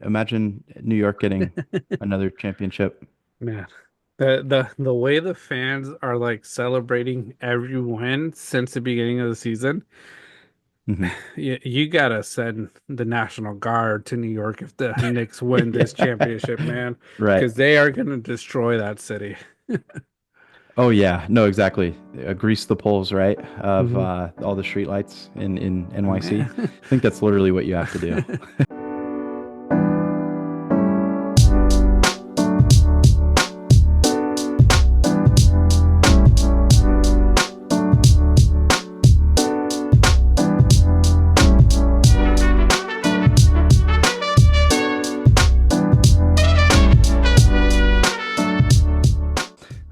Imagine New York getting another championship. Man, the way the fans are like celebrating every win since the beginning of the season, Hmm. you gotta send the National Guard to New York if the Knicks win this Yeah. championship, man, Right. because they are gonna destroy that city. Oh yeah. No, exactly. Grease the poles, right? Of Hmm. all the streetlights in NYC. Man. I think that's literally what you have to do.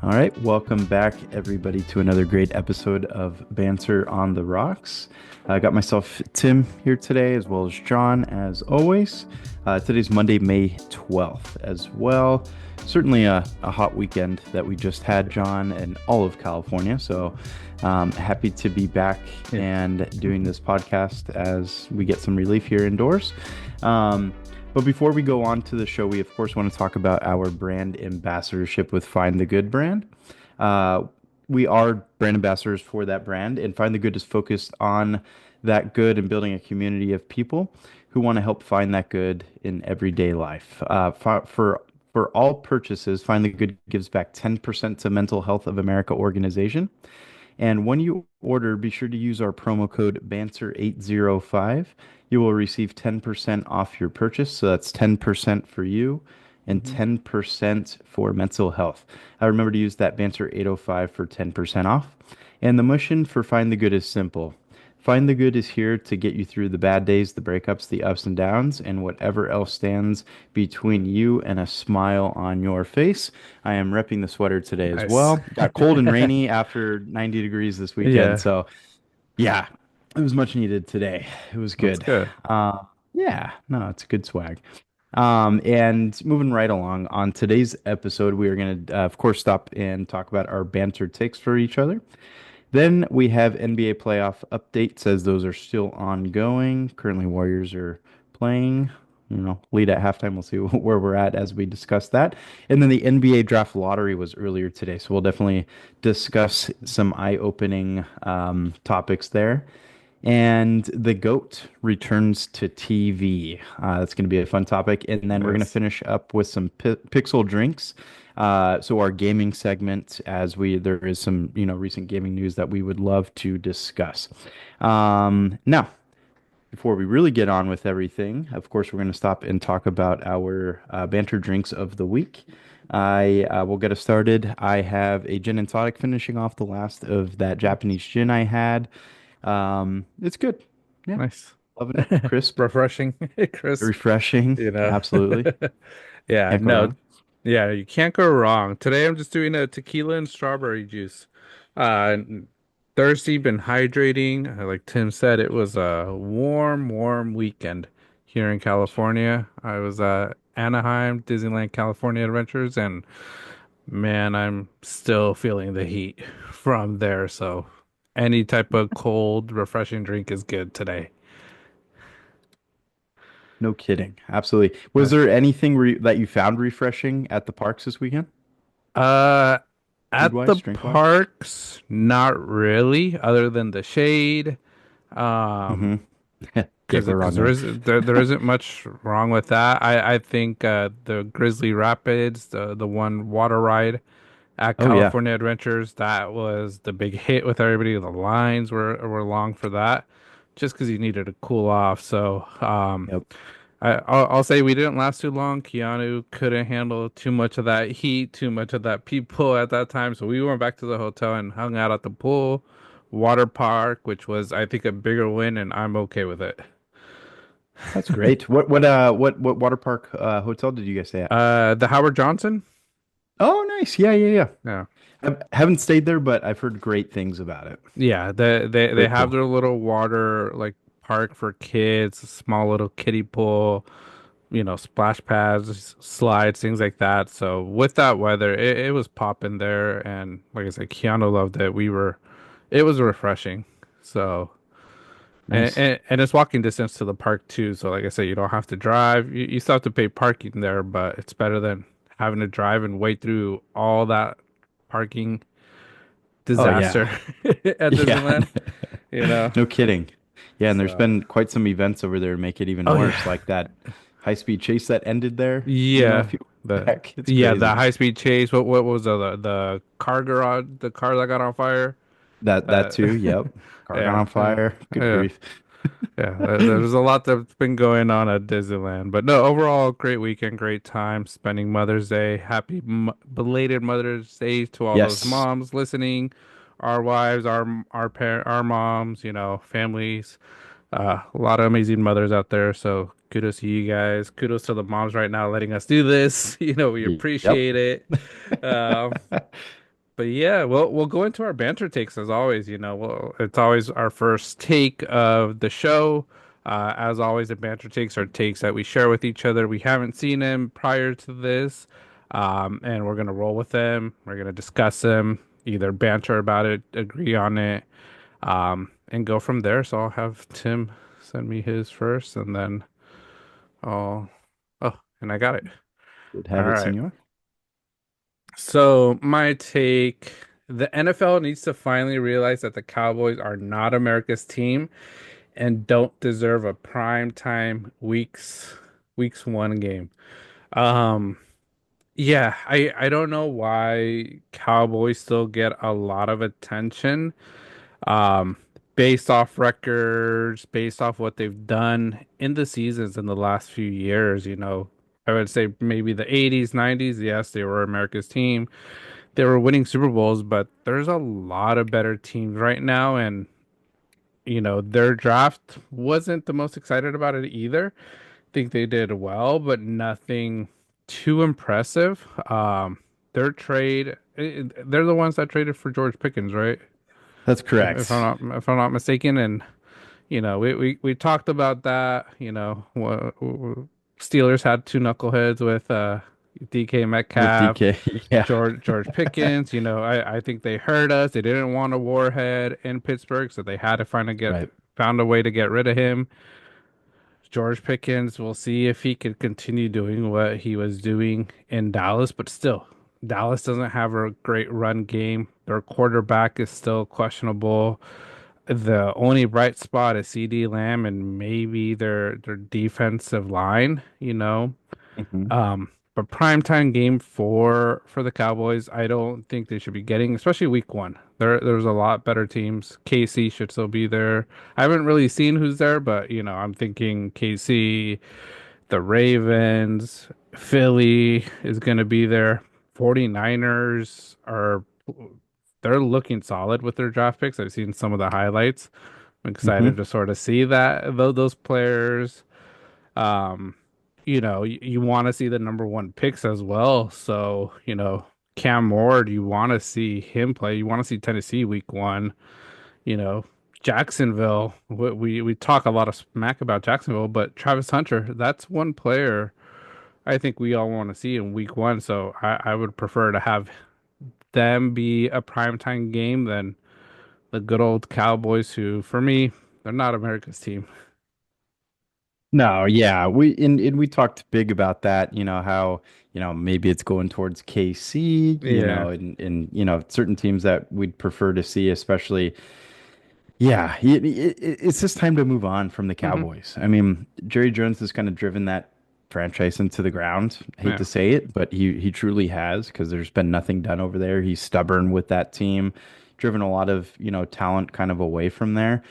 All right, welcome back, everybody, to another great episode of Banter on the Rocks. I got myself Tim here today, as well as John, as always. Today's Monday, May 12th, as well. Certainly a hot weekend that we just had, John, and all of California. So happy to be back Yeah. and doing this podcast as we get some relief here indoors. Um, but before we go on to the show, we of course want to talk about our brand ambassadorship with Find the Good brand. Uh, we are brand ambassadors for that brand, and Find the Good is focused on that good and building a community of people who want to help find that good in everyday life. For all purchases, Find the Good gives back 10% to Mental Health of America organization. And when you order, be sure to use our promo code BANTER805. You will receive 10% off your purchase. So that's 10% for you and Mhm. 10% for mental health. I remember to use that BANTER805 for 10% off. And the mission for Find the Good is simple. Find the Good is here to get you through the bad days, the breakups, the ups and downs, and whatever else stands between you and a smile on your face. I am repping the sweater today as Nice. well. Got cold and rainy after 90 degrees this weekend. Yeah, So, yeah, it was much needed today. It was that's good. good. Uh, yeah, no, it's a good swag. And moving right along on today's episode, we are going to, of course, stop and talk about our banter takes for each other. Then we have NBA playoff updates as those are still ongoing. Currently, Warriors are playing. Lead at halftime. We'll see where we're at as we discuss that. And then the NBA draft lottery was earlier today, so we'll definitely discuss some eye-opening topics there. And the GOAT returns to TV. That's going to be a fun topic. And then we're going to Yes. finish up with some Pixel drinks. So our gaming segment, as there is some recent gaming news that we would love to discuss. Now, before we really get on with everything, of course, we're going to stop and talk about our banter drinks of the week. I will get us started. I have a gin and tonic finishing off the last of that Japanese gin I had. It's good. Yeah, Nice. loving it. Crisp, Refreshing, crisp, refreshing. you know. Absolutely. Yeah, Can't go no. wrong. Yeah, you can't go wrong. Today I'm just doing a tequila and strawberry juice. Uh Thirsty, been hydrating. Like Tim said, it was a warm weekend here in California. I was Anaheim, Disneyland California Adventures, and man, I'm still feeling the heat from there. So any type of cold, refreshing drink is good today. No kidding. Absolutely. Was Nice. there anything that you found refreshing at the parks this weekend, Uh, food at the wise, drink wise? parks, not really, other than the shade. Mm-hmm. Can't Because go because wrong there. there isn't much wrong with that. I think the Grizzly Rapids, the one water ride at Oh yeah. California Adventures, that was the big hit with everybody. The lines were long for that, just because you needed to cool off. So Yep. I'll say we didn't last too long. Keanu couldn't handle too much of that heat, too much of that people at that time. So we went back to the hotel and hung out at the pool, water park, which was I think a bigger win, and I'm okay with it. That's great. What water park hotel did you guys stay at? The Howard Johnson. Oh, nice. Yeah, yeah, yeah. Yeah. I haven't stayed there, but I've heard great things about it. Yeah, they Very have cool. their little water like park for kids, a small little kiddie pool, splash pads, slides, things like that. So with that weather, it was popping there, and like I said, Keanu loved it. It was refreshing. So And, Nice. and it's walking distance to the park too. So like I said, you don't have to drive. You still have to pay parking there, but it's better than having to drive and wait through all that parking Oh yeah. disaster at Yeah. Disneyland, you know. No kidding. Yeah, and there's So been quite some events over there to make it even oh worse, yeah. like that high-speed chase that ended there, a Yeah. few weeks The back. It's the crazy. high speed chase. What was the car garage, the car that got on fire? That Uh too, yep. Car got yeah, on fire. Good yeah. grief. Yeah, there's a lot that's been going on at Disneyland, but no, overall, great weekend, great time spending Mother's Day. Happy m belated Mother's Day to all those Yes. moms listening, our wives, our moms, families. A lot of amazing mothers out there. So kudos to you guys. Kudos to the moms right now letting us do this. We Yep. appreciate it. Um, but yeah, we'll go into our banter takes as always. It's always our first take of the show. As always, the banter takes are takes that we share with each other. We haven't seen them prior to this, and we're gonna roll with them. We're gonna discuss them, either banter about it, agree on it, and go from there. So I'll have Tim send me his first, and then I'll. Oh, and I got it. Would All have it, right. senor. So my take, the NFL needs to finally realize that the Cowboys are not America's team and don't deserve a prime time weeks one game. Um yeah, I don't know why Cowboys still get a lot of attention. Um Based off records, based off what they've done in the seasons in the last few years, I would say maybe the 80s, 90s, yes, they were America's team, they were winning Super Bowls, but there's a lot of better teams right now, and their draft wasn't the most excited about it either. Think they did well, but nothing too impressive. They're the ones that traded for George Pickens, right? That's If correct. I'm not mistaken, and we talked about that. Steelers had two knuckleheads with DK With Metcalf, DK. Yeah. George Pickens. I think they heard us. They didn't want a warhead in Pittsburgh, so they had to Right. found a way to get rid of him. George Pickens, we'll see if he could continue doing what he was doing in Dallas, but still, Dallas doesn't have a great run game. Their quarterback is still questionable. The only bright spot is CD Lamb and maybe their defensive line. Hmm. But primetime game for the Cowboys, I don't think they should be getting, especially week one. There's a lot better teams. KC should still be there. I haven't really seen who's there, but I'm thinking KC, the Ravens, Philly is gonna be there. 49ers are they're looking solid with their draft picks. I've seen some of the highlights. I'm excited Hmm. to sort of see that those players. Um, you want to see the number one picks as well. So, Cam Ward, you want to see him play. You want to see Tennessee week one. You know, Jacksonville. We talk a lot of smack about Jacksonville, but Travis Hunter, that's one player I think we all want to see in week one. So I would prefer to have them be a primetime game than the good old Cowboys, who, for me, they're not America's team. No, yeah, and we talked big about that, how, maybe it's going towards KC, Yeah. and certain teams that we'd prefer to see, especially. Yeah, it's just time to move on from the Hmm. Cowboys. I mean, Jerry Jones has kind of driven that franchise into the ground. I hate to Yeah. say it, but he truly has, because there's been nothing done over there. He's stubborn with that team, driven a lot of, talent kind of away from there.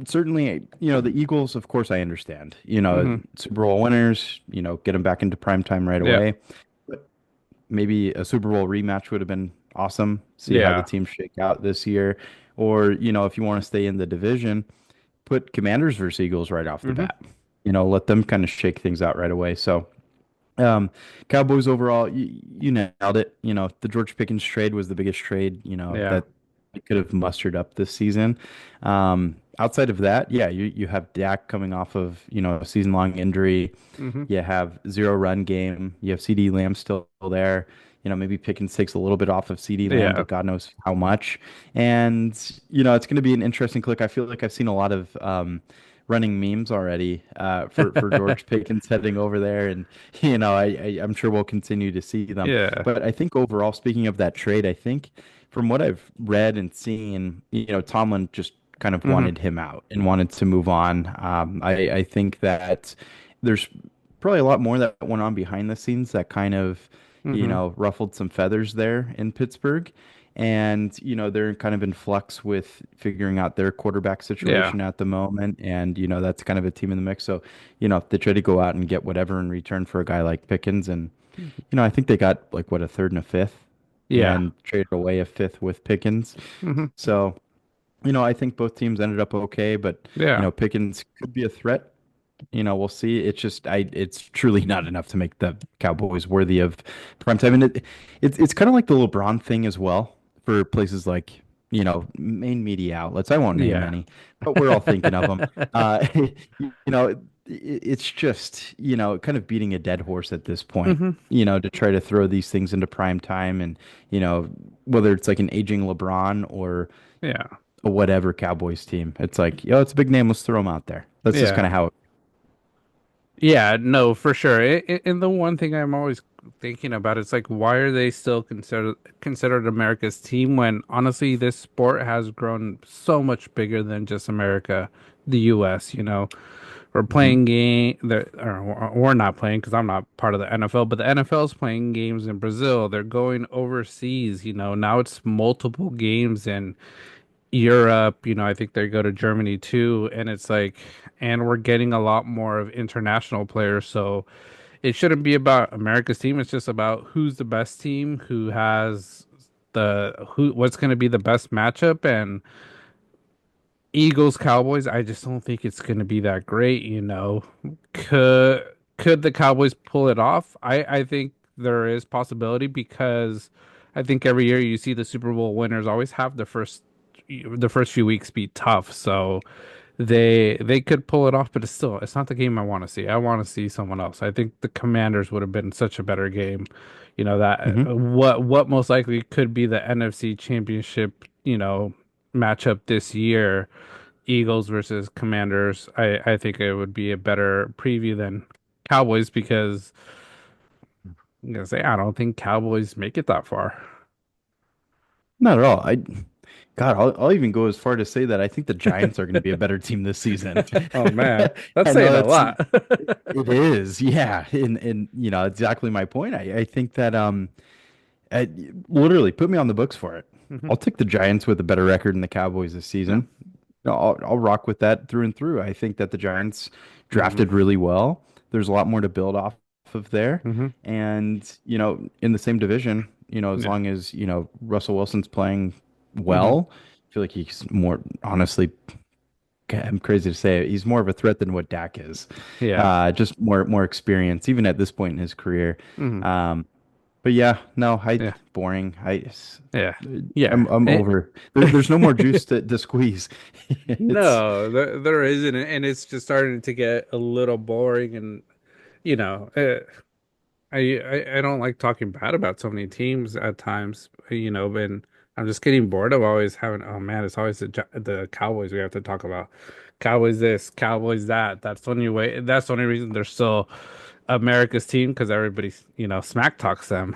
Certainly, the Eagles, of course, I understand. Hmm. Super Bowl winners, get them back into prime time right Yeah. away. Maybe a Super Bowl rematch would have been awesome. See how the Yeah. teams shake out this year. Or, if you want to stay in the division, put Commanders versus Eagles right off the Hmm. bat. Let them kind of shake things out right away. So, um, Cowboys overall, you nailed it. The George Pickens trade was the biggest trade, Yeah. that they could have mustered up this season. Outside of that, yeah, you have Dak coming off of, a season-long injury. Hmm. You have zero run game. You have CD Lamb still there. maybe Pickens takes a little bit off of CD Lamb, Yeah. but God knows how much. And, it's going to be an interesting click. I feel like I've seen a lot of running memes already for George Pickens heading over there. And, I'm sure we'll continue to see them. Yeah. But I think overall, speaking of that trade, I think from what I've read and seen, Tomlin just kind of Hmm. wanted him out and wanted to move on. I think that there's probably a lot more that went on behind the scenes that kind of, Hmm. ruffled some feathers there in Pittsburgh. And, they're kind of in flux with figuring out their quarterback Yeah. situation at the moment. And, that's kind of a team in the mix. So, they try to go out and get whatever in return for a guy like Pickens. And, I think they got like what, a third and a fifth Yeah. and traded away a fifth with Pickens. Hmm. So, I think both teams ended up okay, but Yeah. Pickens could be a threat. We'll see. It's truly not enough to make the Cowboys worthy of prime time. And it's kind of like the LeBron thing as well for places like, main media outlets. I won't name Yeah. any, but we're all thinking of them. It's just, kind of beating a dead horse at this point, Hmm. to try to throw these things into prime time and, whether it's like an aging LeBron or Yeah. a whatever Cowboys team. It's like, it's a big name. Let's throw them out there. That's just kind Yeah. of how. Yeah, no, for sure. And the one thing I'm always thinking about is like, why are they still considered America's team when honestly this sport has grown so much bigger than just America, the U.S. We're Mhm. playing or we're not playing because I'm not part of the NFL, but the NFL is playing games in Brazil. They're going overseas. Now it's multiple games in Europe, I think they go to Germany too, and it's like, and we're getting a lot more of international players, so it shouldn't be about America's team. It's just about who's the best team, who has what's going to be the best matchup, and Eagles Cowboys. I just don't think it's going to be that great. Could could the Cowboys pull it off? I think there is possibility because I think every year you see the Super Bowl winners always have the first few weeks be tough. So they could pull it off, but it's not the game I want to see. I want to see someone else. I think the Commanders would have been such a better game. That Hmm. what most likely could be the NFC Championship, matchup this year, Eagles versus Commanders. I think it would be a better preview than Cowboys because I'm gonna say I don't think Cowboys make it that far. Not at all. God, I'll even go as far to say that I think the Giants are going to be a better team this season. Oh man, that's I know saying a that's lot. it is, yeah, and exactly my point. I think that I, literally put me on the books for it. Hmm. I'll take the Giants with a better record than the Cowboys this Yeah. season. No, I'll rock with that through and through. I think that the Giants Hmm. drafted really well. There's a lot more to build off of there. Hmm. And, in the same division, as Yeah. long as, Russell Wilson's playing Hmm. well, I feel like he's more, honestly, I'm crazy to say it, he's more of a threat than what Dak is. Yeah. Just more experience, even at this point in his career. Hmm. Um, but yeah, no, Yeah. boring. Yeah. Yeah. I'm over. There's no more juice to squeeze. It's No, there isn't, and it's just starting to get a little boring. And you know, uh, I don't like talking bad about so many teams at times. But I'm just getting bored of always having. Oh man, it's always the Cowboys we have to talk about. Cowboys this, Cowboys that. That's the only way. That's the only reason they're still America's team because everybody smack talks them.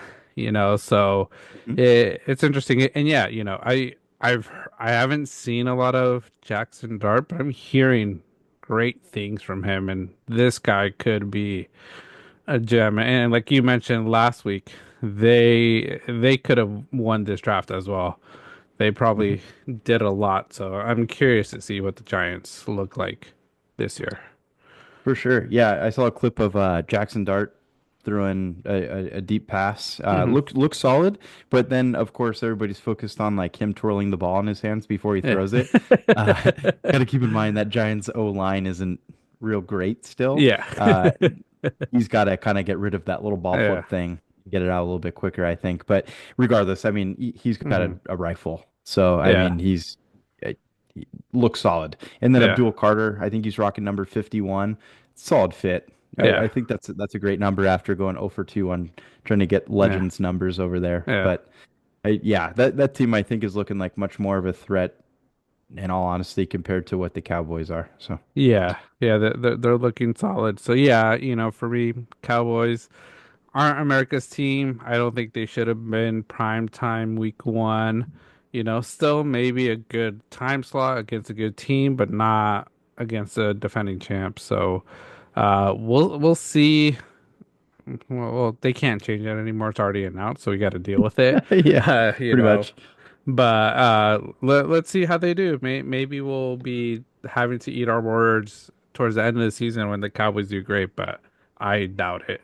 So it's interesting. And yeah, I haven't seen a lot of Jackson Dart, but I'm hearing great things from him, and this guy could be a gem. And like you mentioned last week, they could have won this draft as well. They Mhm. probably did a lot, so I'm curious to see what the Giants look like this year. For sure. Yeah, I saw a clip of Jackson Dart throwing a deep pass. Hmm. Looks solid, but then of course everybody's focused on like him twirling the ball in his hands before he Yeah. throws it. Got to keep in mind that Giants O line isn't real great still. Yeah. He's got to kind of get rid of that little ball Yeah. flip thing, get it out a little bit quicker, I think. But regardless, I mean, he's got Hmm. a rifle, so I Yeah. mean, he looks solid. And then Yeah. Abdul Carter, I think he's rocking number 51. Solid fit. I Yeah. think that's a great number after going 0 for 2 on trying to get Yeah. Legends numbers over there. Yeah. But yeah, that team I think is looking like much more of a threat in all honesty compared to what the Cowboys are. So Yeah. Yeah. They're looking solid. So yeah, for me, Cowboys aren't America's team. I don't think they should have been prime time week one. Still maybe a good time slot against a good team, but not against a defending champ. So we'll see. Well, they can't change that anymore. It's already announced, so we got to deal with it. yeah, Uh, you pretty know, much. but let's see how they do. Maybe we'll be having to eat our words towards the end of the season when the Cowboys do great, but I doubt it.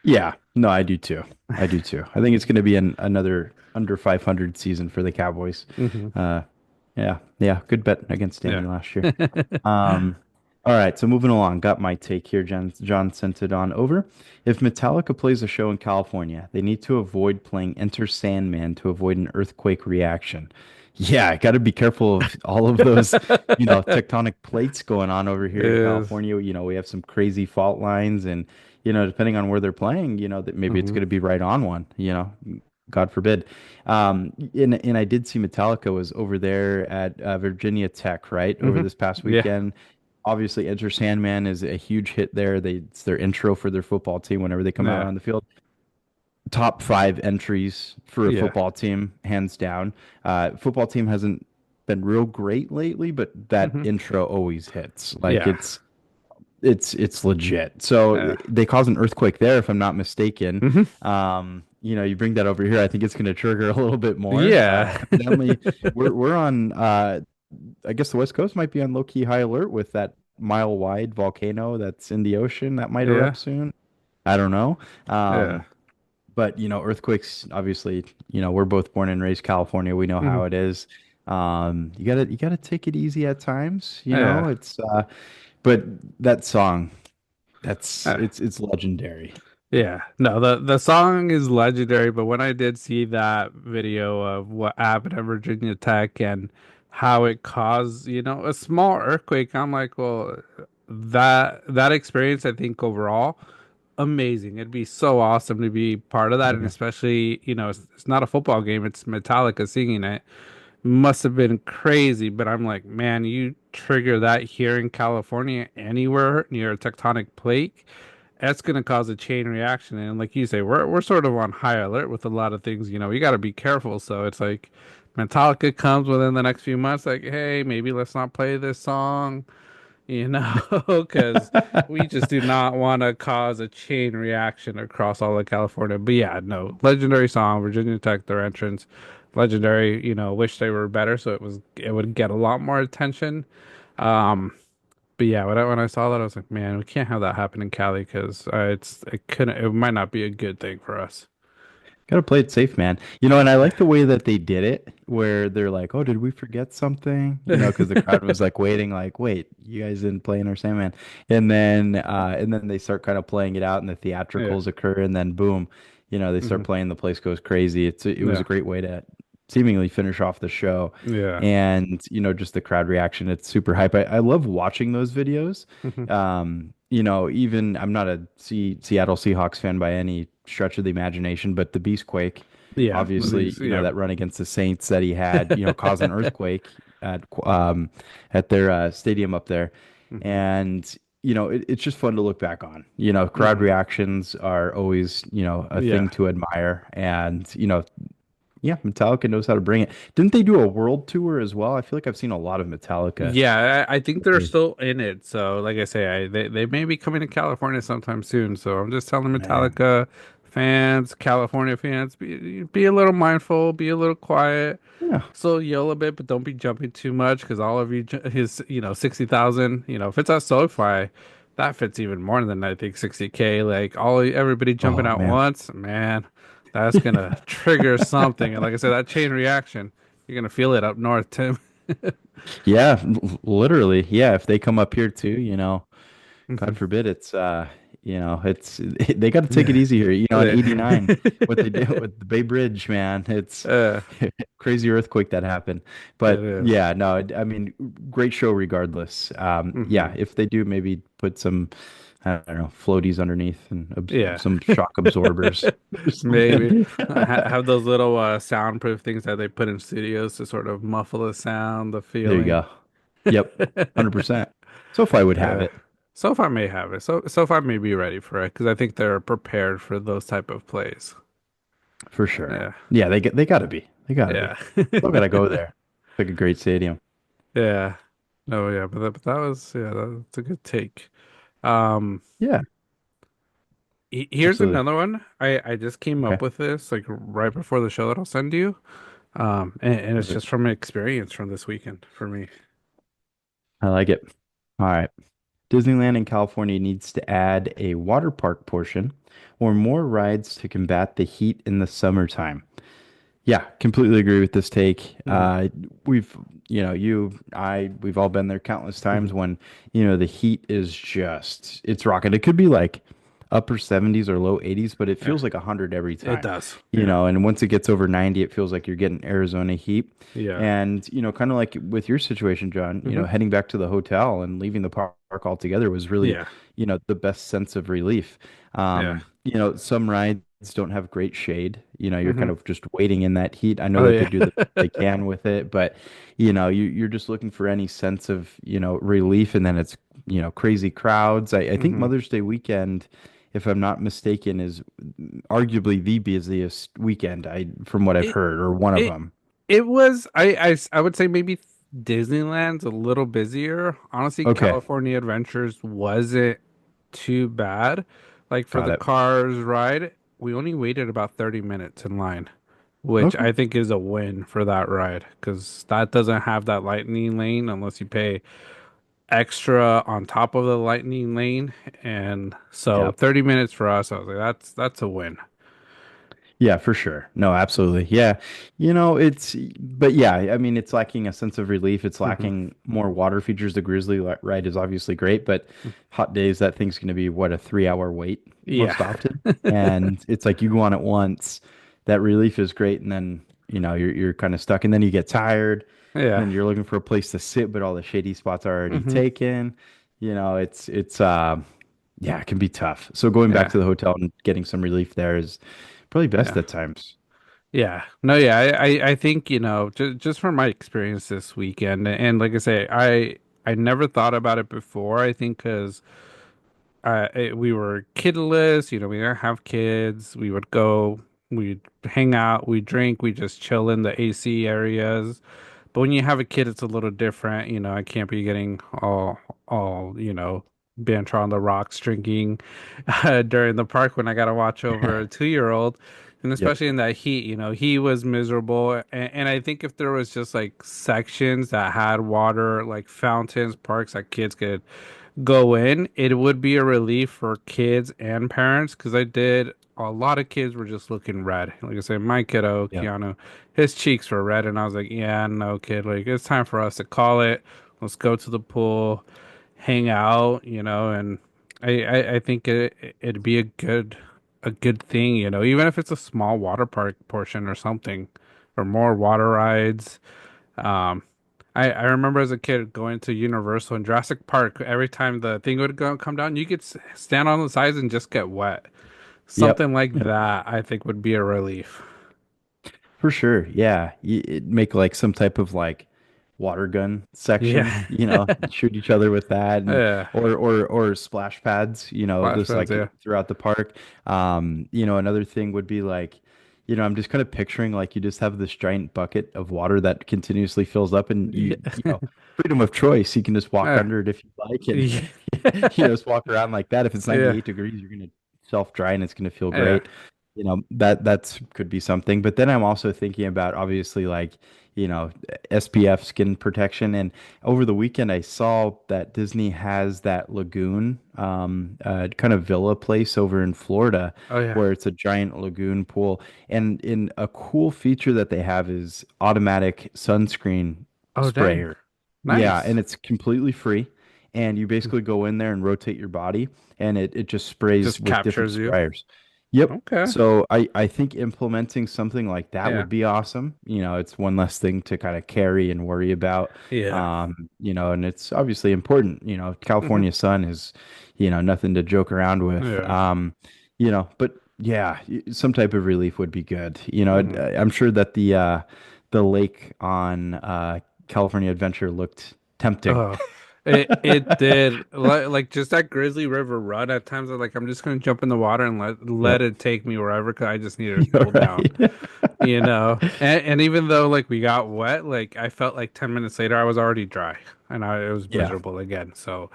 Yeah, no, I do too. I do too. I think it's going to be another under 500 season for the Cowboys. Hmm. Uh, yeah, good bet against Danny Yeah. last year. Um, all right, so moving along, got my take here. John sent it on over. If Metallica plays a show in California, they need to avoid playing Enter Sandman to avoid an earthquake reaction. Yeah, I got to be careful of all of those, tectonic plates going on over here in Is California. We have some crazy fault lines, and depending on where they're playing, that maybe it's hmm going to be right on one. God forbid. And I did see Metallica was over there at Virginia Tech, right, over hmm this past Yeah. weekend. Obviously, Enter Sandman is a huge hit there. It's their intro for their football team whenever they come out Yeah. on the field. Top five entries for a Yeah. football team, hands down. Football team hasn't been real great lately, but that hmm intro always hits. Like Yeah. it's legit. So Yeah. they cause an earthquake there, if I'm not mistaken. hmm You bring that over here, I think it's going to trigger a little bit more. Yeah. Evidently, we're on. I guess the West Coast might be on low key high alert with that mile wide volcano that's in the ocean that might Yeah. erupt soon. I don't know. Yeah. Um, but earthquakes. Obviously, we're both born and raised California. We know hmm how it is. You gotta take it easy at times. Yeah. It's but that song, that's Yeah. it's legendary. Yeah, no, the song is legendary, but when I did see that video of what happened at Virginia Tech and how it caused, a small earthquake, I'm like, well, that experience, I think overall, amazing. It'd be so awesome to be part of that, and Yeah. especially, it's not a football game, it's Metallica singing it. Must have been crazy, but I'm like, man, you trigger that here in California, anywhere near a tectonic plate, that's going to cause a chain reaction. And like you say, we're sort of on high alert with a lot of things. You got to be careful. So it's like Metallica comes within the next few months, like, hey, maybe let's not play this song, because we just do not want to cause a chain reaction across all of California. But yeah, no, legendary song, Virginia Tech, their entrance, legendary. Wish they were better, so it would get a lot more attention. Um, but yeah, when I saw that, I was like, man, we can't have that happen in Cali because it might not be a good thing for us. Gotta play it safe, man. And I like the way that they did it, where they're like, "Oh, did we forget something?" Because the crowd was like waiting, like, "Wait, you guys didn't play Inner Sandman," and then they start kind of playing it out, and the Yeah, theatricals occur, and then boom, they start hmm playing. The place goes crazy. It was a yeah, great way to seemingly finish off the show, yeah, and just the crowd reaction. It's super hype. I love watching those videos. hmm Even I'm not a Seattle Seahawks fan by any stretch of the imagination, but the Beastquake, yeah, obviously, yeah, that run against the Saints that he had, caused an earthquake at their stadium up there, hmm and it's just fun to look back on. Crowd hmm reactions are always a yeah. thing to admire, and yeah, Metallica knows how to bring it. Didn't they do a world tour as well? I feel like I've seen a lot of Metallica. Yeah, I think they're still in it. So, like I say, they may be coming to California sometime soon. So I'm just telling Man. Metallica fans, California fans, be a little mindful, be a little quiet. Yeah. So yell a bit, but don't be jumping too much because all of you, his, 60,000, if it's at SoFi, that fits even more than I think 60K. Like everybody jumping Oh at man. once, man, that's gonna trigger something. And like I said, that chain reaction, you're gonna feel it up north, Tim. Yeah, literally. Yeah, if they come up here too, God Mhm. forbid it's they got to take it easy here. On 89, what they did with the Bay Bridge, man, it's Uh, crazy earthquake that happened. it But is. yeah, no, I mean, great show regardless. Yeah, Hmm if they do maybe put some I don't know, floaties underneath and Yeah. some shock absorbers or Maybe something. have those little soundproof things that they put in studios to sort of muffle the sound, the There you feeling. go. Yep, 100%. SoFi would have Yeah. it SoFi may have it. SoFi may be ready for it because I think they're prepared for those type of plays. for sure. Yeah. Yeah, they gotta be. They gotta be. Yeah. Still gotta go there. It's like a great stadium. Yeah. No, yeah, but that was that's a good take. Um, Yeah, here's absolutely. another one. I just came Okay. up with this like right before the show that I'll send you. And it's just Perfect. from experience from this weekend for me. I like it. All right. Disneyland in California needs to add a water park portion or more rides to combat the heat in the summertime. Yeah, completely agree with this take. Hmm. We've, we've all been there countless Hmm. times when, the heat is just, it's rocking. It could be like upper 70s or low 80s, but it Yeah, feels like 100 every it time, does. Yeah. and once it gets over 90, it feels like you're getting Arizona heat. Yeah. And, kind of like with your situation, John, Hmm. heading back to the hotel and leaving the park altogether was really, Yeah. the best sense of relief. Yeah. Some rides don't have great shade. You're kind Hmm. of just waiting in that heat. I know Oh that they yeah. do the best they can with it, but you're just looking for any sense of, relief. And then it's, crazy crowds. I think Hmm. Mother's Day weekend, if I'm not mistaken, is arguably the busiest weekend from what I've It heard, or one of it them. it was I would say maybe Disneyland's a little busier. Honestly, Okay, California Adventures wasn't too bad. Like for got the it. Cars ride, we only waited about 30 minutes in line, which Okay. I think is a win for that ride because that doesn't have that lightning lane unless you pay extra on top of the lightning lane. And so Yeah. 30 minutes for us, I was like, that's a win. Yeah, for sure. No, absolutely. Yeah. But yeah, I mean, it's lacking a sense of relief. It's Hmm. lacking more water features. The Grizzly ride is obviously great, but hot days, that thing's going to be what, a 3 hour wait Yeah. most often. And it's like you go on it once, that relief is great. And then, you're kind of stuck, and then you get tired, and Yeah. then you're looking for a place to sit, but all the shady spots are already Hmm. taken. Yeah, it can be tough. So going back Yeah. to the hotel and getting some relief there is probably best Yeah. at times. Yeah. No, yeah. I think, just from my experience this weekend, and like I say, I never thought about it before. I think because we were kidless, we didn't have kids. We would go, we'd hang out, we drink, we just chill in the AC areas. But when you have a kid, it's a little different. I can't be getting all, banter on the rocks drinking during the park when I got to watch over a 2-year-old. And Yep. especially in that heat, he was miserable. And I think if there was just like sections that had water, like fountains, parks that kids could go in, it would be a relief for kids and parents because a lot of kids were just looking red. Like I said, my kiddo, Yep. Keanu, his cheeks were red, and I was like, yeah, no, kid, like it's time for us to call it. Let's go to the pool, hang out, and I think it'd be a good thing, even if it's a small water park portion or something, or more water rides. Um, I remember as a kid going to Universal and Jurassic Park. Every time the thing would come down, you could stand on the sides and just get wet. Yep. Something like Yep. that, I think, would be a relief. For sure. Yeah. It'd make like some type of like water gun section, Yeah. shoot each other with that, and Yeah. or splash pads, Splash just pads, like yeah. throughout the park. Another thing would be like, I'm just kind of picturing like you just have this giant bucket of water that continuously fills up, and Yeah. freedom of choice. You can just walk Yeah. under it if you like, and Yeah. just walk around like that. If it's Yeah. 98 degrees, you're gonna self dry and it's gonna feel Yeah. great. That's could be something. But then I'm also thinking about obviously like, SPF skin protection. And over the weekend, I saw that Disney has that lagoon, kind of villa place over in Florida, Oh yeah. where it's a giant lagoon pool. And in a cool feature that they have is automatic sunscreen Oh dang. sprayer. Yeah, Nice. and it's completely free. And you basically go in there and rotate your body, and it just sprays Just with different captures you. sprayers. Yep. Okay. So I think implementing something like that Yeah. would be awesome. It's one less thing to kind of carry and worry about. Yeah. And it's obviously important. Hmm. California sun is, nothing to joke around with. Yeah. But yeah, some type of relief would be good. Hmm. I'm sure that the lake on California Adventure looked tempting. Oh, it did like just that Grizzly River run at times. I'm just gonna jump in the water and let Yep. it take me wherever. 'Cause I just needed to You're cool down, right. And even though like we got wet, like I felt like 10 minutes later I was already dry and it was Yeah, miserable again. So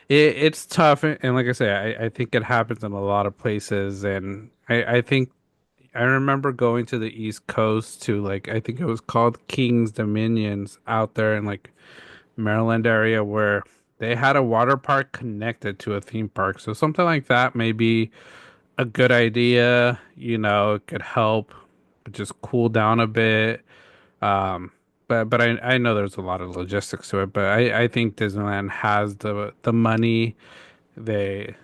it's tough, and like I say, I think it happens in a lot of places, and I think I remember going to the East Coast to like I think it was called King's Dominions out there in like Maryland area where they had a water park connected to a theme park. So something like that may be a good idea. It could help just cool down a bit. Um, but I know there's a lot of logistics to it. But I think Disneyland has the money. They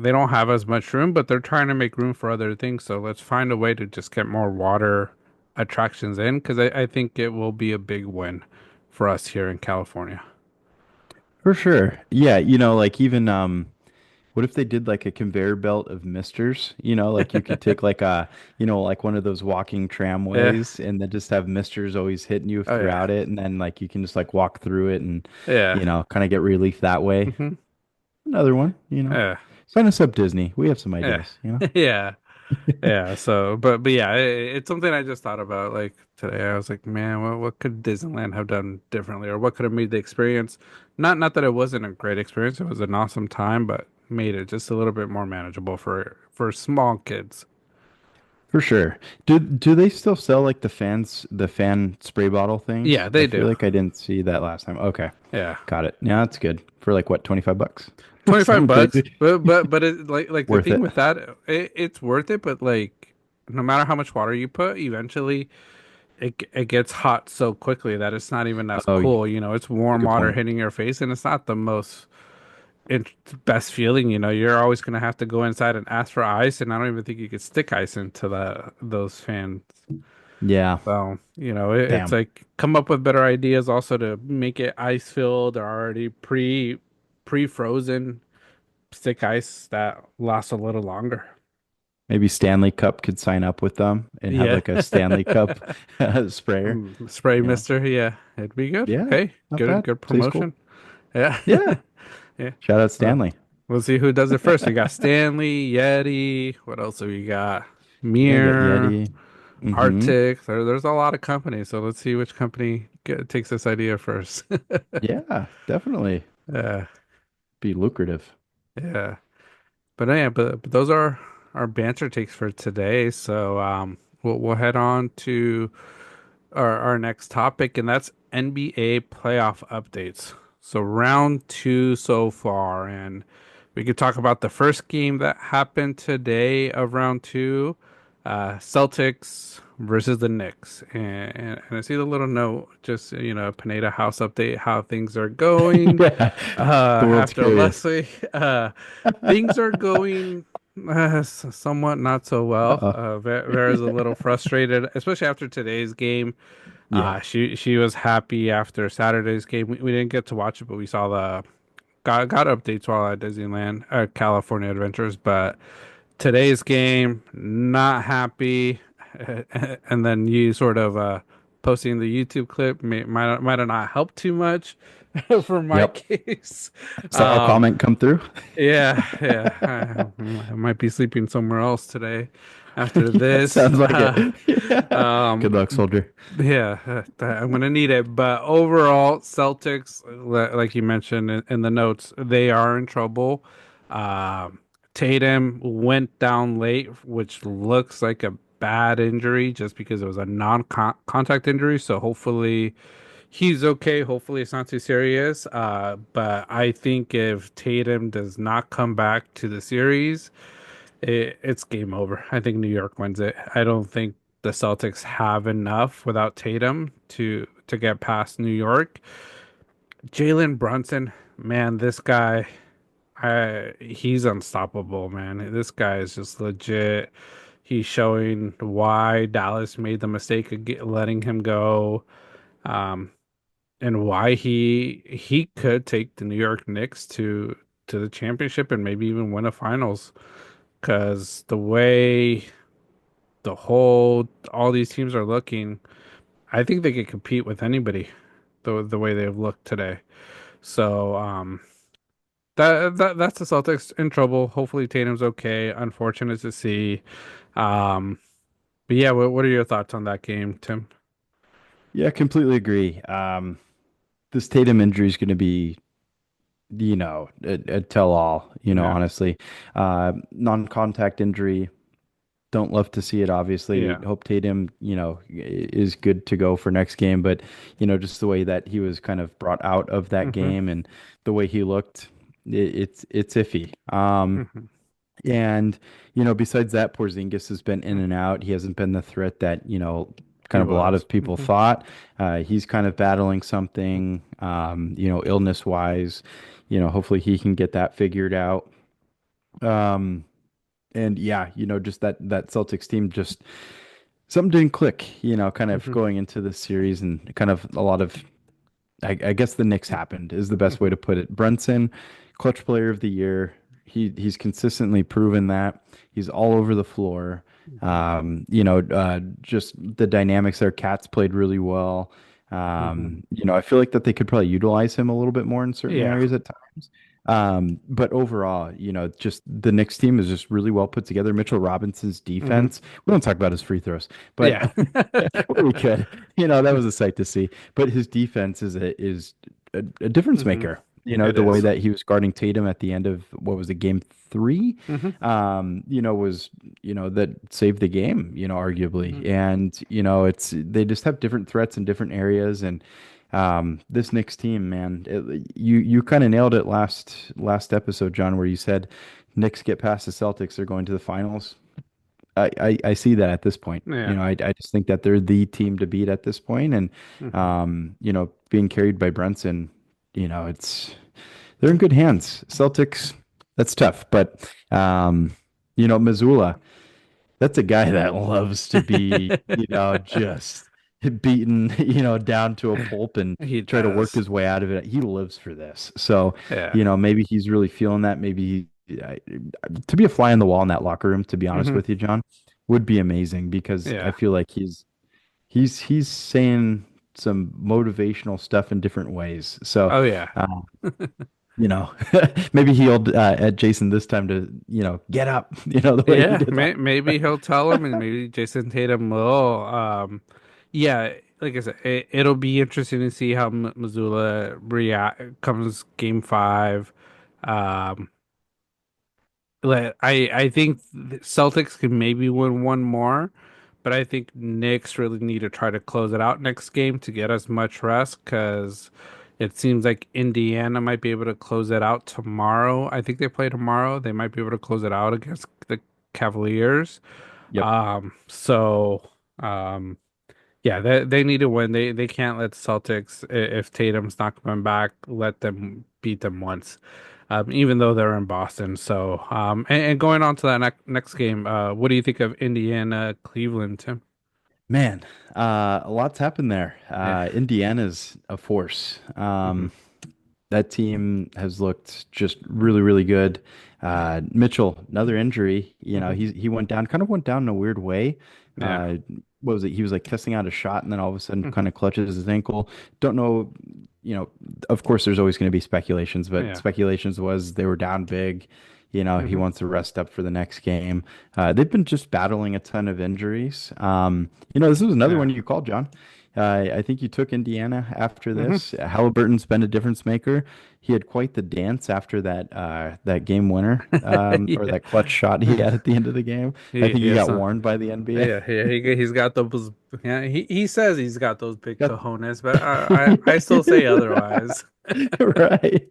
don't have as much room, but they're trying to make room for other things. So let's find a way to just get more water attractions in because I think it will be a big win for us here in California. for sure. Yeah, like even what if they did like a conveyor belt of misters? Like you could take like like one of those walking Yeah. tramways and then just have misters always hitting you Oh yeah. throughout it, and then like you can just like walk through it and Yeah. kind of get relief that way. Hmm. Another one, Yeah. Sign us up, Disney. We have some Yeah. ideas. Yeah. Yeah. So, but yeah, it's something I just thought about like today. I was like, man, what could Disneyland have done differently, or what could have made the experience not that it wasn't a great experience, it was an awesome time, but made it just a little bit more manageable for small kids. For sure. Do they still sell like the fan spray bottle things? Yeah, I they feel do. like I didn't see that last time. Okay. Yeah. Got it. Yeah, that's good. For like what, $25? 25 Something bucks, crazy. but it like the Worth thing it. with that, it's worth it, but like no matter how much water you put, eventually it gets hot so quickly that it's not even as Oh, cool. It's warm good water point. hitting your face, and it's not the most int best feeling. You're always gonna have to go inside and ask for ice, and I don't even think you could stick ice into those fans. Yeah. So, it's Damn. like come up with better ideas also to make it ice filled or already pre-frozen stick ice that lasts a little longer. Maybe Stanley Cup could sign up with them and have Yeah. like a Stanley Cup sprayer. Spray You know. mister. Yeah, it'd be good. Yeah, Hey, not good bad. good Plays cool. promotion. Yeah. Yeah. Yeah. Shout out So Stanley. we'll see who does it first. We got Stanley, Yeti. What else do we got? Yeah, got Mirror, Yeti. Mm-hmm. Arctic. There's a lot of companies. So let's see which company takes this idea first. Yeah, definitely Yeah. be lucrative. Yeah. But yeah, but those are our banter takes for today. So we'll head on to our next topic, and that's NBA playoff updates. So round two so far, and we could talk about the first game that happened today of round two, Celtics versus the Knicks. And I see the little note, just Pineda house update, how things are going. Yeah, the world's After last curious. week, things are going somewhat not so well. Uh-oh. Vera's a little frustrated, especially after today's game. Yeah. She was happy after Saturday's game. We didn't get to watch it, but we saw the got updates while at Disneyland, California Adventures. But today's game, not happy. And then you sort of posting the YouTube clip might have not helped too much for my Yep. case. Saw a Um, comment come through. yeah, yeah. I might be sleeping somewhere else today after Yeah, this. sounds like it. Yeah. Good Um, luck, soldier. yeah, I'm gonna need it. But overall, Celtics, like you mentioned in the notes, they are in trouble. Um, Tatum went down late, which looks like a bad injury just because it was a non-contact injury. So hopefully he's okay. Hopefully it's not too serious. But I think if Tatum does not come back to the series, it's game over. I think New York wins it. I don't think the Celtics have enough without Tatum to get past New York. Jalen Brunson, man, this guy. He's unstoppable, man. This guy is just legit. He's showing why Dallas made the mistake of letting him go, um, and why he could take the New York Knicks to the championship and maybe even win a finals. Because the way all these teams are looking, I think they could compete with anybody. The way they've looked today. So that's the Celtics in trouble. Hopefully Tatum's okay. Unfortunate to see. Um, but yeah, what are your thoughts on that game, Tim? Yeah, completely agree. This Tatum injury is going to be, a tell-all, Yeah, honestly. Non-contact injury. Don't love to see it, obviously. yeah. Hope Tatum, is good to go for next game. But, just the way that he was kind of brought out of that Hmm. game and the way he looked, it's iffy. Hmm. And, besides that, Porzingis has been in and out. He hasn't been the threat that, He kind of a lot was. of people thought. He's kind of battling something, illness wise. Hopefully he can get that figured out. Um, and yeah, just that Celtics team just something didn't click, kind of Hmm. going into this series and kind of a lot of I guess the Knicks happened is the best way Hmm. to put it. Brunson, clutch player of the year. He's consistently proven that. He's all over the floor. Hmm. Just the dynamics there. Cats played really well. Hmm. I feel like that they could probably utilize him a little bit more in certain Yeah. areas at times. But overall, just the Knicks team is just really well put together. Mitchell Robinson's Hmm. defense. We don't talk about his free throws, but Yeah. we could. That was a sight to see. But his defense is a difference Hmm. maker. It The way is. that he was guarding Tatum at the end of what was it, game three, Hmm. was, that saved the game, Hmm. arguably. And, they just have different threats in different areas. And this Knicks team, man, you kind of nailed it last episode, John, where you said Knicks get past the Celtics, they're going to the finals. I see that at this point. Yeah. I just think that they're the team to beat at this point, and Hmm. being carried by Brunson, they're in good hands. Celtics, that's tough, but Missoula, that's a guy that loves to be, just beaten, down to a pulp and He try to work does. his way out of it. He lives for this. So, Yeah. maybe he's really feeling that. Maybe to be a fly on the wall in that locker room, to be honest Hmm. with you, John, would be amazing because I Yeah. feel like he's saying some motivational stuff in different ways. So, Oh yeah. uh, you know, maybe he'll at Jason this time to, get up, the way he Yeah, did last. maybe he'll tell him, and maybe Jason Tatum will. Yeah, like I said, it'll be interesting to see how M Missoula react comes game five. Um, I think the Celtics can maybe win one more, but I think Knicks really need to try to close it out next game to get as much rest because it seems like Indiana might be able to close it out tomorrow. I think they play tomorrow. They might be able to close it out against the Cavaliers. Yep. So yeah, they need to win. They can't let the Celtics, if Tatum's not coming back, let them beat them once, even though they're in Boston. So and going on to that next game, what do you think of Indiana Cleveland, Tim? Man, a lot's happened there. Yeah. Indiana's a force. Hmm. That team has looked just really, really good. Mitchell, another injury. Hmm. He went down in a weird way. Yeah. Uh, what was it? He was like testing out a shot, and then all of a sudden, Hmm. kind of clutches his ankle. Don't know. Of course, there's always going to be speculations, but Yeah. speculations was they were down big. He Hmm. wants to rest up for the next game. They've been just battling a ton of injuries. This was another Yeah. one you called, John. I think you took Indiana after Hmm. this. Halliburton's been a difference maker. He had quite the dance after that game winner, or Yeah. that clutch shot he had at the end of the game. I think He he has got some. warned by the NBA. Yeah, yeah, he's got those. Yeah, he says he's got those big Got cojones, but I still say otherwise. right.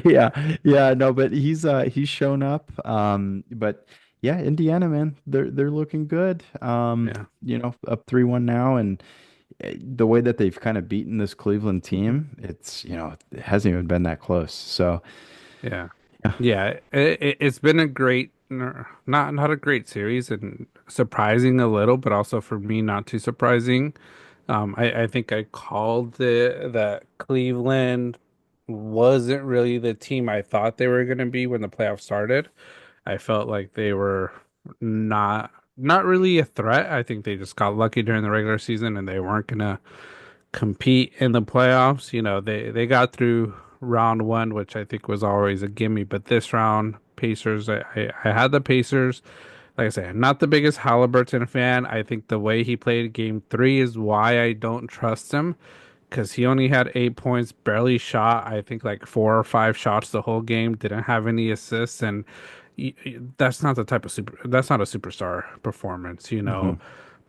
Yeah. Yeah, no, but he's shown up. But yeah, Indiana, man, they're looking good. Yeah. Up 3-1 now, and the way that they've kind of beaten this Cleveland Hmm. team, it hasn't even been that close. So, Yeah. Yeah, it's been a great, not a great series, and surprising a little, but also for me not too surprising. I think I called that Cleveland wasn't really the team I thought they were going to be when the playoffs started. I felt like they were not really a threat. I think they just got lucky during the regular season and they weren't going to compete in the playoffs. You know, they got through round one, which I think was always a gimme, but this round, Pacers, I had the Pacers. Like I said, not the biggest Halliburton fan. I think the way he played game three is why I don't trust him because he only had 8 points, barely shot. I think like 4 or 5 shots the whole game, didn't have any assists, and that's not the type of that's not a superstar performance, you know.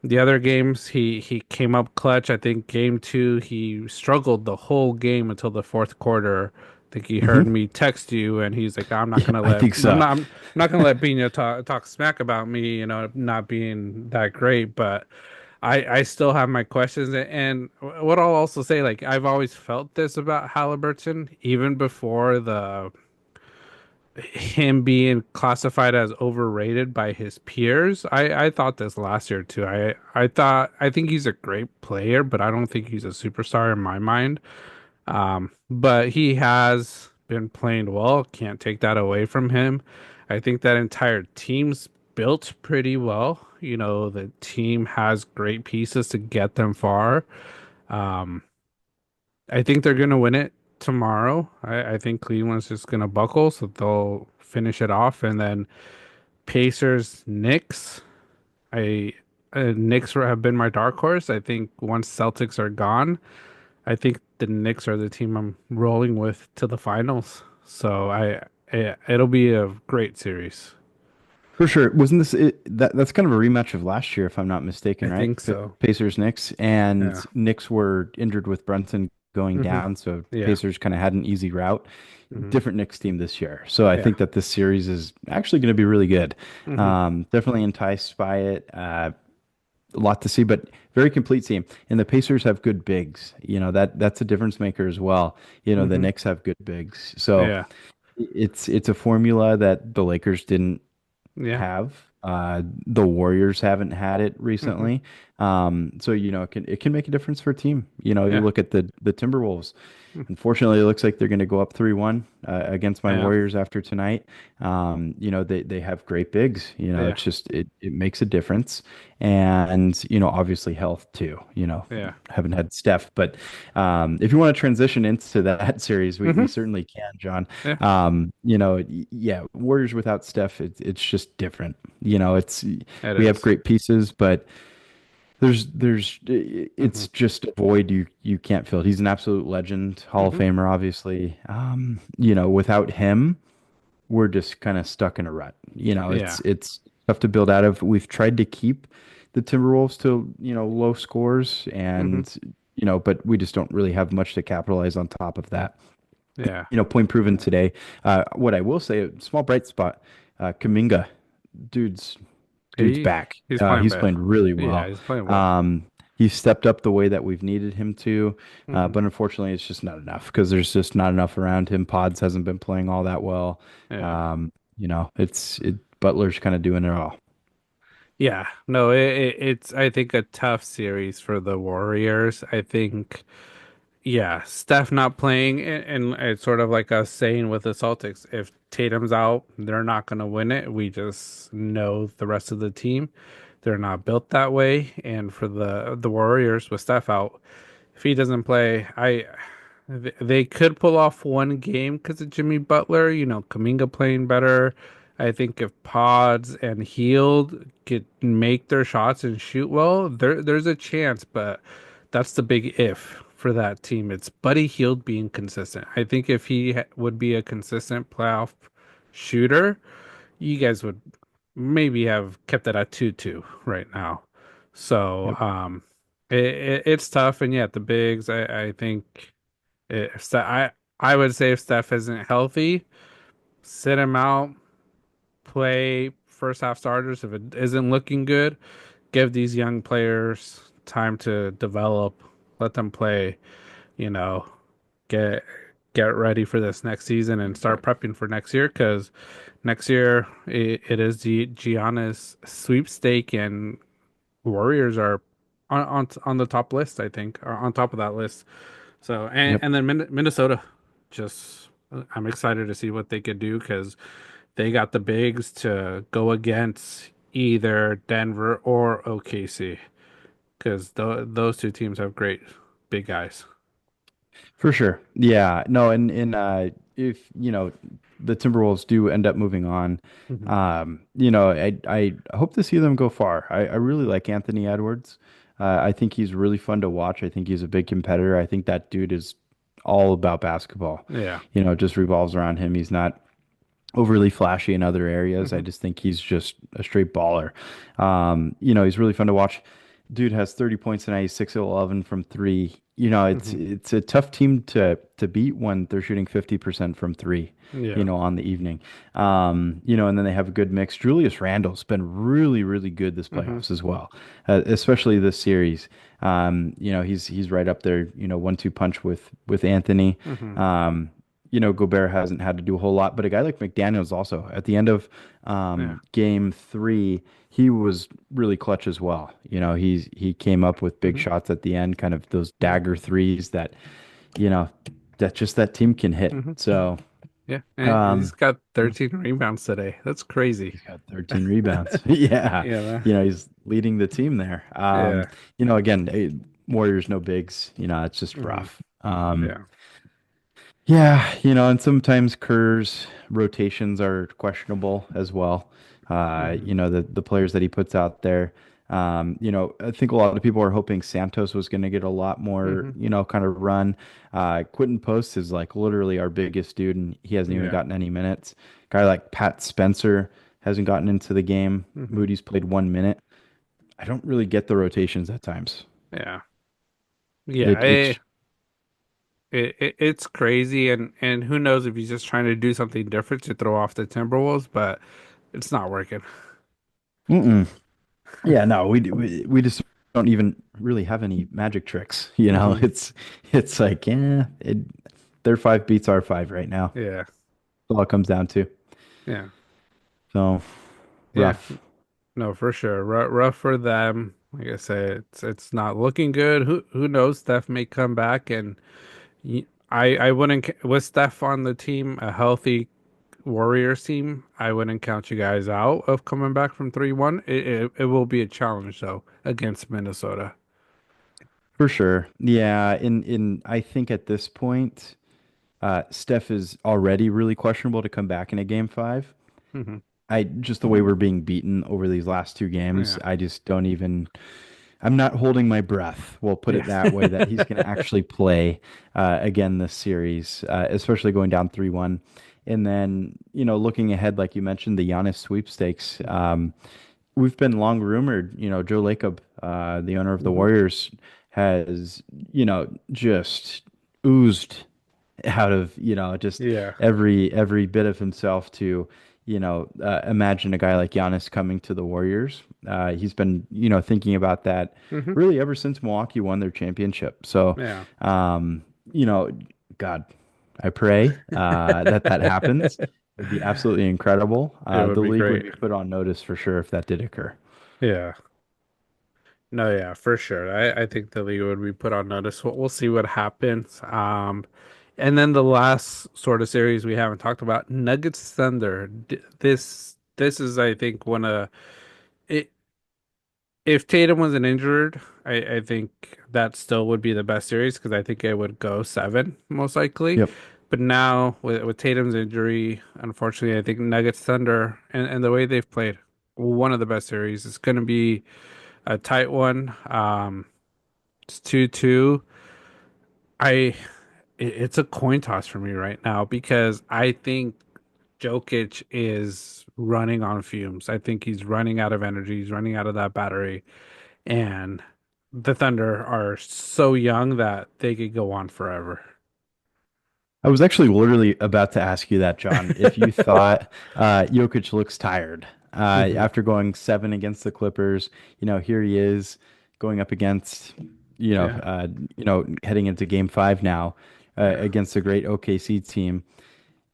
Hmm. The other games he came up clutch. I think game two he struggled the whole game until the fourth quarter. I think he heard Hmm. me text you and he's like, Yeah, I think so. I'm not gonna let Pina talk smack about me, you know, not being that great, but I still have my questions. And what I'll also say, like I've always felt this about Halliburton, even before the him being classified as overrated by his peers. I thought this last year too. I think he's a great player, but I don't think he's a superstar in my mind. But he has been playing well. Can't take that away from him. I think that entire team's built pretty well. You know, the team has great pieces to get them far. Um, I think they're gonna win it tomorrow. I think Cleveland's just gonna buckle, so they'll finish it off, and then Pacers, Knicks. I Knicks have been my dark horse. I think once Celtics are gone, I think the Knicks are the team I'm rolling with to the finals. So it'll be a great series. For sure. Wasn't that's kind of a rematch of last year, if I'm not mistaken, I right? think so. Pacers Knicks, Yeah. and Knicks were injured with Brunson going Hmm. down, so Yeah. Pacers kind of had an easy route. Hmm. Different Knicks team this year, so I Yeah. think that this series is actually going to be really good. Hmm. Definitely enticed by it. A lot to see, but very complete team. And the Pacers have good bigs. That's a difference maker as well. The Hmm. Knicks have good bigs, so Yeah. it's a formula that the Lakers didn't Yeah. have. The Warriors haven't had it Hmm. recently. So it can make a difference for a team. You Yeah. look at the Timberwolves. Mm. Unfortunately, it looks like they're going to go up 3-1 against my Yeah. Warriors after tonight. They have great bigs. Yeah. It's just it makes a difference, and obviously health too. Yeah. Haven't had Steph, but if you want to transition into that series, we Hmm. certainly can, John. Yeah. Yeah, Warriors without Steph, it's just different. It's It we have is. great pieces, but Hmm. it's just a void you can't fill. He's an absolute legend, Hall of Hmm. Famer, obviously. Without him, we're just kind of stuck in a rut. Yeah. It's tough to build out of. We've tried to keep the Timberwolves to, low scores Hmm. and but we just don't really have much to capitalize on top of that. Yeah. Point proven today. What I will say, a small bright spot, Kaminga, dude's dude's back. He's playing He's bad. playing really Yeah, well. he's playing well. He's stepped up the way that we've needed him to, Hmm. but unfortunately, it's just not enough because there's just not enough around him. Pods hasn't been playing all that well. Yeah. Butler's kind of doing it all. Yeah. No, it's I think a tough series for the Warriors. I think yeah, Steph not playing and it's sort of like us saying with the Celtics, if Tatum's out, they're not going to win it. We just know the rest of the team, they're not built that way. And for the Warriors with Steph out, if he doesn't play, they could pull off one game because of Jimmy Butler. You know, Kaminga playing better. I think if Pods and Heald could make their shots and shoot well, there's a chance. But that's the big if for that team. It's Buddy Heald being consistent. I think if he would be a consistent playoff shooter, you guys would maybe have kept it at 2-2 right now. So Yep. it's tough, and yet the bigs. I think if I would say if Steph isn't healthy, sit him out, play first half starters. If it isn't looking good, give these young players time to develop, let them play. You know, get. get ready for this next season and start prepping for next year because next year it is the Giannis sweepstake and Warriors are on the top list, I think, or on top of that list. So Yep. and then Minnesota, just I'm excited to see what they could do because they got the bigs to go against either Denver or OKC because those two teams have great big guys. For sure. Yeah. No, and if, the Timberwolves do end up moving on, Hmm. I hope to see them go far. I really like Anthony Edwards. I think he's really fun to watch. I think he's a big competitor. I think that dude is all about basketball. Yeah. It just revolves around him. He's not overly flashy in other areas. I Hmm. just think he's just a straight baller. He's really fun to watch. Dude has 30 points tonight. He's 6 of 11 from three. It's Hmm. it's a tough team to beat when they're shooting 50% from three, Yeah. on the evening. And then they have a good mix. Julius Randle's been really, really good this Hmm. playoffs as well, especially this series. He's right up there, 1-2 punch with Anthony. Hmm. Gobert hasn't had to do a whole lot, but a guy like McDaniels also at the end of Yeah. game three, he was really clutch as well. He came up with big Hmm. shots at the end, kind of those Yeah. dagger threes you know, that team can hit. Hmm. So, Yeah. And he's um, got 13 rebounds today. That's crazy. he's got 13 rebounds. Yeah. Yeah. He's leading the team there. Yeah. Again, Warriors, no bigs, it's just Hmm. rough. Yeah. Yeah, and sometimes Kerr's rotations are questionable as well. Hmm. The players that he puts out there. I think a lot of people are hoping Santos was going to get a lot more, Hmm. kind of run. Quentin Post is like literally our biggest dude, and he hasn't even Yeah. gotten any minutes. Guy like Pat Spencer hasn't gotten into the game. Hmm. Moody's played 1 minute. I don't really get the rotations at times. Yeah. Yeah. It's It's crazy and who knows if he's just trying to do something different to throw off the Timberwolves, but it's not working. mm-mm. Yeah, no, we just don't even really have any magic tricks. Hmm. It's like, their five beats our five right now. Yeah. That's all it comes down to. Yeah. So Yeah. rough. No, for sure. Rough for them. Like I said, it's not looking good. Who knows? Steph may come back and I wouldn't with Steph on the team, a healthy Warriors team, I wouldn't count you guys out of coming back from 3-1. It will be a challenge though against Minnesota. For sure. Yeah, in I think at this point, Steph is already really questionable to come back in a game five. Hmm. I just the way we're being beaten over these last two games, Yeah. I just don't even I'm not holding my breath. We'll put it Yeah. that way, that he's going to actually play again this series, especially going down 3-1. And then, looking ahead, like you mentioned, the Giannis sweepstakes. We've been long rumored, Joe Lacob, the owner of the Hmm. Warriors, has, just oozed out of just Yeah. every bit of himself to imagine a guy like Giannis coming to the Warriors. He's been thinking about that Hmm. really ever since Milwaukee won their championship. So Yeah. um, you know God, I pray that happens. It'd be absolutely incredible. It would The be league would great. be put on notice for sure if that did occur. Yeah. No, yeah, for sure. I think the league would be put on notice. We'll see what happens. And then the last sort of series we haven't talked about, Nuggets Thunder. This is, I think, one of it. If Tatum wasn't injured, I think that still would be the best series because I think it would go seven most likely. Yep. But now with Tatum's injury, unfortunately, I think Nuggets Thunder and the way they've played, one of the best series. It's going to be a tight one. It's 2-2. I it's a coin toss for me right now because I think Jokic is running on fumes. I think he's running out of energy. He's running out of that battery. And the Thunder are so young that they could go on forever. I was actually literally about to ask you that, John, if you thought Jokic looks tired Hmm. after going seven against the Clippers. Here he is going up against, Yeah. heading into game five now. against a great OKC team.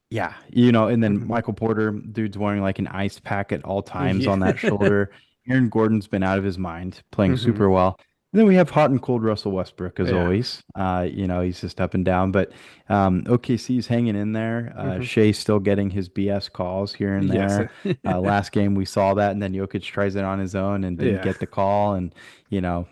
Yeah, you know, and then Mhm. Michael Porter, dude's wearing like an ice pack at all times Yeah. on that shoulder. Aaron Gordon's been out of his mind, playing hmm super well. And then we have hot and cold Russell Westbrook as Yeah. always. You know, he's just up and down, but OKC's hanging in there. hmm Shea's still getting his BS calls here and Yes. there. Last game we saw that, and then Jokic tries it on his own and didn't Yeah. get the call. And you know,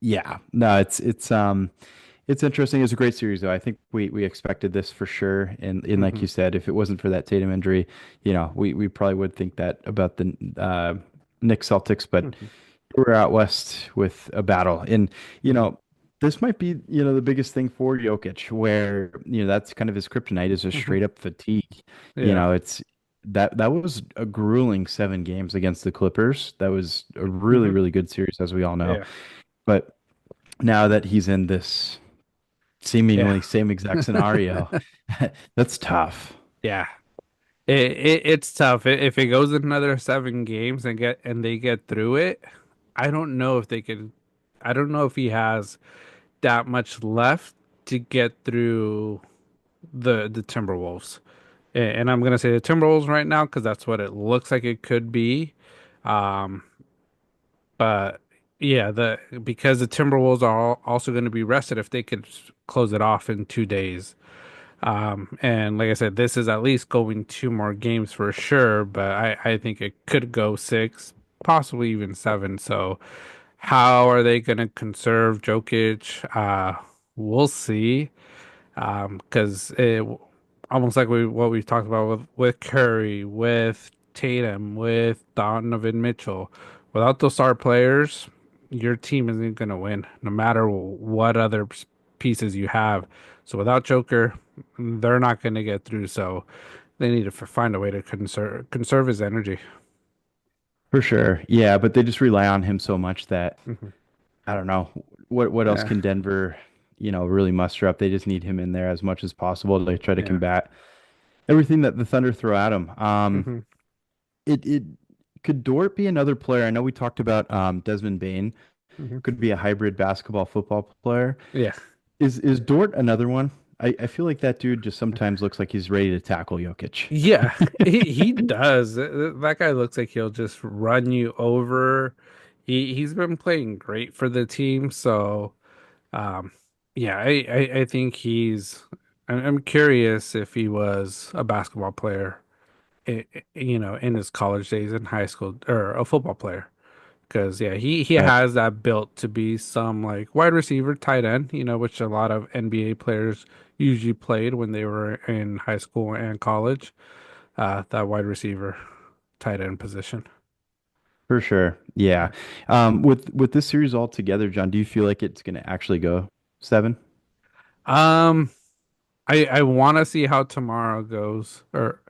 yeah, no, it's interesting. It's a great series, though. I think we expected this for sure. And like hmm you said, if it wasn't for that Tatum injury, you know, we probably would think that about the Knicks Celtics, but hmm we're out west with a battle. And, you hmm know, this might be, you know, the biggest thing for Jokic, where, you know, that's kind of his kryptonite is a hmm straight up fatigue. You Yeah. know, it's that was a grueling 7 games against the Clippers. That was a really, hmm really good series, as we all know. Yeah. But now that he's in this Yeah. seemingly same exact scenario. That's tough. Yeah. It's tough. If it goes another 7 games and they get through it, I don't know if they could. I don't know if he has that much left to get through the Timberwolves. And I'm gonna say the Timberwolves right now because that's what it looks like it could be. Um, but yeah, the because the Timberwolves are also going to be rested if they could close it off in 2 days. And like I said, this is at least going 2 more games for sure, but I think it could go 6, possibly even 7. So how are they going to conserve Jokic? We'll see. Because it almost like what we've talked about with Curry, with Tatum, with Donovan Mitchell. Without those star players, your team isn't going to win, no matter what other pieces you have. So without Joker, they're not going to get through. So they need to find a way to conserve his energy. For sure. Yeah, but they just rely on him so much that hmm I don't know what else Yeah, can Denver, you know, really muster up. They just need him in there as much as possible to try to yeah. combat everything that the Thunder throw at him. hmm It could Dort be another player? I know we talked about Desmond Bain hmm could be a hybrid basketball football player. Yeah. Is Dort another one? I feel like that dude just sometimes looks like he's ready to tackle Jokic. Yeah, he does. That guy looks like he'll just run you over. He's been playing great for the team, so um yeah, I think I'm curious if he was a basketball player, in his college days in high school or a football player. Because yeah, he Right. has that built to be some like wide receiver, tight end, which a lot of NBA players usually played when they were in high school and college, that wide receiver, tight end position. For sure. Yeah. Yeah. With this series all together, John, do you feel like it's going to actually go 7? Um, I want to see how tomorrow goes, or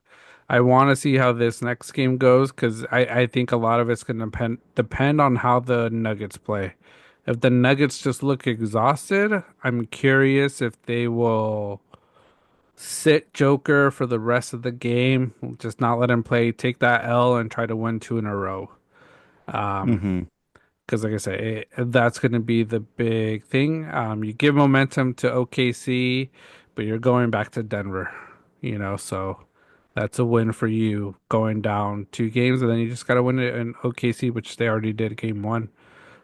I want to see how this next game goes, because I think a lot of it's going to depend on how the Nuggets play. If the Nuggets just look exhausted, I'm curious if they will sit Joker for the rest of the game, just not let him play, take that L and try to win 2 in a row. Um, Mm-hmm. because like I say, that's going to be the big thing. You give momentum to OKC, but you're going back to Denver, so that's a win for you going down 2 games, and then you just got to win it in OKC, which they already did game one.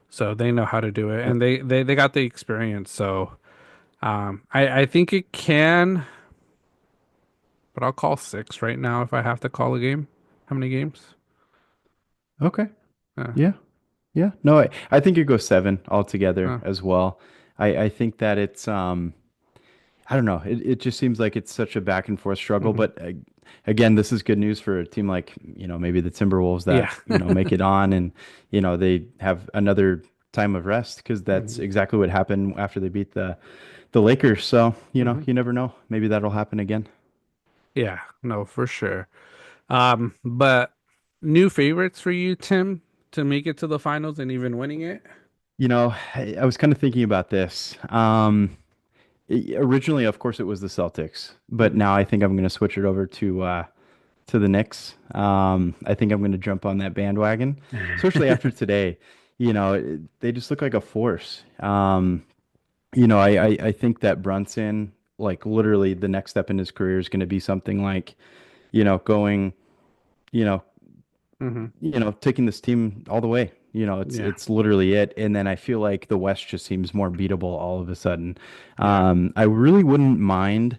So they know how to do it, and they got the experience. So I think it can, but I'll call 6 right now if I have to call a game. How many games? Okay. Uh, Yeah. Yeah. No, I think it goes 7 altogether uh, as well. I think that it's I don't know. It just seems like it's such a back and forth struggle. mhm. But again, this is good news for a team like, you know, maybe the Timberwolves Yeah. that, you know, make it on and, you know, they have another time of rest because that's hmm exactly what happened after they beat the Lakers. So, you know, hmm you never know. Maybe that'll happen again. Yeah, no, for sure. But new favorites for you, Tim, to make it to the finals and even winning it? You know, I was kind of thinking about this. Originally, of course, it was the Celtics, but hmm now I think I'm going to switch it over to the Knicks. I think I'm going to jump on that bandwagon, especially after today. You know, they just look like a force. You know, I think that Brunson. like literally the next step in his career is going to be something like, going, you know, Hmm. taking this team all the way. Yeah. It's literally it. And then I feel like the West just seems more beatable all of a sudden. Yeah. I really wouldn't mind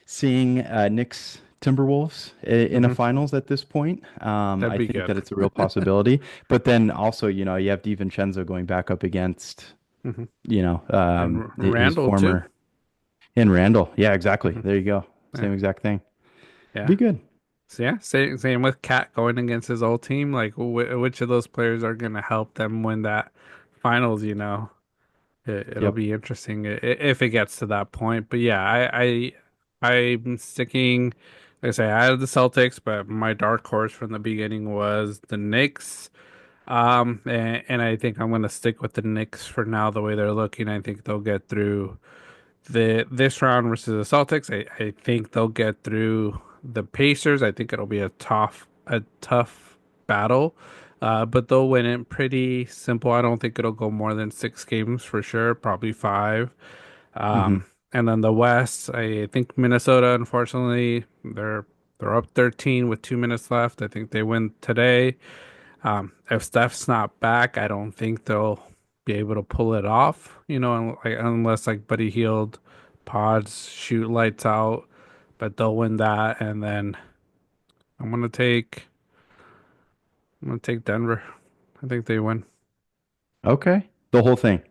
seeing Knicks Timberwolves in a Hmm. finals at this point. That'd I be think good. that it's a real possibility. But then also, you have DiVincenzo going back up against, Hmm. And his Randall too. former in Randall. Yeah, exactly. Hmm. There you go. Yeah. Same exact thing. Yeah. Be good. So yeah, same with Cat going against his old team. Like, which of those players are going to help them win that finals? It'll Yep. be interesting if it gets to that point. But yeah, I'm sticking. Like I say, I had the Celtics, but my dark horse from the beginning was the Knicks. And I think I'm going to stick with the Knicks for now. The way they're looking, I think they'll get through this round versus the Celtics. I think they'll get through the Pacers. I think it'll be a tough battle. But they'll win it pretty simple. I don't think it'll go more than 6 games for sure, probably five. Hmm. And then the West, I think Minnesota, unfortunately, they're up 13 with 2 minutes left. I think they win today. If Steph's not back, I don't think they'll be able to pull it off, unless like Buddy Hield pods shoot lights out, but they'll win that. And then I'm gonna take I'm gonna take Denver. I think they win. Okay. The whole thing.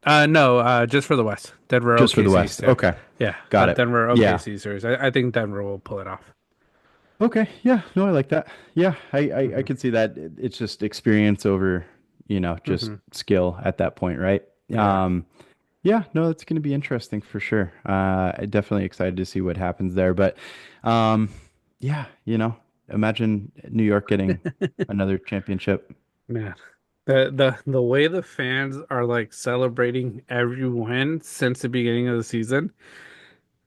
No, just for the West. Denver Just for the OKC West. series. Okay. Yeah, Got it. Denver Yeah. OKC series. I think Denver will pull it off. Okay. Yeah. No, I like that. Yeah. I Hmm. could see that. It's just experience over, just Hmm. skill at that point, right? Yeah. Um, yeah, no, that's going to be interesting for sure. I'm definitely excited to see what happens there. But um, yeah, imagine New York getting another championship. Man, the way the fans are like celebrating every win since the beginning of the season,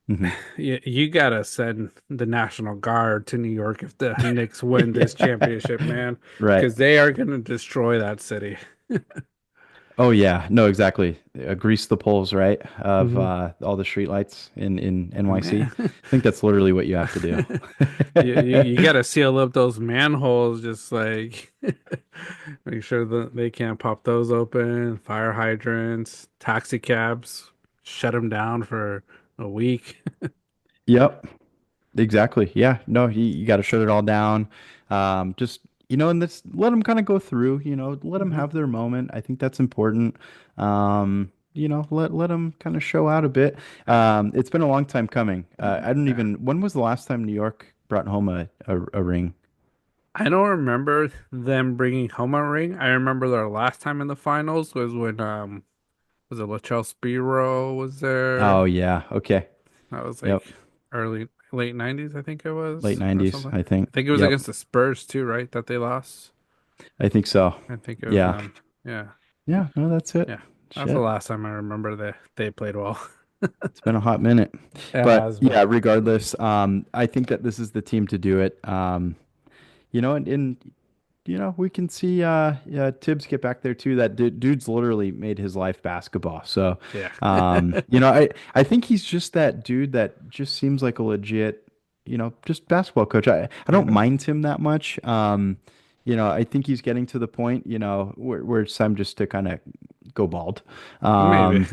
Hmm. you gotta send the National Guard to New York if the Knicks win this Yeah. championship, man, Right. because they are gonna destroy that city. Oh yeah, no, exactly. Grease the poles, right? Of Hmm. all the street lights in NYC. Man, I think that's literally what you have to do. you gotta seal up those manholes, just like make sure that they can't pop those open. Fire hydrants, taxi cabs, shut them down for a week. Yep. Exactly. Yeah. No, you got to shut it all down. Just, and this let them kind of go through, let them Hmm. have their moment. I think that's important. Let them kind of show out a bit. It's been a long time coming. I don't Yeah. even, when was the last time New York brought home a ring? I don't remember them bringing home a ring. I remember their last time in the finals was when was it Latrell Spiro was there? Oh, yeah. Okay. That was Yep. like early late 90s, I think it Late was, or 90s, something. I think. I think it was Yep. against the Spurs too, right? That they lost. I think so. I think it was Yeah. them. Yeah. Yeah. No, that's it. Yeah. That's the Shit. last time I remember they played well. It's been a hot minute. It But has been. yeah, regardless, I think that this is the team to do it. And we can see yeah, Tibbs get back there too. That dude's literally made his life basketball. So, Yeah. I think he's just that dude that just seems like a legit, just basketball coach. I don't Hmm. mind him that much. I think he's getting to the point, where it's time just to kind of go bald. Maybe.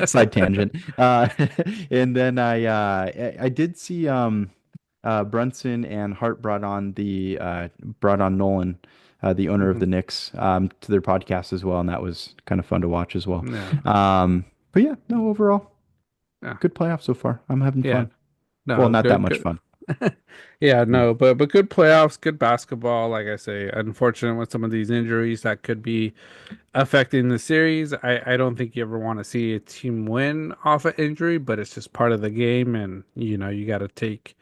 Side tangent. And then I did see Brunson and Hart brought on Nolan, the owner of Hmm. the Knicks, to their podcast as well, and that was kind of fun to watch as well. Yeah. But yeah, no, overall, Yeah. good playoff so far. I'm having Yeah. fun. Well, No, not that good, much good. fun. Yeah, Yeah. no, but good playoffs, good basketball. Like I say, unfortunate with some of these injuries that could be affecting the series. I don't think you ever want to see a team win off an injury, but it's just part of the game, and you got to take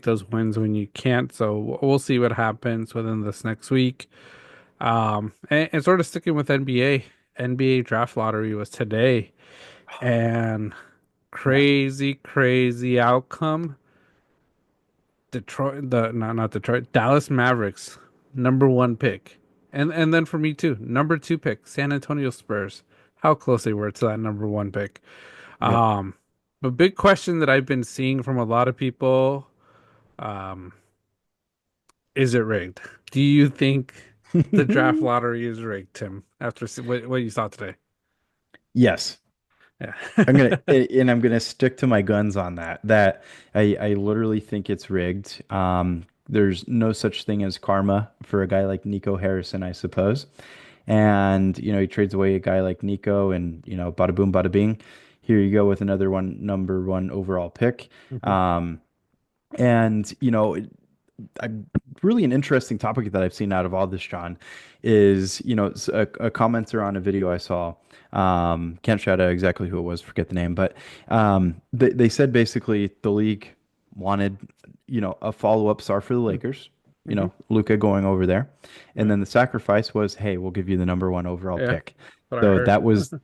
those wins when you can't. So we'll see what happens within this next week. And sort of sticking with NBA, NBA draft lottery was today, and Yeah. crazy, crazy outcome. Detroit, the not Detroit, Dallas Mavericks, number one pick, and then for me too, number two pick, San Antonio Spurs. How close they were to that number one pick. Yep. Um, A big question that I've been seeing from a lot of people, um, is it rigged? Do you think the draft lottery is rigged, Tim, after what you saw today? Yes. Yeah. I'm gonna stick to my guns on that. That I literally think it's rigged. There's no such thing as karma for a guy like Nico Harrison, I suppose. And he trades away a guy like Nico, and bada boom, bada bing. Here you go with another number one overall pick. hmm Um, and I really an interesting topic that I've seen out of all this, John, is a commenter on a video I saw. Can't shout out exactly who it was, forget the name, but they said basically the league wanted a follow-up star for the Lakers. hmm Luca going over there, and Yeah. then the sacrifice was, hey, we'll give you the number one overall Yeah. pick. What I So heard. that was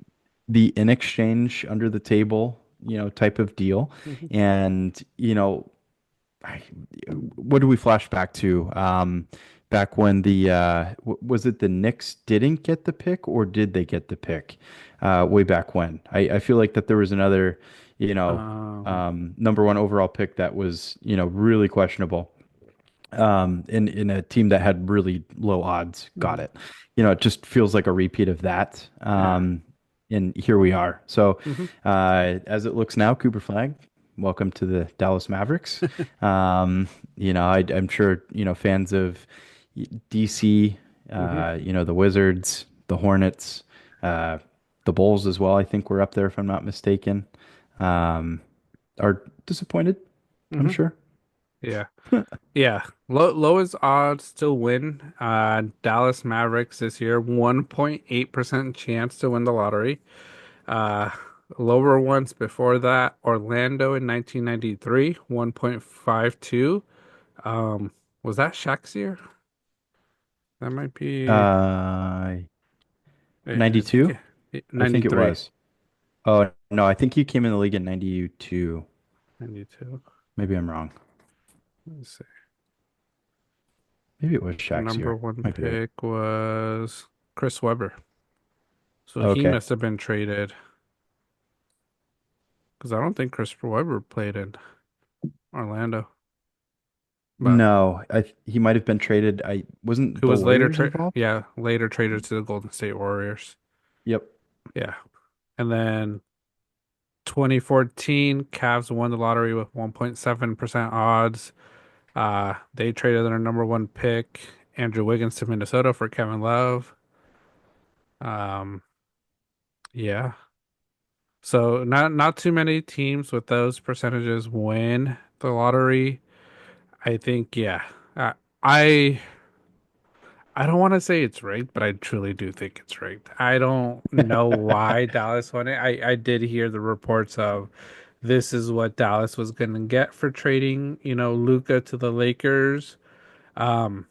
the in exchange under the table, type of deal, hmm and I, what do we flash back to? Back when was it the Knicks didn't get the pick, or did they get the pick? Way back when. I feel like that there was another, you know, Um, number one overall pick that was, really questionable. In a team that had really low odds, got mhm. it. It just feels like a repeat of that. Yeah. And here we are. So, hmm as it looks now, Cooper Flag, welcome to the Dallas Mavericks. I'm sure, fans of DC, hmm the Wizards, the Hornets, uh, the Bulls as well. I think we're up there, if I'm not mistaken. Um, are disappointed, I'm hmm sure. Yeah. Yeah. Lowest odds to win. Dallas Mavericks this year, 1.8% chance to win the lottery. Uh, Lower ones before that, Orlando in 1993, 1.52. Um, was that Shaq's year? That might be, Uh, I think 92? I think it 93, was. Oh, no, I think he came in the league in 92. 92. Maybe I'm wrong. Let's see. Maybe it was The Shaq's number year. one Might be right. pick was Chris Webber. So he Okay. must have been traded because I don't think Chris Webber played in Orlando, but No, he might have been traded. I wasn't who the was later Warriors involved? later traded to the Golden State Warriors. Yep. Yeah. And then 2014, Cavs won the lottery with 1.7% odds. They traded their number one pick, Andrew Wiggins, to Minnesota for Kevin Love. Um, yeah. So not too many teams with those percentages win the lottery. I think, yeah. Uh, I I don't want to say it's rigged, but I truly do think it's rigged. I don't know why Dallas won it. I did hear the reports of this is what Dallas was going to get for trading, Luca to the Lakers. Um,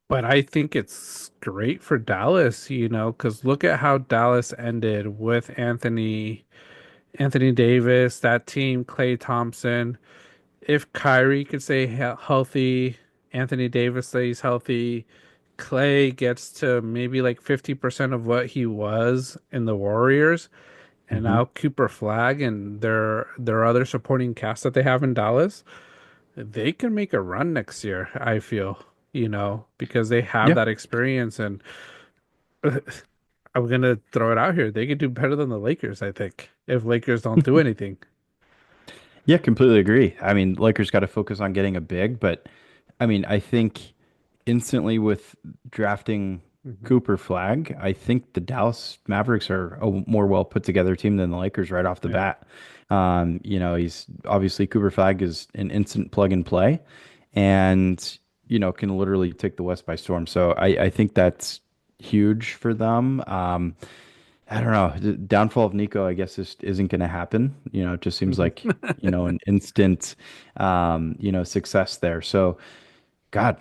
but I think it's great for Dallas, because look at how Dallas ended with Anthony Davis, that team, Klay Thompson. If Kyrie could stay healthy, Anthony Davis stays healthy, Clay gets to maybe like 50% of what he was in the Warriors, and Hmm. now Cooper Flag and their other supporting cast that they have in Dallas, they can make a run next year, I feel, because they have Yeah. that experience and I'm gonna throw it out here. They could do better than the Lakers, I think, if Lakers don't do anything. Yeah, completely agree. I mean, Lakers got to focus on getting a big, but I mean, I think instantly with drafting hmm Cooper Flag, I think the Dallas Mavericks are a more well put together team than the Lakers right off the Yeah. bat. He's obviously Cooper Flag is an instant plug and play and, can literally take the West by storm. So I think that's huge for them. I don't know. The downfall of Nico, I guess, just isn't going to happen. It just seems like, an instant, success there. So, God,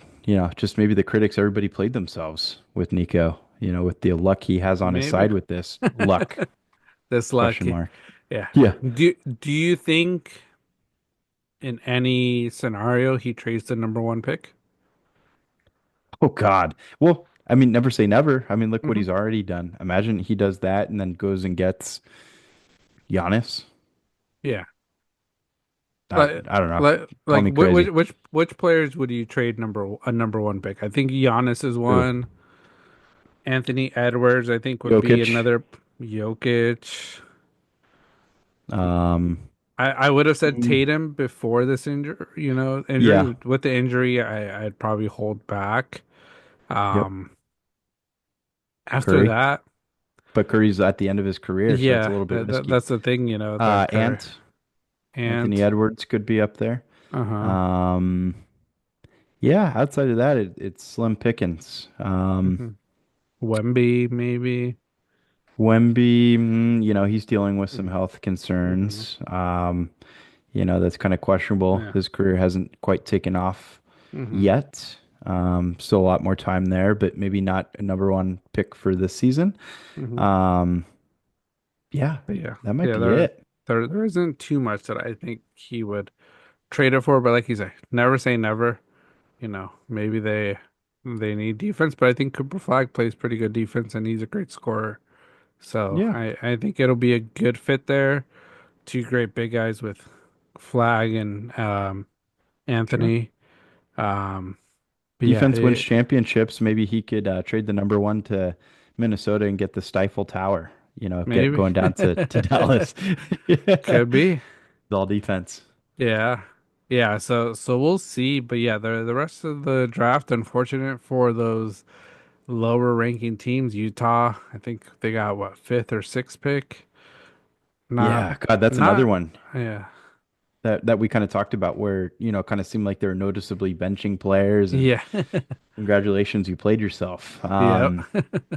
just maybe the critics, everybody played themselves with Nico, with the luck he has on his Maybe. side with this luck This question lucky. mark. Yeah. Yeah. Do you think in any scenario he trades the number one pick? Oh, God. Well, I mean, never say never. I mean, look what hmm he's already done. Imagine he does that and then goes and gets Giannis. Yeah. I Like, I don't know. Call like me crazy. which players would you trade a number one pick? I think Giannis is Ooh, one. Anthony Edwards, I think, would be Jokic. another. Jokic. Um, I would have said mm, Tatum before this injury, yeah, injury. With the injury, I'd probably hold back. yep. Um, After Curry, that, but Curry's at the end of his career, so it's a yeah, little bit risky. that's the thing, the Curry Ant, Anthony and Edwards could be up there. uh-huh. Um, yeah, outside of that, it's slim pickings. hmm Wemby maybe. Wemby, he's dealing with some hmm health hmm concerns. That's kind of questionable. Yeah. His career hasn't quite taken off hmm yet. Still a lot more time there, but maybe not a number one pick for this season. hmm Um, yeah, But yeah, that might yeah, be it. there isn't too much that I think he would trade it for, but like you say, never say never. Maybe they need defense, but I think Cooper Flag plays pretty good defense and he's a great scorer. So Yeah, I think it'll be a good fit there. Two great big guys with Flag and sure. Anthony. Um, but yeah, Defense wins championships. Maybe he could trade the number one to Minnesota and get the Stifle Tower. Get maybe going down to Dallas. Yeah, could be. all defense. Yeah. Yeah, so we'll see, but yeah, the rest of the draft, unfortunate for those lower ranking teams. Utah, I think they got what, fifth or sixth pick. Not, Yeah, God, that's another not, one yeah, that we kind of talked about where, kind of seemed like they're noticeably benching players and yeah, congratulations, you played yourself. yep.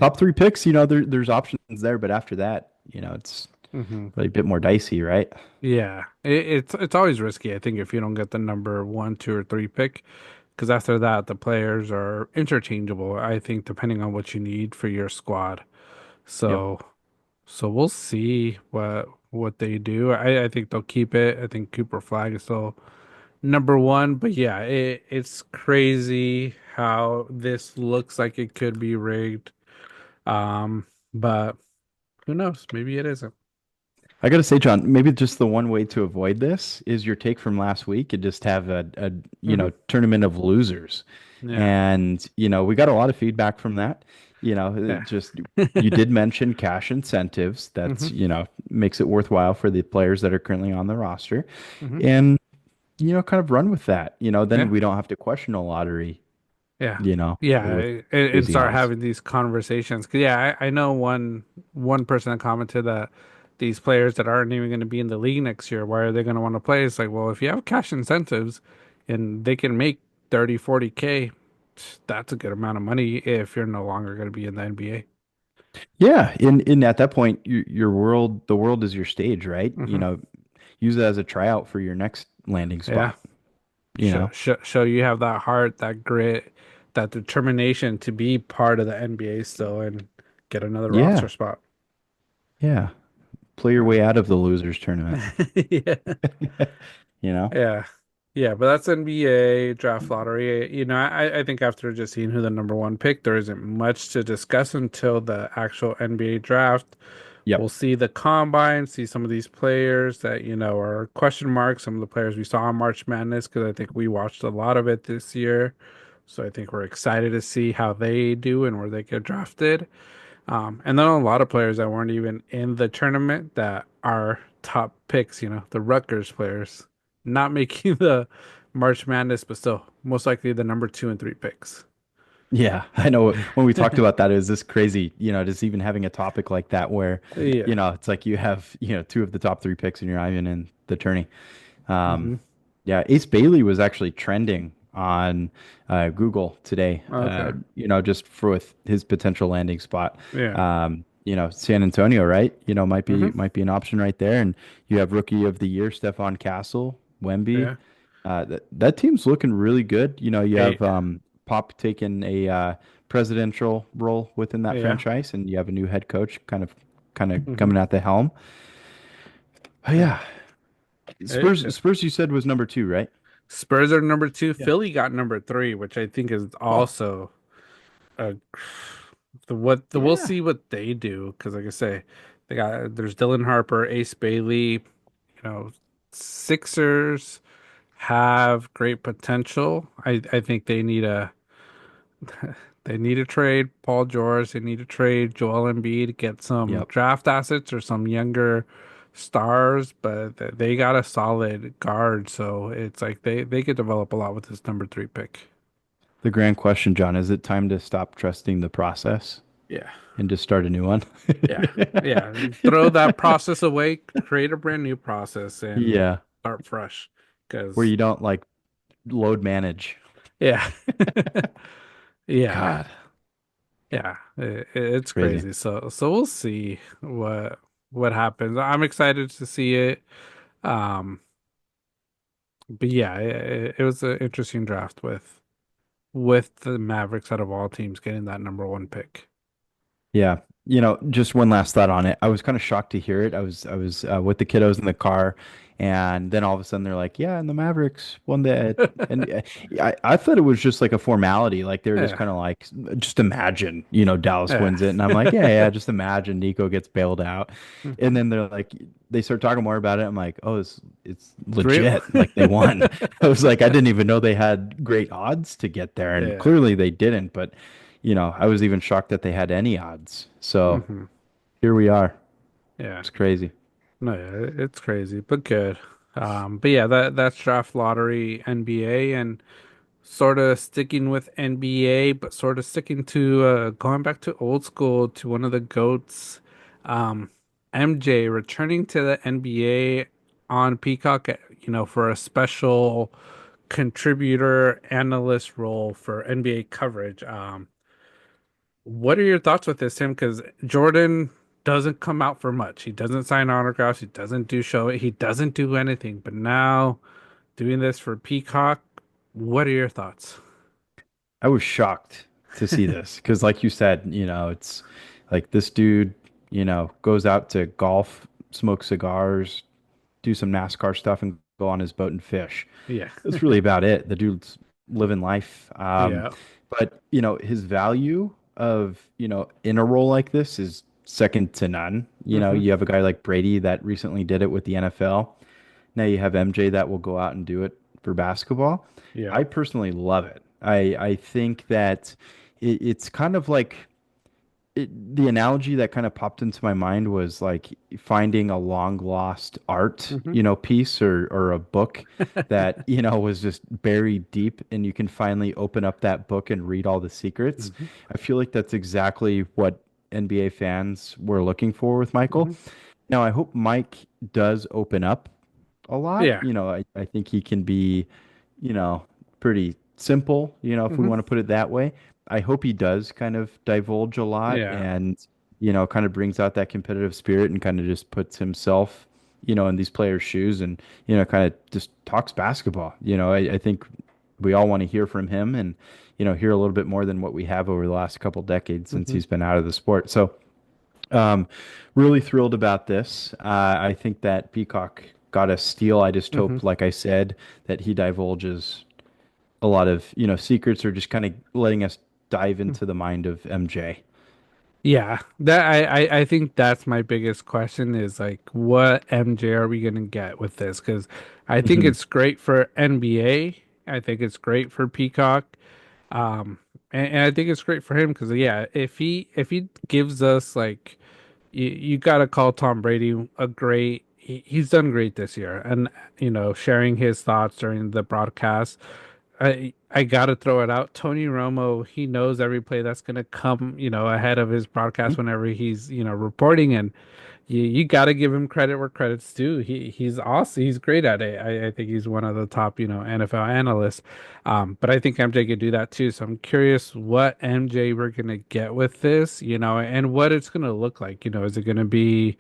Top three picks, there's options there, but after that, it's hmm really a bit more dicey, right? Yeah, it's always risky. I think if you don't get the number one, two, or three pick, because after that the players are interchangeable. I think depending on what you need for your squad. Yep. So so we'll see what they do. I think they'll keep it. I think Cooper Flag is still number one, but yeah, it's crazy how this looks like it could be rigged. Um, but who knows? Maybe it isn't. I gotta say, John, maybe just the one way to avoid this is your take from last week and just have a hmm tournament of losers. Yeah, And, we got a lot of feedback from that. yeah. Just you did mention cash incentives. hmm That's, makes it worthwhile for the players that are currently on the roster. hmm And, kind of run with that. Then Yeah. we don't have to question a lottery, Yeah. Yeah, with and crazy start odds. having these conversations. 'Cause yeah, I know one person that commented that these players that aren't even going to be in the league next year, why are they going to want to play? It's like, well, if you have cash incentives and they can make 30, 40K, that's a good amount of money if you're no longer going to be in the NBA. Yeah. In at that point, the world is your stage, right? hmm Use it as a tryout for your next landing Yeah. spot, you know? Show you have that heart, that grit, that determination to be part of the NBA still and get another roster Yeah. spot. Yeah. Play your way out of the losers tournament, Yeah. you know? Yeah. Yeah, but that's NBA draft lottery. I think after just seeing who the number one pick, there isn't much to discuss until the actual NBA draft. We'll Yep. see the combine, see some of these players that, are question marks, some of the players we saw in March Madness, because I think we watched a lot of it this year. So I think we're excited to see how they do and where they get drafted. And then a lot of players that weren't even in the tournament that are top picks, the Rutgers players, not making the March Madness, but still most likely the number two and three picks. Yeah. I know when we talked about that, it was this crazy, just even having a topic like that where, Yeah. it's like you have, two of the top three picks and you're not even in the tourney. Um, hmm yeah, Ace Bailey was actually trending on Google today. Okay. Just for with his potential landing spot. Yeah. San Antonio, right? Might be hmm might be an option right there. And you have Rookie of the Year, Stephon Castle, Wemby. Yeah. That team's looking really good. You Hey. have Pop taking a presidential role within that Yeah. franchise, and you have a new head coach kind of hmm coming at the helm. Oh, Yeah. yeah, Spurs. It, Spurs, you said was number two, right? Spurs are number two. Yeah. Philly got number three, which I think is Oh, also a we'll yeah. see what they do because like I say, there's Dylan Harper, Ace Bailey. know, Sixers have great potential. I think they need to trade Paul George. They need to trade Joel Embiid to get some Yep. draft assets or some younger stars, but they got a solid guard, so it's like they could develop a lot with this number three pick. The grand question, John, is it time to stop trusting the process Yeah. and just start a new one? Yeah. Yeah. Throw that process away, create a brand new process and Yeah, start fresh. where Because you don't like load manage. yeah. Yeah. God, Yeah. It's crazy. crazy. So we'll see what happens. I'm excited to see it. Um, but yeah, it was an interesting draft with the Mavericks out of all teams getting that number one pick. Yeah. Just one last thought on it. I was kind of shocked to hear it. I was with the kiddos in the car, and then all of a sudden they're like, "Yeah, and the Mavericks won that." And I thought it was just like a formality. Like they were just Yeah. kind of like, just imagine, Dallas Yeah. wins it, and I'm like, yeah, yeah, just imagine Nico gets bailed out, and Mhm. then they're like, they start talking more about it. I'm like, oh, it's It's real. legit. Like they won. I was like, I didn't even know they had great odds to get there, and Yeah. clearly they didn't, but. I was even shocked that they had any odds. So Hmm. here we are. Yeah. It's crazy. No, yeah, it's crazy, but good. But yeah, that's draft lottery NBA and sort of sticking with NBA, but sort of sticking to going back to old school to one of the GOATs, um, MJ returning to the NBA on Peacock, for a special contributor analyst role for NBA coverage. What are your thoughts with this, Tim? Because Jordan doesn't come out for much. He doesn't sign autographs. He doesn't do show. He doesn't do anything. But now doing this for Peacock, what are your thoughts? I was shocked to see this because, like you said, it's like this dude, goes out to golf, smoke cigars, do some NASCAR stuff, and go on his boat and fish. Yeah. That's really about it. The dude's living life. Yeah. But his value of, in a role like this is second to none. Hmm. You have a guy like Brady that recently did it with the NFL. Now you have MJ that will go out and do it for basketball. Yeah. I personally love it. I think that it's kind of like the analogy that kind of popped into my mind was like finding a long lost art, Hmm. piece or a book that, was just buried deep and you can finally open up that book and read all the secrets. Hmm. I feel like that's exactly what NBA fans were looking for with Michael. Hmm. Now, I hope Mike does open up a lot. Yeah. I think he can be, pretty simple, if we Hmm. want to put it that way. I hope he does kind of divulge a lot Yeah. and, kind of brings out that competitive spirit and kind of just puts himself, in these players' shoes and, kind of just talks basketball. I think we all want to hear from him and, hear a little bit more than what we have over the last couple decades since Hmm. he's been out of the sport. So, um, really thrilled about this. I think that Peacock got a steal. I just Hmm. hope, like I said, that he divulges a lot of, secrets or just kind of letting us dive into the mind of MJ. Yeah, that I think that's my biggest question is like, what MJ are we gonna get with this? Because I think Hmm. it's great for NBA. I think it's great for Peacock. And I think it's great for him because yeah, if he gives us like, you gotta call Tom Brady a great. He's done great this year, and sharing his thoughts during the broadcast. I gotta throw it out. Tony Romo, he knows every play that's gonna come, ahead of his broadcast whenever he's, reporting, and you gotta give him credit where credit's due. He's awesome. He's great at it. I think he's one of the top, NFL analysts. But I think MJ could do that too. So I'm curious what MJ we're gonna get with this, and what it's gonna look like. Is it gonna be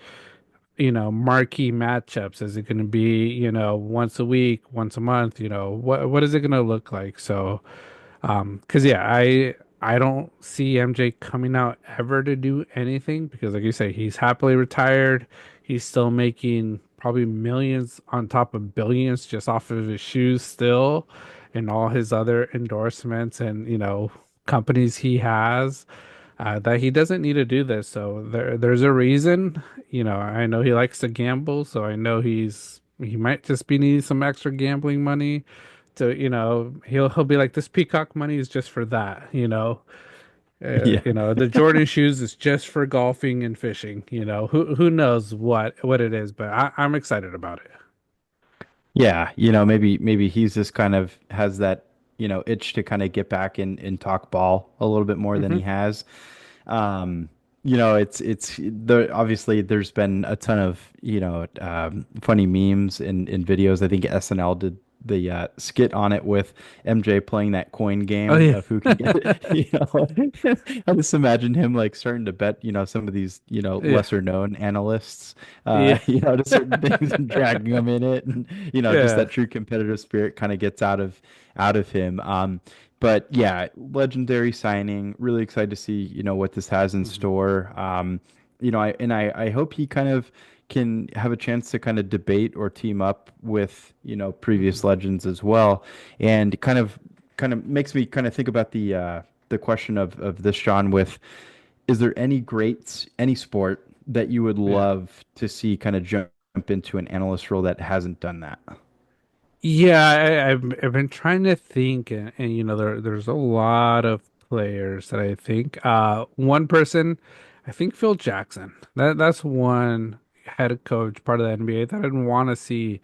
marquee matchups? Is it going to be, once a week, once a month? What is it going to look like? So, because yeah, I don't see MJ coming out ever to do anything because, like you say, he's happily retired. He's still making probably millions on top of billions just off of his shoes still, and all his other endorsements and companies he has. That he doesn't need to do this. So there's a reason. I know he likes to gamble, so I know he's he might just be needing some extra gambling money to, he'll be like, this Peacock money is just for that, Yeah. the Jordan shoes is just for golfing and fishing, who knows what it is, but I'm excited about it. Yeah, maybe he's just kind of has that, itch to kind of get back and talk ball a little bit more than he Hmm. has. Um, it's the obviously there's been a ton of, funny memes and videos. I think SNL did the skit on it with MJ playing that coin Oh game yeah. of who can get it. I just imagine him like starting to bet, some of these, Yeah. lesser known analysts, Yeah. to certain things and dragging them in it, and just Yeah. that true competitive spirit kind of gets out of him. But yeah, legendary signing. Really excited to see, what this has in Hmm. store. I hope he kind of can have a chance to kind of debate or team up with, Hmm. previous legends as well. And kind of makes me kind of think about the question of this, Sean, with is there any sport that you would Yeah. love to see kind of jump into an analyst role that hasn't done that? Yeah, I've been trying to think, and there's a lot of players that I think. One person, I think Phil Jackson. That's one head coach, part of the NBA that I'd want to see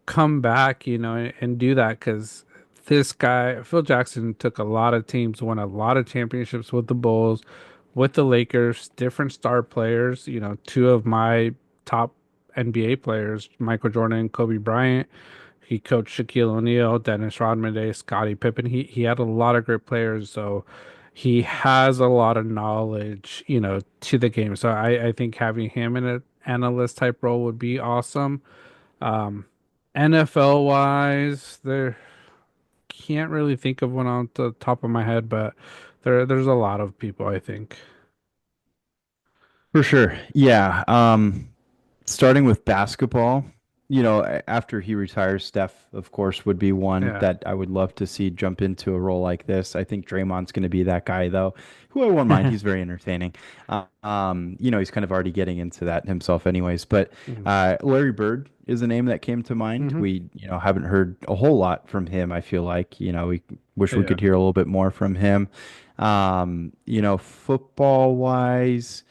come back, and do that because this guy, Phil Jackson, took a lot of teams, won a lot of championships with the Bulls, with the Lakers, different star players. Two of my top NBA players, Michael Jordan and Kobe Bryant. He coached Shaquille O'Neal, Dennis Rodman, Scottie Pippen. He had a lot of great players, so he has a lot of knowledge, to the game. So I think having him in an analyst type role would be awesome. Um, NFL wise, there can't really think of one on the top of my head, but there's a lot of people, I think. For sure. Yeah. Starting with basketball, after he retires, Steph, of course, would be one Yeah. that I would love to see jump into a role like this. I think Draymond's going to be that guy, though, who I won't mind. He's very entertaining. He's kind of already getting into that himself, anyways. But Hmm. Larry Bird is a name that came to mind. Hmm. We, haven't heard a whole lot from him. I feel like, we wish we Yeah. could hear a little bit more from him. Football wise.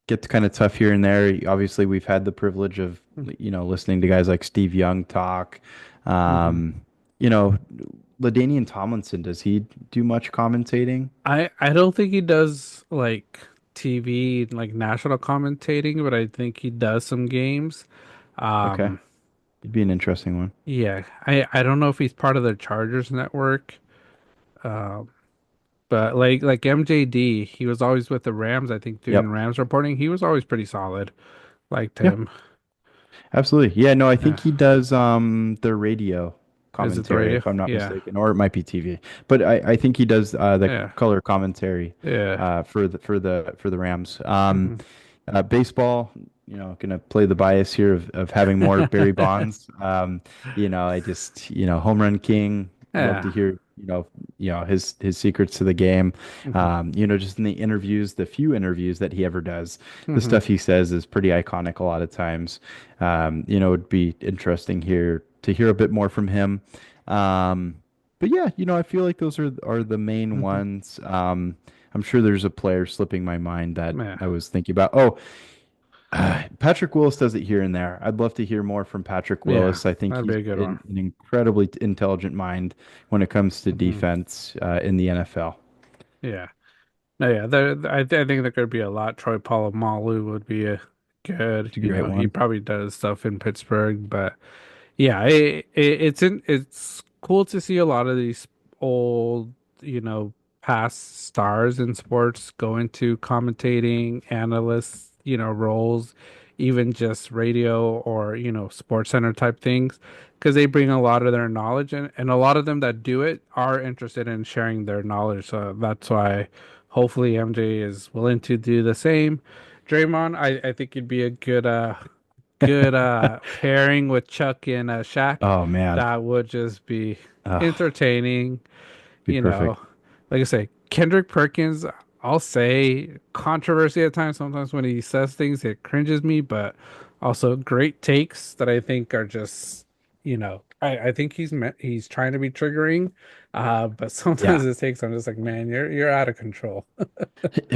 Gets kind of tough here and there. Obviously, we've had the privilege of, listening to guys like Steve Young talk. Hmm. Um, you know, LaDainian Tomlinson, does he do much commentating? I don't think he does like TV like national commentating, but I think he does some games. Okay, Um, it'd be an interesting one. yeah, I don't know if he's part of the Chargers network. Um, but like MJD, he was always with the Rams, I think doing Yep. Rams reporting. He was always pretty solid. Liked Yeah, him. absolutely. Yeah, no, I Yeah. think he does the radio Is it the commentary, radio? if I'm not Yeah. mistaken, or it might be TV. But I think he does the Yeah. color commentary Yeah. for the Rams. Hmm. Baseball, gonna play the bias here of having more Barry Bonds. I just, home run king. Love to Yeah. hear, his secrets to the game. Hmm. Just in the interviews, the few interviews that he ever does, the Hmm. stuff he says is pretty iconic a lot of times. It'd be interesting here to hear a bit more from him. Um, but yeah, I feel like those are the main Hmm. ones. I'm sure there's a player slipping my mind that Yeah. I was thinking about. Oh, Patrick Willis does it here and there. I'd love to hear more from Patrick Yeah. Willis. I think That'd be he's a good one. an incredibly intelligent mind when it comes to Hmm. defense in the NFL. Yeah. No, yeah. I think there could be a lot. Troy Polamalu would be a good. It's a great He one. probably does stuff in Pittsburgh, but yeah, it's cool to see a lot of these old, past stars in sports go into commentating, analysts, roles, even just radio or, sports center type things, because they bring a lot of their knowledge and a lot of them that do it are interested in sharing their knowledge. So that's why hopefully MJ is willing to do the same. Draymond, I think he'd be a good pairing with Chuck and Shaq. Oh man, That would just be oh, entertaining, be you know. perfect. Like I say, Kendrick Perkins, I'll say controversy at times. Sometimes when he says things, it cringes me, but Also, great takes that I think are just, I think he's trying to be triggering, but sometimes Yeah. his takes I'm just like, man, you're out of control.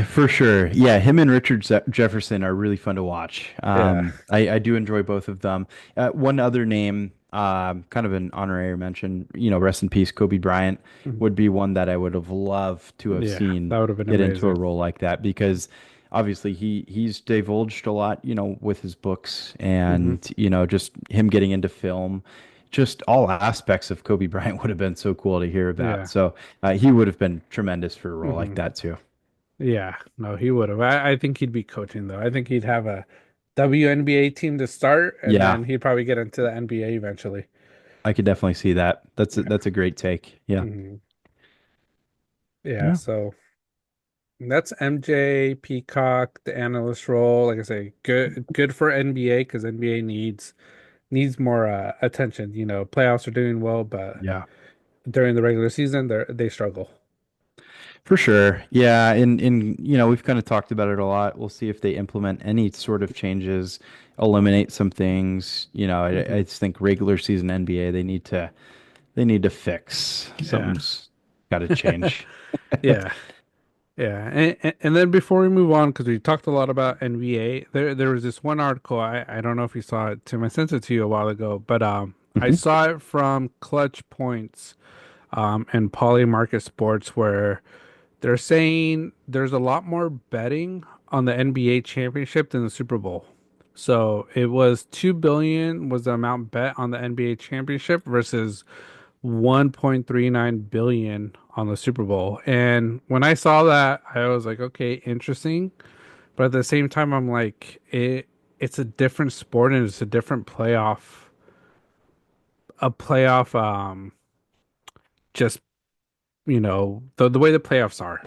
For sure. Yeah, him and Richard Jefferson are really fun to watch. Yeah. I do enjoy both of them. One other name, kind of an honorary mention, rest in peace, Kobe Bryant Mhm. would be one that I would have loved to have Yeah, seen that would have been get into a amazing. role like that because obviously he's divulged a lot, with his books Hmm. and, just him getting into film. Just all aspects of Kobe Bryant would have been so cool to hear about. Yeah. So he would have been tremendous for a role like Hmm. that too. Yeah, no, he would have. I think he'd be coaching though. I think he'd have a WNBA team to start, and Yeah. then he'd probably get into the NBA eventually. I could definitely see that. Yeah. That's a great take. Yeah. Hmm. Yeah, Yeah. so that's MJ, Peacock, the analyst role. Like I say, good for NBA because NBA needs more attention. Playoffs are doing well, but Yeah. during the regular season, they struggle. For sure. Yeah, and we've kind of talked about it a lot. We'll see if they implement any sort of changes, eliminate some things. I Hmm. just think regular season NBA they need to fix. Yeah. Something's got to change. Yeah. Yeah, and then before we move on, because we talked a lot about NBA, there was this one article. I don't know if you saw it, Tim. I sent it to you a while ago, but I Mhm. saw it from Clutch Points and Poly Market Sports, where they're saying there's a lot more betting on the NBA championship than the Super Bowl. So it was 2 billion was the amount bet on the NBA championship versus 1.39 billion on the Super Bowl. And when I saw that, I was like, okay, interesting. But at the same time, I'm like, it's a different sport and it's a different playoff just the way the playoffs are.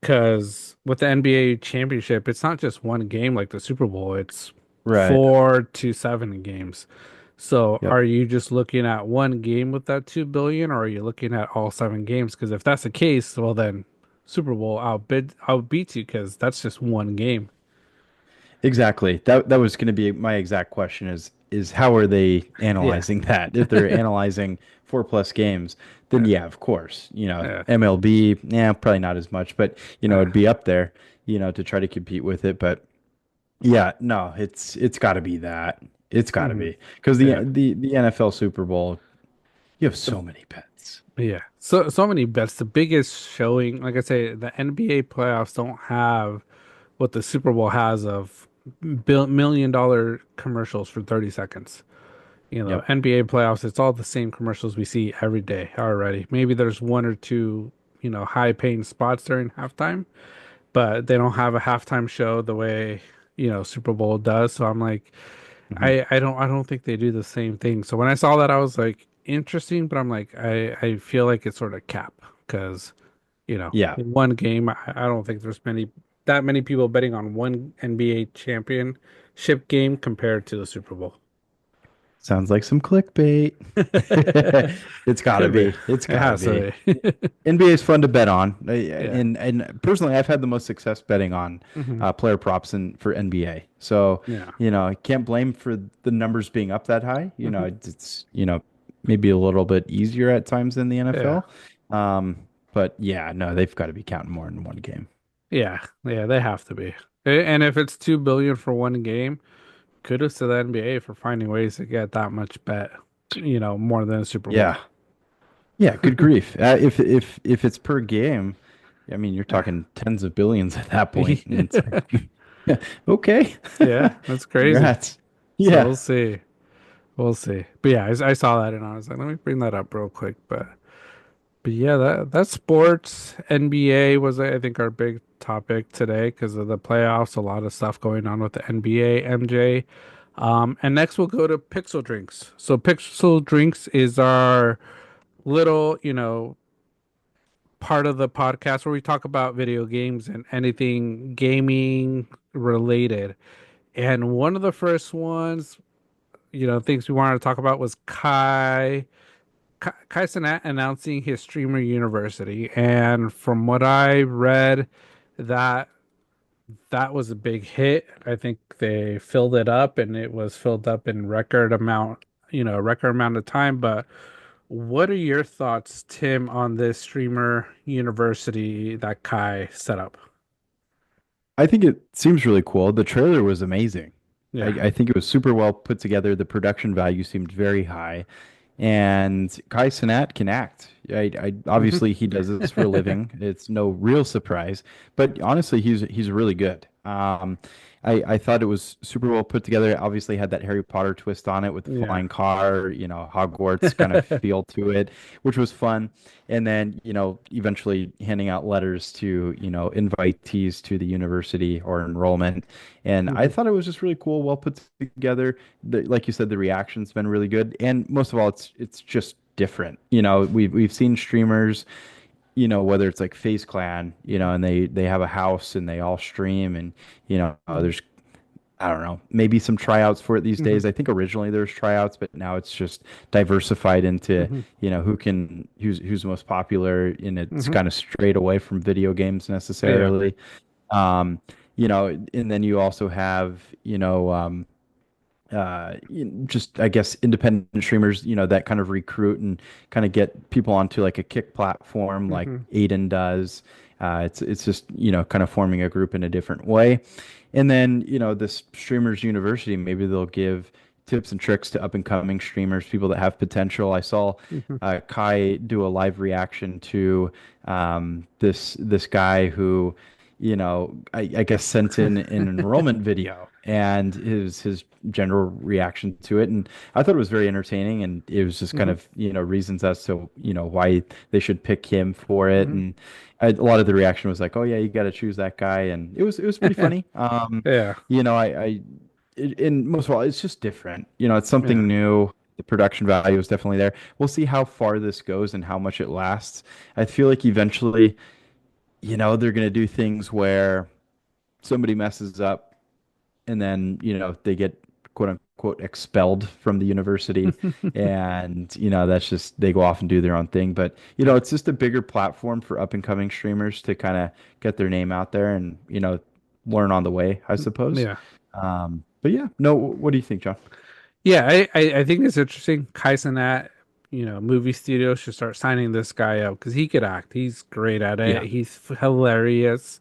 Because with the NBA championship, it's not just one game like the Super Bowl, it's Right. 4 to 7 games. So Yep. are you just looking at one game with that 2 billion, or are you looking at all 7 games? Because if that's the case, well then Super Bowl outbeats you because that's just one game. Exactly. That was going to be my exact question is how are they Yeah. analyzing that? If they're analyzing 4+ games, then Yeah. yeah, of course. Yeah. MLB, yeah, probably not as much, but Yeah. it'd be up there, to try to compete with it. But yeah, no, it's got to be that. It's got to Hmm. be because the Yeah. the NFL Super Bowl, you have The, so many bets. yeah. So many bets. The biggest showing, like I say, the NBA playoffs don't have what the Super Bowl has of $1 million commercials for 30 seconds. Yep. NBA playoffs, it's all the same commercials we see every day already. Maybe there's one or two, high paying spots during halftime, but they don't have a halftime show the way, Super Bowl does. So I'm like, Hmm. I don't think they do the same thing. So when I saw that, I was like, interesting, but I'm like, I feel like it's sort of cap because, Yeah. one game, I don't think there's that many people betting on one NBA championship game compared to the Super Bowl. Sounds like some clickbait. It's gotta Could be. be. It's It gotta has be. to be. NBA is fun to bet on, Yeah. and personally, I've had the most success betting on Hmm. player props for NBA. So, Yeah. I can't blame for the numbers being up that high. Hmm. It's maybe a little bit easier at times than the Yeah. NFL. Um, but yeah, no, they've got to be counting more than one game. Yeah. Yeah. They have to be. And if it's 2 billion for one game, kudos to the NBA for finding ways to get that much bet, more than a Super Bowl. Yeah, yeah, good grief. If it's per game, I mean, you're Yeah. talking tens of billions at that point, and it's like, okay, Yeah. That's crazy. congrats. So Yeah. we'll see. We'll see. But yeah, I saw that and I was like, let me bring that up real quick. But yeah, that's sports. NBA was, I think, our big topic today because of the playoffs. A lot of stuff going on with the NBA, MJ. And next we'll go to Pixel Drinks. So Pixel Drinks is our little, part of the podcast where we talk about video games and anything gaming related. And one of the first ones, things we wanted to talk about was Kai Cenat announcing his streamer university, and from what I read, that that was a big hit. I think they filled it up and it was filled up in record amount, record amount of time. But what are your thoughts, Tim, on this streamer university that Kai set up? I think it seems really cool. The trailer was amazing. I, Yeah. I think it was super well put together. The production value seemed very high. And Kai Cenat can act. Hmm. Obviously he does this for a living. It's no real surprise, but honestly, he's really good. I thought it was super well put together. It obviously had that Harry Potter twist on it with the Yeah. flying car, Hogwarts kind of feel to it, which was fun. And then, eventually handing out letters to, invitees to the university or enrollment. And I Hmm. thought it was just really cool, well put together. Like you said, the reaction's been really good, and most of all, it's just different. We've seen streamers, whether it's like FaZe Clan, and they have a house and they all stream, and there's I don't know, maybe some tryouts for it these Hmm. days. I think originally there's tryouts, but now it's just diversified into, Hmm. who's most popular, and it's Hmm. kind of straight away from video games Yeah. necessarily. Um, and then you also have, just I guess independent streamers, that kind of recruit and kind of get people onto like a kick platform like Hmm. Aiden does. It's just kind of forming a group in a different way. And then this streamers university, maybe they'll give tips and tricks to up and coming streamers, people that have potential. I saw Hmm. Kai do a live reaction to this guy who I guess sent in an enrollment video and his general reaction to it. And I thought it was very entertaining, and it was just kind Hmm. of, reasons as to, why they should pick him for it. Hmm. And a lot of the reaction was like, oh yeah, you got to choose that guy. And it was pretty funny. Yeah. And most of all, it's just different. It's Yeah. something new. The production value is definitely there. We'll see how far this goes and how much it lasts. I feel like eventually, they're going to do things where somebody messes up and then, they get quote unquote expelled from the university. And, that's just, they go off and do their own thing. But, Yeah. it's just a bigger platform for up and coming streamers to kind of get their name out there and, learn on the way, I suppose. Yeah. But yeah, no, what do you think, John? Yeah, I think it's interesting. Kaizenat, movie studios should start signing this guy up because he could act. He's great at it. Yeah. He's hilarious.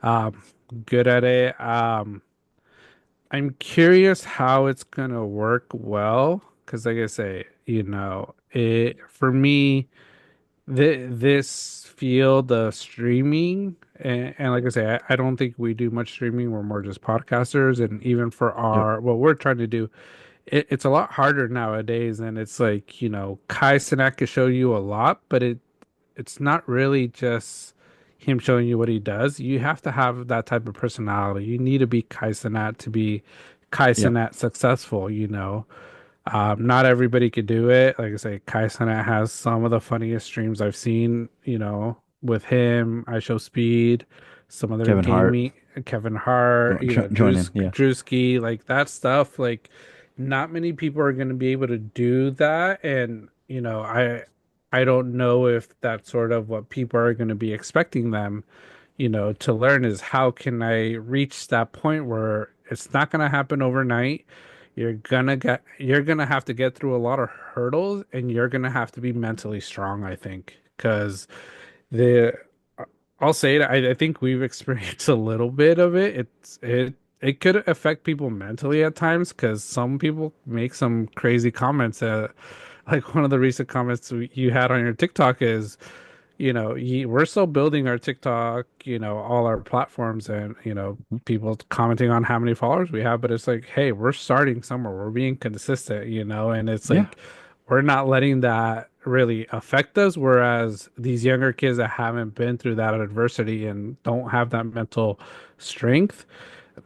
Um, good at it. I'm curious how it's gonna work well because, like I say, it for me, this field of streaming, and like I say, I don't think we do much streaming. We're more just podcasters, and even for Yep. our what we're trying to do it's a lot harder nowadays, and it's like, Kai Cenat can show you a lot, but it's not really just him showing you what he does. You have to have that type of personality. You need to be Kai Cenat to be Kai Yep. Cenat successful. Not everybody could do it. Like I say, Kai Cenat has some of the funniest streams I've seen, with him. I Show Speed, some other Kevin Hart, gaming, Kevin Hart, join in. Yeah. Drewski, like that stuff. Like, not many people are going to be able to do that. And, I don't know if that's sort of what people are going to be expecting them, to learn is how can I reach that point where it's not going to happen overnight. You're gonna have to get through a lot of hurdles and you're gonna have to be mentally strong, I think, because the I'll say it, I think we've experienced a little bit of it. It could affect people mentally at times because some people make some crazy comments. Like one of the recent comments you had on your TikTok is, we're still building our TikTok, all our platforms and, Mhm. people commenting on how many followers we have, but it's like, hey, we're starting somewhere. We're being consistent, and it's Yeah. like we're not letting that really affect us. Whereas these younger kids that haven't been through that adversity and don't have that mental strength,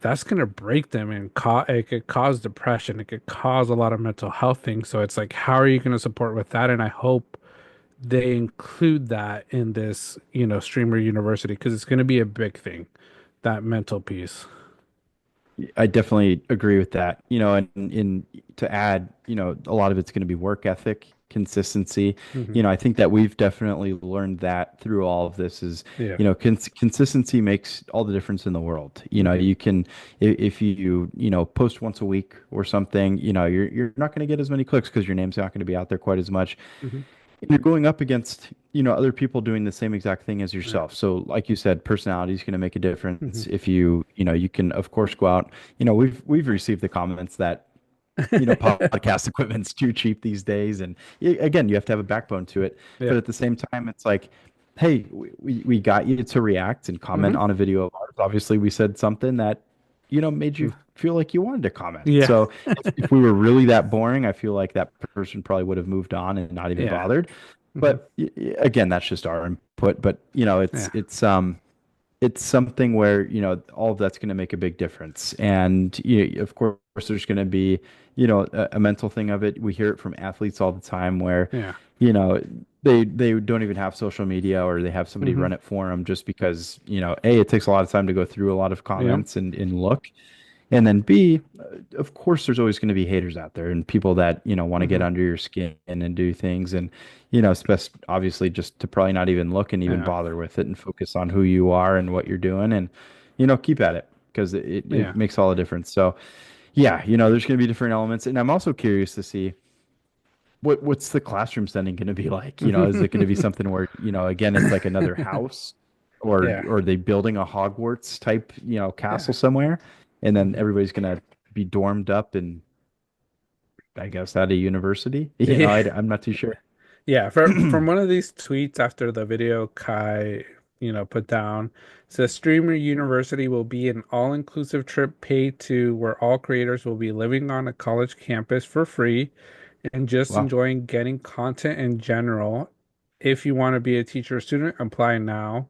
that's gonna break them and it could cause depression. It could cause a lot of mental health things. So it's like, how are you gonna support with that? And I hope they include that in this, streamer university because it's going to be a big thing, that mental piece. I definitely agree with that. And to add, a lot of it's going to be work ethic. consistency. Hmm. I think that we've definitely learned that through all of this is, Yeah. consistency makes all the difference in the world. Hmm. You can, if you, post once a week or something, you're not going to get as many clicks because your name's not going to be out there quite as much. Hmm. And you're going up against, other people doing the same exact thing as Yeah. yourself. So, like you said, personality is going to make a Hmm. difference. If you can, of course, go out. We've received the comments that podcast equipment's too cheap these days. And again, you have to have a backbone to it. Yeah. But at the same time, it's like, hey, we got you to react and comment Hmm. on a video of ours. Obviously, we said something that, made you feel like you wanted to comment. Yeah. So if we were really that boring, I feel like that person probably would have moved on and not even Yeah. bothered. Hmm. But again, that's just our input. But Yeah. it's something where all of that's going to make a big difference, and of course there's going to be a mental thing of it. We hear it from athletes all the time where Yeah. you know they don't even have social media, or they have somebody Hmm. run it for them, just because A, it takes a lot of time to go through a lot of Yeah. comments and look, and then B, of course, there's always going to be haters out there and people that, want to get Hmm. under your skin and do things. And, obviously just to probably not even look and even Yeah. bother with it and focus on who you are and what you're doing, and, keep at it because it Yeah. makes all the difference. So, yeah, there's going to be different elements. And I'm also curious to see what's the classroom setting going to be like? Is it going to be something where, again, it's like another house, Yeah. or are they building a Hogwarts type, Yeah. castle somewhere? And then Hmm. everybody's going to be dormed up in, I guess, at a university. Yeah. I'm not too sure. Yeah, from one of these tweets after the video Kai, put down, says Streamer University will be an all-inclusive trip paid to where all creators will be living on a college campus for free and just Wow. enjoying getting content in general. If you want to be a teacher or student, apply now.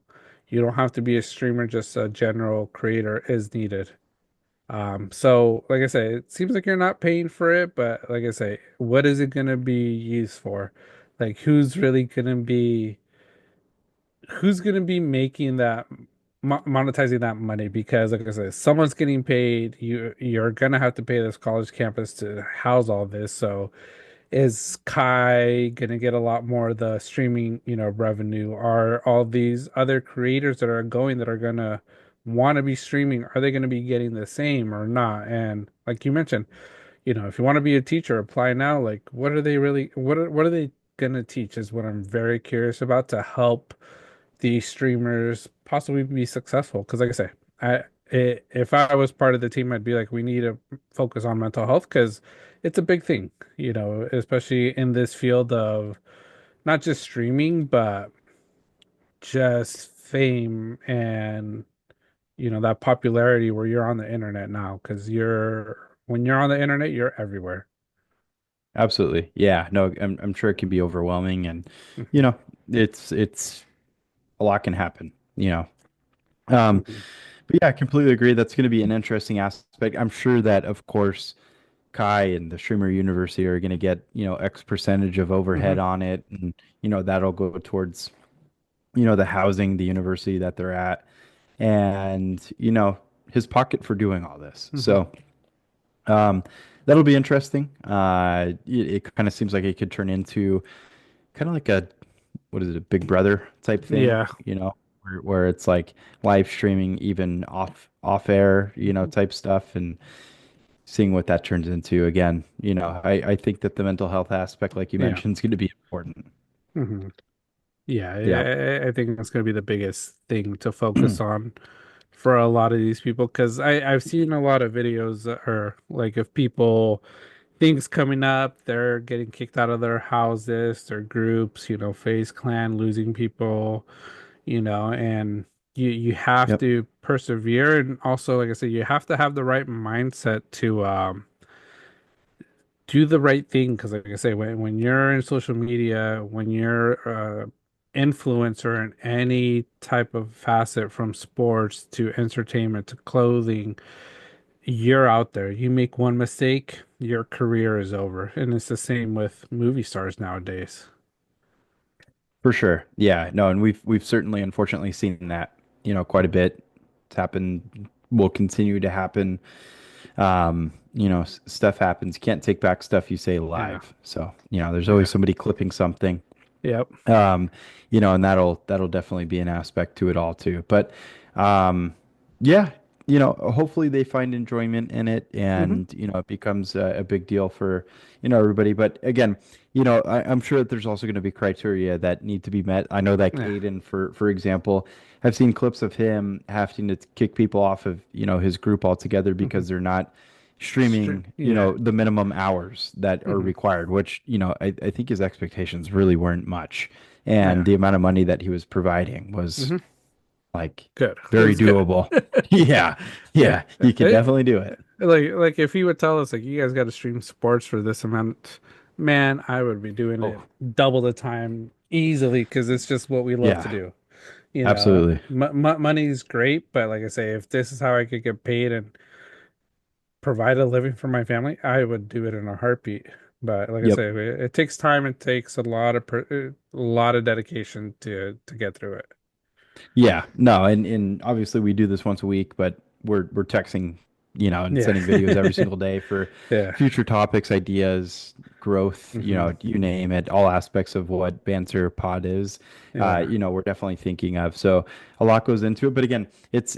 You don't have to be a streamer, just a general creator is needed. So like I say, it seems like you're not paying for it, but like I say, what is it gonna be used for? Like who's gonna be making that monetizing that money? Because like I said, someone's getting paid. You're gonna have to pay this college campus to house all this. So is Kai gonna get a lot more of the streaming, revenue? Are all these other creators that are going that are gonna want to be streaming, are they gonna be getting the same or not? And like you mentioned, if you want to be a teacher, apply now. Like, what are they really, what are they gonna teach is what I'm very curious about to help the streamers possibly be successful. Because like I say, if I was part of the team, I'd be like, we need to focus on mental health because it's a big thing, especially in this field of not just streaming, but just fame and that popularity where you're on the internet now. Because when you're on the internet, you're everywhere. Absolutely. Yeah. No, I'm sure it can be overwhelming, and, you Hmm. know, it's a lot can happen, Um, Hmm. but yeah, I completely agree. That's going to be an interesting aspect. I'm sure that, of course, Kai and the Streamer University are going to get, X percentage of overhead Hmm. on it. And, that'll go towards, the housing, the university that they're at, and, his pocket for doing all this. Hmm. So, um, that'll be interesting. It kind of seems like it could turn into kind of like what is it, a Big Brother type thing, Yeah. where it's like live streaming even off air, Hmm. type stuff, and seeing what that turns into. Again, I think that the mental health aspect, like you Yeah. mentioned, is going to be important. Hmm. Yeah, Yeah. I think that's going to be the biggest thing to focus on for a lot of these people because I've seen a lot of videos that are like if people things coming up, they're getting kicked out of their houses, their groups, FaZe Clan losing people, and you have Yep. to persevere and also like I said, you have to have the right mindset to do the right thing because like I say when you're in social media when you're influencer in any type of facet from sports to entertainment to clothing you're out there you make one mistake your career is over and it's the same with movie stars nowadays. For sure. Yeah. No, and we've certainly unfortunately seen that, quite a Mhm. bit. It's happened, will continue to happen, Stuff happens. Can't take back stuff you say Yeah. live. So, there's always Yeah. somebody clipping something. Yep. Um, and that'll definitely be an aspect to it all too. But um, yeah, hopefully they find enjoyment in it Hmm. and it becomes a big deal for everybody. But again, I'm sure that there's also going to be criteria that need to be met. I know that Yeah. Aiden, for example, I've seen clips of him having to kick people off of his group altogether Hmm. because they're not streaming, Yeah. the minimum hours that are Hmm. required, which, I think his expectations really weren't much. And Yeah. the amount of money that he was providing was Hmm. like Good. It very was good. doable. Yeah. Yeah. Yeah. You can definitely do it. Like if he would tell us like you guys got to stream sports for this amount, man, I would be doing Oh, it double the time easily because it's just what we love to yeah. do. You know, Absolutely. money's great, but like I say, if this is how I could get paid and provide a living for my family, I would do it in a heartbeat. But like I Yep. say, it takes time. It takes a lot of dedication to get through it. Yeah, no, and obviously we do this once a week, but we're texting, and Yeah. sending videos every single day for Yeah. future topics, ideas, growth, Hmm. you name it, all aspects of what Banter Pod is. Yeah. We're definitely thinking of. So a lot goes into it, but again,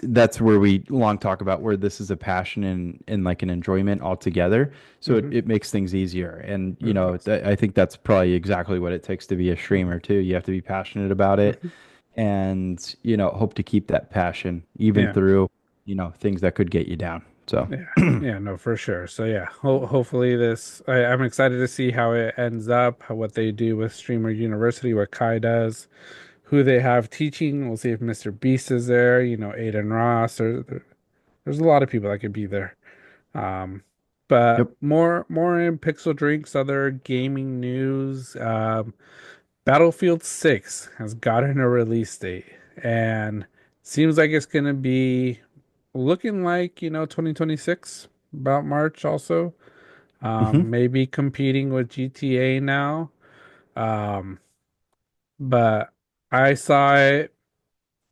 that's where we long talk about where this is a passion and like an enjoyment altogether. So it, Hmm. it makes things easier. And It does. I think that's probably exactly what it takes to be a Hmm. streamer too. You have to be passionate about it Hmm. and hope to keep that passion even Yeah. through things that could get you down. So Yeah. Yeah, no, for sure. So yeah, hopefully I'm excited to see how it ends up, what they do with Streamer University, what Kai does, who they have teaching. We'll see if Mr. Beast is there, Aiden Ross, or there's a lot of people that could be there. Um, but yep. more in Pixel Drinks, other gaming news. Battlefield 6 has gotten a release date and seems like it's gonna be looking like, 2026, about March also. Hmm. Maybe competing with GTA now. Um, but I saw it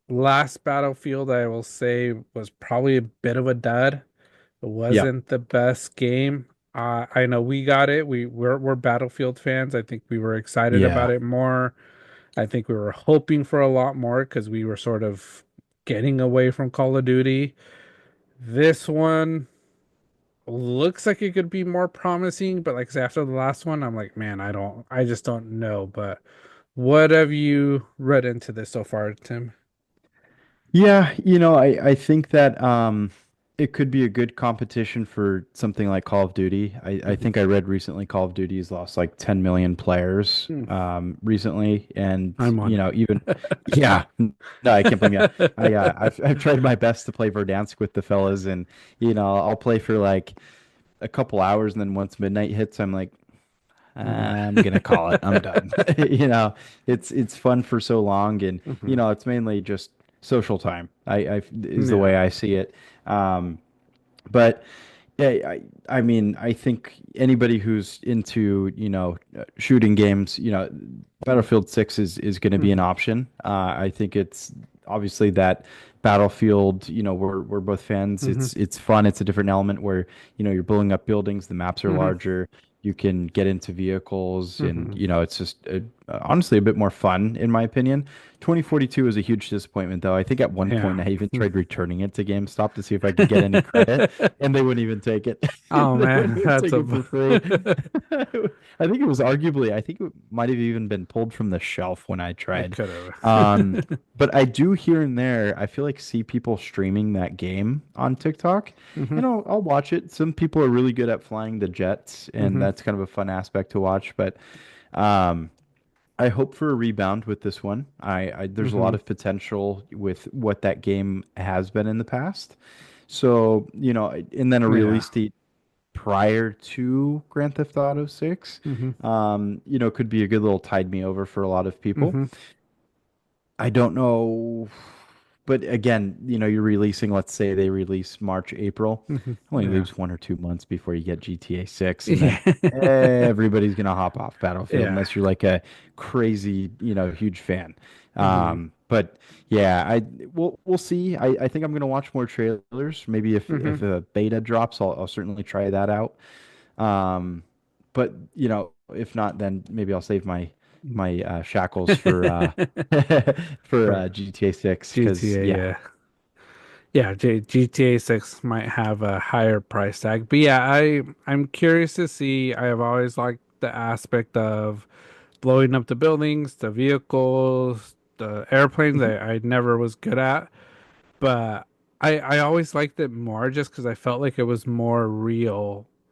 last Battlefield, I will say was probably a bit of a dud. It Yeah. wasn't the best game. I know we got it. We're Battlefield fans. I think we were excited about Yeah. it more. I think we were hoping for a lot more because we were sort of getting away from Call of Duty. This one looks like it could be more promising, but like I said, after the last one, I'm like, man, I just don't know. But what have you read into this so far, Tim? Yeah, I think that it could be a good competition for something like Call of Duty. I Hmm. think I read recently Call of Duty's lost like 10 million players Hmm. recently, and I'm one. even yeah, no, I can't blame you. I've tried my best to play Verdansk with the fellas, and I'll play for like a couple hours, and then once midnight hits, I'm like, Yeah. I'm gonna call it. I'm done. It's fun for so long, and Hmm. it's mainly just social time. I is the way Yeah. I see it. Um, but yeah, I mean, I think anybody who's into shooting games, Battlefield 6 is going to be an Hmm. option. I think it's obviously that Battlefield. We're both fans. Hmm. It's fun. It's a different element where you're building up buildings. The maps are Hmm. larger. You can get into vehicles, and Hmm. it's just honestly a bit more fun in my opinion. 2042 was a huge disappointment, though. I think at one point Yeah. I even tried returning it to GameStop to see if I could get any credit, and they wouldn't even take it. Oh They wouldn't man, even that's take a it for free. I think it was arguably, I think it might have even been pulled from the shelf when I it tried. could have. Um, but I do here and there, I feel like see people streaming that game on TikTok, Hmm. and I'll watch it. Some people are really good at flying the jets, and Hmm. that's kind of a fun aspect to watch. But um, I hope for a rebound with this one. There's a lot Hmm. of potential with what that game has been in the past. So, and then a Yeah. release date prior to Grand Theft Auto 6, Hmm. could be a good little tide me over for a lot of people. Hmm. I don't know, but again, you're releasing, let's say they release March, April, Hmm. only Yeah. leaves 1 or 2 months before you get GTA 6, and then Yeah. everybody's gonna hop off Battlefield Yeah. unless you're like a crazy, huge fan. Hmm. But yeah, we'll see. I think I'm gonna watch more trailers. Maybe if Hmm. a beta drops, I'll certainly try that out. Um, but if not, then maybe I'll save my shackles for For GTA 6 because GTA, yeah. yeah. Yeah, GTA 6 might have a higher price tag. But yeah, I'm curious to see. I have always liked the aspect of blowing up the buildings, the vehicles, the airplanes I never was good at. But I always liked it more just because I felt like it was more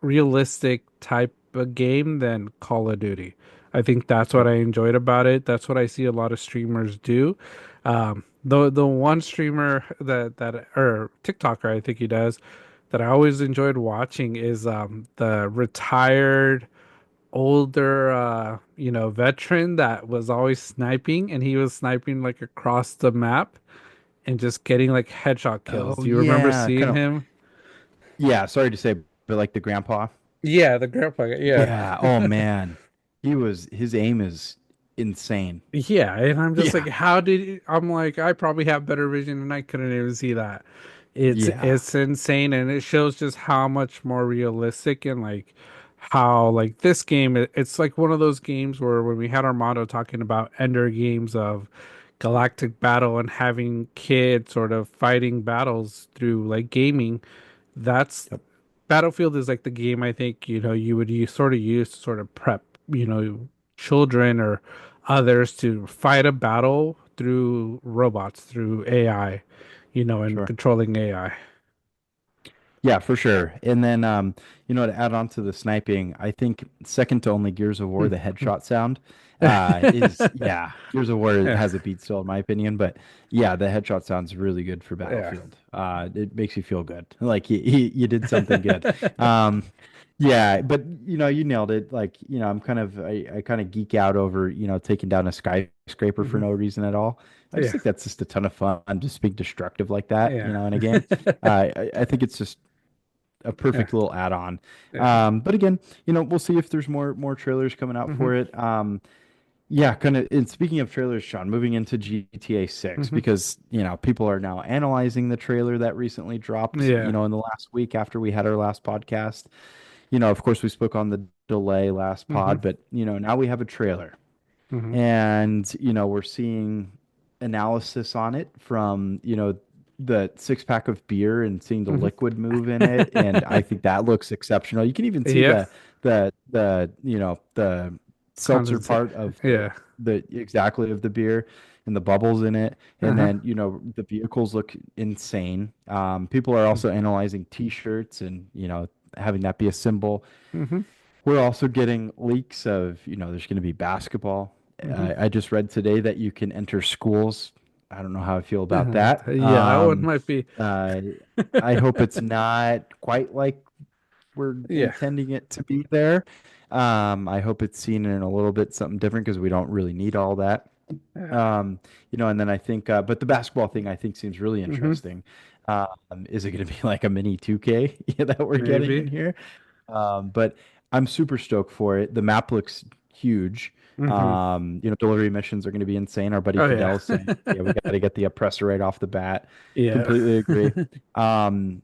realistic type of game than Call of Duty. I think that's what Yep. I enjoyed about it. That's what I see a lot of streamers do. The one streamer that or TikToker I think he does that I always enjoyed watching is the retired older veteran that was always sniping, and he was sniping like across the map and just getting like headshot kills. Oh Do you remember yeah, seeing kind of. him? Yeah, sorry to say, but like the grandpa. Yeah, the grandpa guy. Yeah. Yeah. Oh man, his aim is insane. Yeah, and I'm just like, Yeah. how did I'm like, I probably have better vision and I couldn't even see that. Yeah. It's insane, and it shows just how much more realistic and like how like this game it's like one of those games where when we had our motto talking about ender games of galactic battle and having kids sort of fighting battles through like gaming, that's Yep. Battlefield is like the game I think, you would use sort of use to sort of prep, children or others to fight a battle through robots, through AI, and Sure. controlling AI. Yeah, for sure. And then, to add on to the sniping, I think second to only Gears of War, the headshot sound, yeah, Gears of War Yeah, has a beat still, in my opinion. But yeah, the headshot sounds really good for yeah. Battlefield. It makes you feel good, like you did something good. Um, yeah, but you nailed it. Like, I kind of geek out over, taking down a skyscraper for Hmm. no reason at all. I just Yeah, think that's just a ton of fun, just being destructive like that, yeah. in a game. I think it's just a Yeah, perfect little add-on. yeah. But again, we'll see if there's more trailers coming out Hmm. for it. Yeah, kind of. And speaking of trailers, Sean, moving into GTA 6 Hmm. because people are now analyzing the trailer that recently dropped. Yeah. In the last week after we had our last podcast. Of course, we spoke on the delay last Hmm. pod, but now we have a trailer. Hmm. And we're seeing analysis on it from the six pack of beer and seeing the Hmm. liquid move in it, and I think that looks exceptional. You can even see Yeah. the seltzer Condensate. part of Yeah. the exactly of the beer and the bubbles in it, and Uh-huh. then the vehicles look insane. People are also analyzing T-shirts and having that be a symbol. Hmm. We're also getting leaks of, there's going to be basketball. Hmm. I just read today that you can enter schools. I don't know how I feel about that. Yeah, that one might be. Uh, I hope it's not quite like we're Yeah. intending it to be there. I hope it's seen in a little bit something different because we don't really need all that. Yeah. And then I think, but the basketball thing I think seems really Hmm. interesting. Is it going to be like a mini 2K that we're getting in Maybe. here? But I'm super stoked for it. The map looks huge. Hmm. Delivery missions are going to be insane. Our buddy Oh yeah. Fidel saying, "Yeah, we got to get the oppressor right off the bat." Yeah. Completely agree. Um,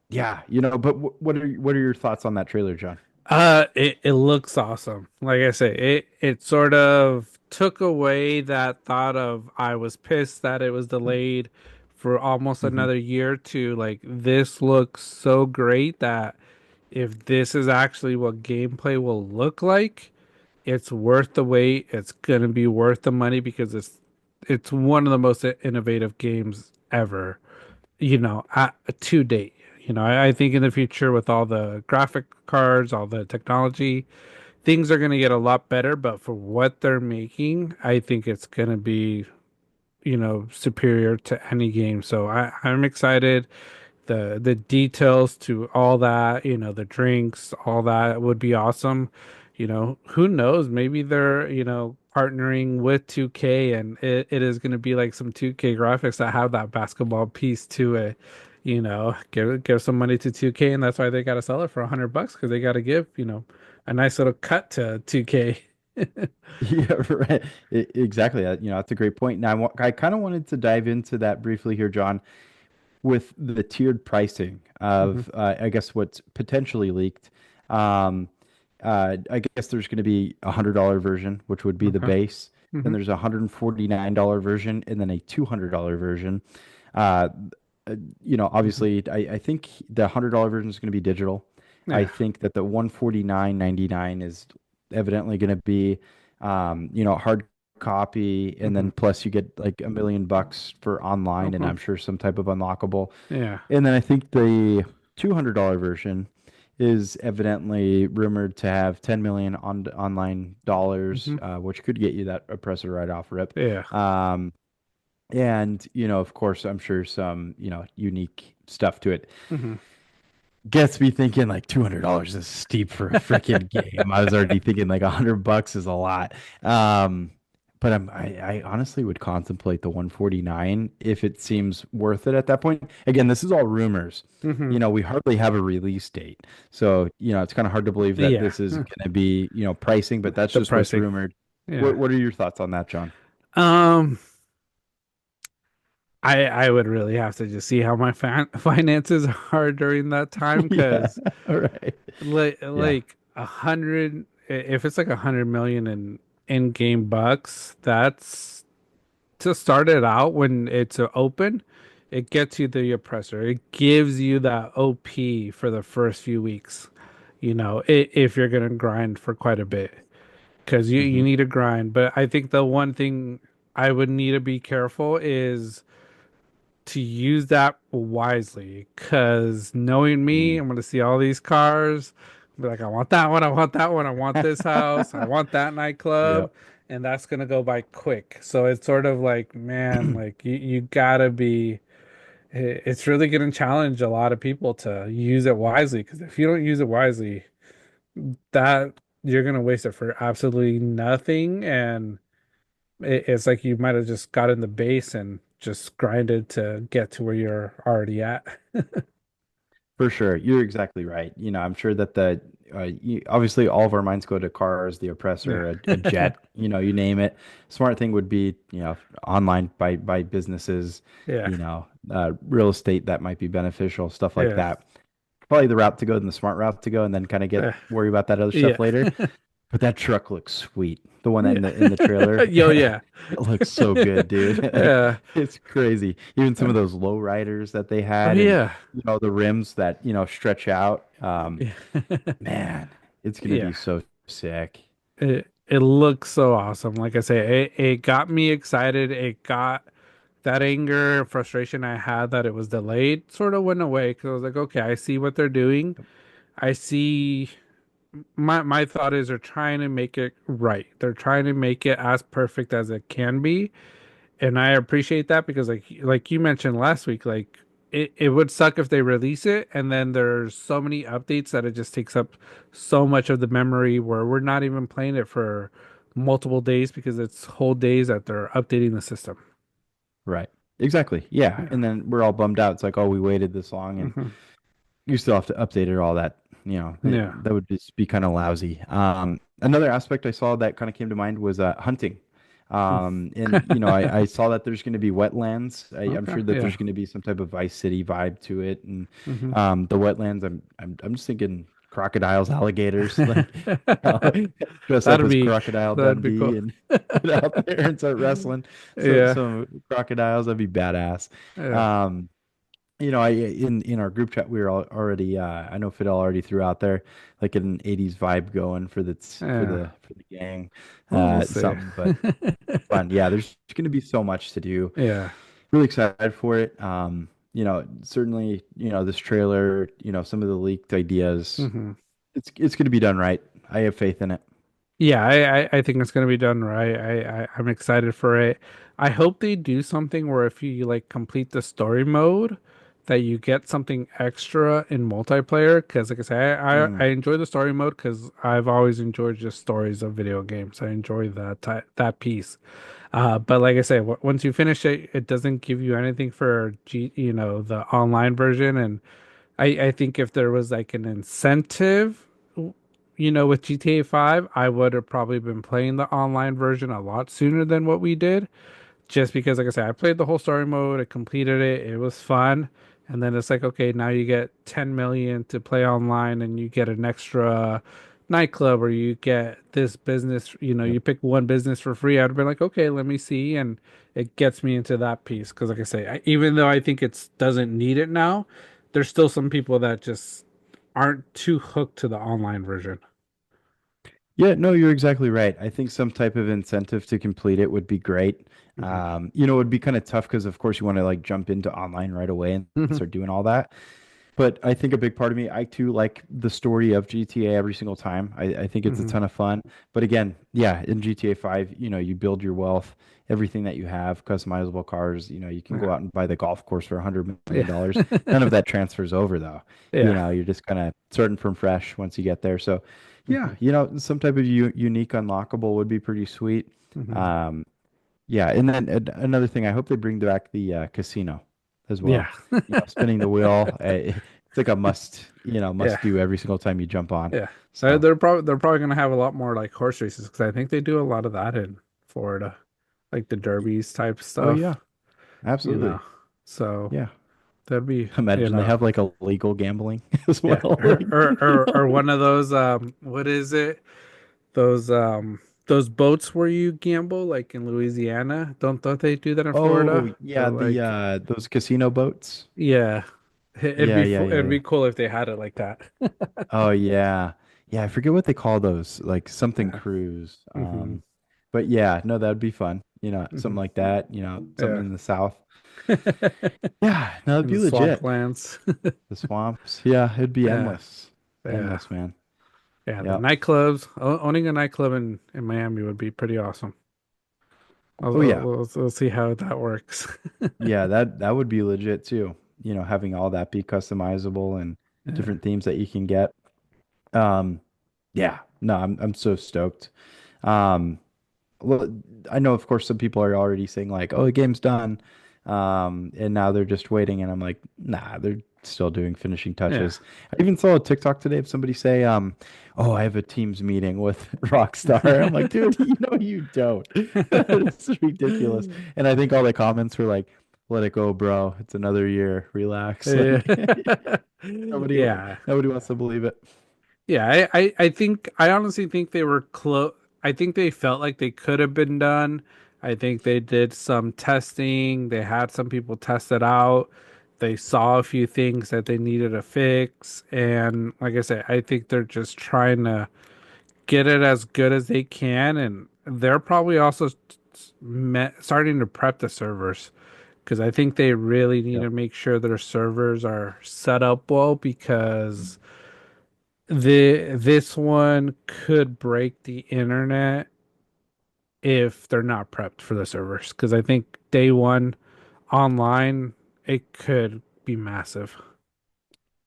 yeah, but what are your thoughts on that trailer, John? It looks awesome. Like I say, it sort of took away that thought of I was pissed that it was delayed for almost Hmm. another year to like this looks so great that if this is actually what gameplay will look like, it's worth the wait. It's gonna be worth the money because it's one of the most innovative games ever, to date. I think in the future with all the graphic cards, all the technology, things are going to get a lot better. But for what they're making, I think it's going to be, superior to any game. So I'm excited. The details to all that, the drinks, all that would be awesome. Who knows? Maybe they're, partnering with 2K and it is going to be like some 2K graphics that have that basketball piece to it. Give some money to 2K and that's why they got to sell it for $100 because they got to give, a nice little cut to 2K. Yeah, right. Exactly. That's a great point. Now, I kind of wanted to dive into that briefly here, John, with the tiered pricing Hmm. of, I guess, what's potentially leaked. Um, I guess there's going to be a $100 version, which would be the Okay. base. Then Hmm. there's a $149 version, and then a $200 version. Uh, Hmm. Obviously, I think the $100 version is going to be digital. I Yeah. think that the 149.99 is evidently going to be, hard copy, and Hmm. then plus you get like $1 million for online, and Uh-huh. I'm sure some type of unlockable. Yeah. And then I think the $200 version is evidently rumored to have 10 million online dollars, Hmm. which could get you that oppressor write-off rip. Yeah. Um, and of course, I'm sure some unique stuff to it. Hmm. Gets me thinking like $200 is steep for a freaking game. I was already thinking like $100 is a lot. Um, but I honestly would contemplate the 149 if it seems worth it at that point. Again, this is all rumors. Hmm. We hardly have a release date. So, it's kind of hard to believe that Yeah. this is going to be, pricing, but that's The just what's pricing. rumored. Yeah. What are your thoughts on that, John? Um, I would really have to just see how my finances are during that time Yeah. because All right. Yeah. like 100, if it's like 100 million in game bucks, that's to start it out when it's open. It gets you the oppressor. It gives you that OP for the first few weeks. If you're gonna grind for quite a bit, because you Hmm. need to grind. But I think the one thing I would need to be careful is to use that wisely, because knowing me, I'm gonna see all these cars, be like, I want that one, I want that one, I want this house, I want that nightclub, Yep. and that's gonna go by quick. So it's sort of like, man, like you gotta be. It's really gonna challenge a lot of people to use it wisely, because if you don't use it wisely, that you're gonna waste it for absolutely nothing, and it's like you might have just got in the base and just grinded to get to where you're already at. For sure. You're exactly right. I'm sure that obviously all of our minds go to cars, the Yeah. oppressor, a jet, you name it. Smart thing would be, online by businesses, Yeah. real estate that might be beneficial, stuff like Yeah. that. Probably the route to go and the smart route to go, and then kind of Uh, worry about that other yeah. stuff later. But that truck looks sweet. The one Yeah. in the trailer. Yo, yeah. It looks so good, dude. Like Yeah. it's crazy. Even some of those low riders that they Oh had, and yeah. the rims that, stretch out. Yeah. Man, it's gonna Yeah. be so sick. It looks so awesome. Like I say, it got me excited. It got that anger, frustration I had that it was delayed sort of went away because I was like, okay, I see what they're doing. I see my thought is they're trying to make it right. They're trying to make it as perfect as it can be. And I appreciate that because like you mentioned last week, like it would suck if they release it and then there's so many updates that it just takes up so much of the memory where we're not even playing it for multiple days because it's whole days that they're updating the system. Right. Exactly. Yeah. Yeah. And then we're all bummed out. It's like, oh, we waited this long, and Hmm. you still have to update it, all that. Yeah. That would just be kind of lousy. Another aspect I saw that kind of came to mind was hunting. And I saw that there's going to be wetlands. I'm Okay. sure that Yeah. there's going to be some type of Vice City vibe to it, and Hmm. the wetlands. I'm just thinking crocodiles, alligators, like dress up That'd as be Crocodile that'd be cool. Dundee and get out there and start wrestling Yeah. some crocodiles. That'd be badass. Yeah. Um, I in our group chat we were already I know Fidel already threw out there like an 80s vibe going for Yeah. for the gang, Well, we'll see. something, but fun. Yeah, there's going to be so much to do. Yeah. Really excited for it. Certainly, this trailer, some of the leaked ideas. Hmm. It's going to be done right. I have faith in it. Yeah, I think it's gonna be done right. I'm excited for it. I hope they do something where if you like complete the story mode, that you get something extra in multiplayer. Because like I say, I Mm, enjoy the story mode because I've always enjoyed just stories of video games. I enjoy that piece. But like I say, once you finish it, it doesn't give you anything for the online version. And I think if there was like an incentive with GTA 5, I would have probably been playing the online version a lot sooner than what we did. Just because, like I said, I played the whole story mode, I completed it, it was fun. And then it's like, okay, now you get 10 million to play online and you get an extra nightclub or you get this business, Yep. you pick one business for free. I'd be like, okay, let me see. And it gets me into that piece. Because, like I say, even though I think it doesn't need it now, there's still some people that just aren't too hooked to the online version. Yeah, no, you're exactly right. I think some type of incentive to complete it would be great. Hmm. It would be kind of tough because, of course, you want to like jump into online right away and Hmm. start doing all that. But I think a big part of me, I too like the story of GTA every single time. I think it's a Hmm. ton of fun. But again, yeah, in GTA 5, you build your wealth, everything that you have, customizable cars, you can go Yeah. out and buy the golf course for $100 million. Yeah. None of that transfers over though. Yeah. You're just kind of starting from fresh once you get there. So yeah, Hmm. some type of unique unlockable would be pretty sweet. Hmm. Um, yeah, and then another thing, I hope they bring back the casino as Yeah. well. Spinning the wheel, it's like a Yeah. must do every single time you jump on. Yeah. So, They're probably gonna have a lot more like horse races because I think they do a lot of that in Florida, like the y- derbies type oh yeah, stuff, you know. absolutely. So Yeah. that'd be, Imagine they have like illegal gambling as yeah, well. Like, or one of those what is it? Those those boats where you gamble like in Louisiana. Don't they do that in oh Florida? yeah, the Like those casino boats. yeah. Yeah, yeah, yeah, It'd yeah. be cool if they had it like that. Oh yeah. Yeah, I forget what they call those, like something Yeah. cruise. Hmm. But yeah, no, that would be fun. Something Hmm. like that, something Yeah. in the South. Yeah, no, it'd In be the legit. swamplands. The swamps. Yeah, it'd be Yeah. endless. Yeah. Endless, man. Yeah, the Yep. nightclubs. Owning a nightclub in Miami would be pretty awesome. Oh yeah. We'll see how that works. Yeah, that would be legit too. Having all that be customizable and Yeah. different themes that you can get. Um, yeah, no, I'm so stoked. Um, well, I know, of course, some people are already saying like, "Oh, the game's done," and now they're just waiting. And I'm like, "Nah, they're still doing finishing Yeah. touches." I even saw a TikTok today of somebody say, "Oh, I have a Teams meeting with Rockstar." I'm like, "Dude, you don't." It's ridiculous. And I think all the comments were like, "Let it go, bro. It's another year. Relax." Yeah. Like nobody Yeah. nobody wants to believe it. Yeah, I think I honestly think they were close. I think they felt like they could have been done. I think they did some testing. They had some people test it out. They saw a few things that they needed to fix. And like I said, I think they're just trying to get it as good as they can. And they're probably also starting to prep the servers because I think they really need Yep. to make sure their servers are set up well because this one could break the internet if they're not prepped for the servers. Because I think day one online, it could be massive.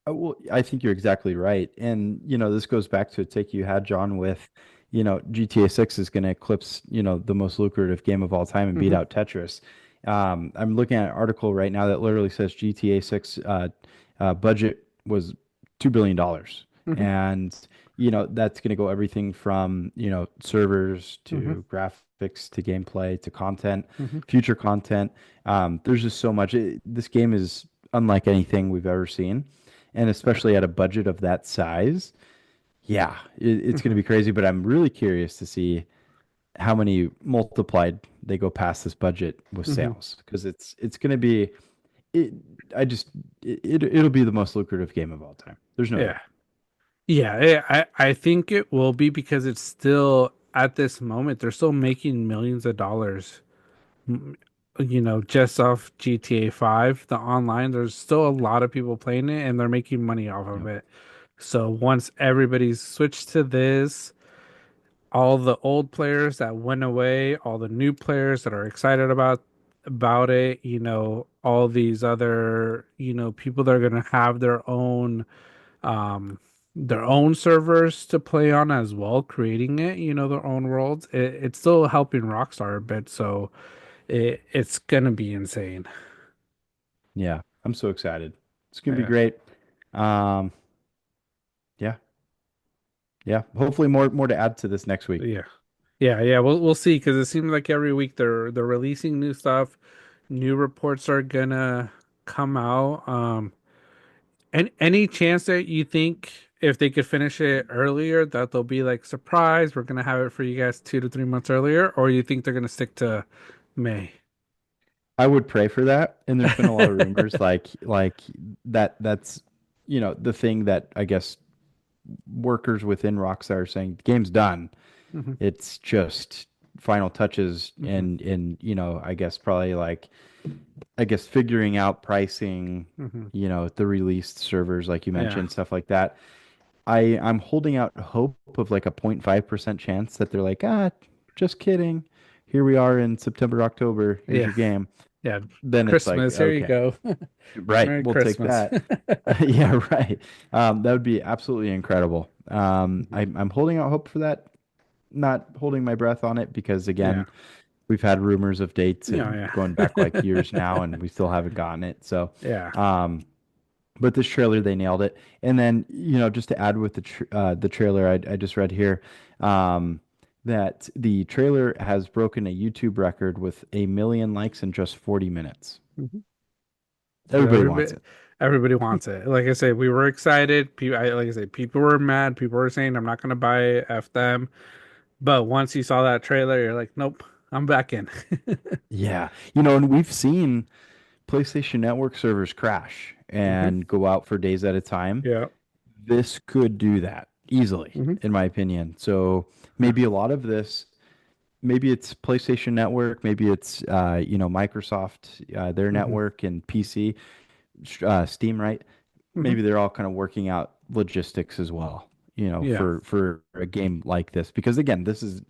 Well, I think you're exactly right. And, this goes back to a take you had, John, with, GTA 6 is going to eclipse, the most lucrative game of all time and beat Hmm. out Tetris. I'm looking at an article right now that literally says GTA 6 budget was $2 billion. Hmm. And, that's going to go everything from, servers Hmm. to graphics to gameplay to content, Hmm. future content. There's just so much. This game is unlike anything we've ever seen, and Yeah. especially at a budget of that size, yeah, it's going to Hmm. be crazy. But I'm really curious to see how many multiplied they go past this budget with Hmm. sales because it's going to be it. I just it'll be the most lucrative game of all time. There's no Yeah. doubt. Yeah. I think it will be because it's still at this moment, they're still making millions of dollars, m- just off GTA 5, the online. There's still a lot of people playing it and they're making money off of Yep. it. So once everybody's switched to this, all the old players that went away, all the new players that are excited about it, all these other, people that are going to have their own servers to play on as well, creating it, their own worlds. It's still helping Rockstar a bit, so it's going to be insane. Yeah, I'm so excited. It's gonna be Yeah. great. Um, yeah, Yeah, hopefully more to add to this next week. Yeah. Yeah. We'll see because it seems like every week they're releasing new stuff. New reports are gonna come out. And any chance that you think if they could finish it earlier that they'll be like surprise, we're gonna have it for you guys 2 to 3 months earlier, or you think they're gonna stick to May? I would pray for that. And there's been a lot of rumors like that's the thing that I guess workers within Rockstar are saying the game's done. Hmm. It's just final touches Hmm. and I guess probably like I guess figuring out pricing, Hmm. the released servers like you Yeah. mentioned, stuff like that. I'm holding out hope of like a 0.5% chance that they're like, just kidding. Here we are in September, October. Here's Yeah. your game. Yeah. Then it's like, Christmas, here you okay, go. right, Merry we'll take Christmas. that. Yeah, right. That would be absolutely incredible. Mhm. I'm holding out hope for that. Not holding my breath on it because Yeah. again, we've had rumors of dates Yeah, and going back like years now, and we still haven't gotten it. So, yeah. um, but this trailer they nailed it. And then just to add with the trailer, I just read here that the trailer has broken a YouTube record with 1 million likes in just 40 minutes. Mhm. So Everybody wants it. everybody wants it. Like I said, we were excited. Like I said, people were mad. People were saying, "I'm not gonna buy it, F them." But once you saw that trailer, you're like, "Nope, I'm back in." Yeah, and we've seen PlayStation Network servers crash Hmm. and go out for days at a time. Yeah. This could do that easily, Hmm. in my opinion. So Yeah. maybe a lot of this, maybe it's PlayStation Network, maybe it's Microsoft, their Hmm. network and PC, Steam, right? Hmm. Maybe they're all kind of working out logistics as well, Yeah. for a game like this because again, this is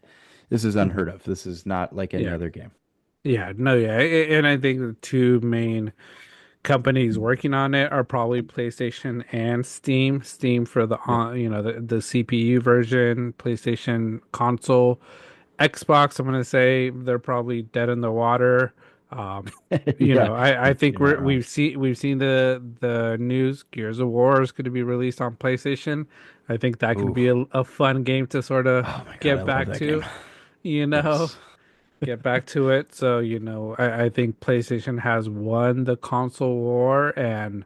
unheard of. This is not like any Yeah. other game. Yeah. No, yeah. And I think the two main companies working on it are probably PlayStation and Steam. Steam for the Yep. the CPU version, PlayStation console. Xbox, I'm gonna say they're probably dead in the water. Um, Yeah, I think you're not wrong. we've seen the news. Gears of War is going to be released on PlayStation. I think that could Ooh. be a fun game to sort of Oh my God, I get love back that to, game. you know, Yes. get back to it. So, I think PlayStation has won the console war, and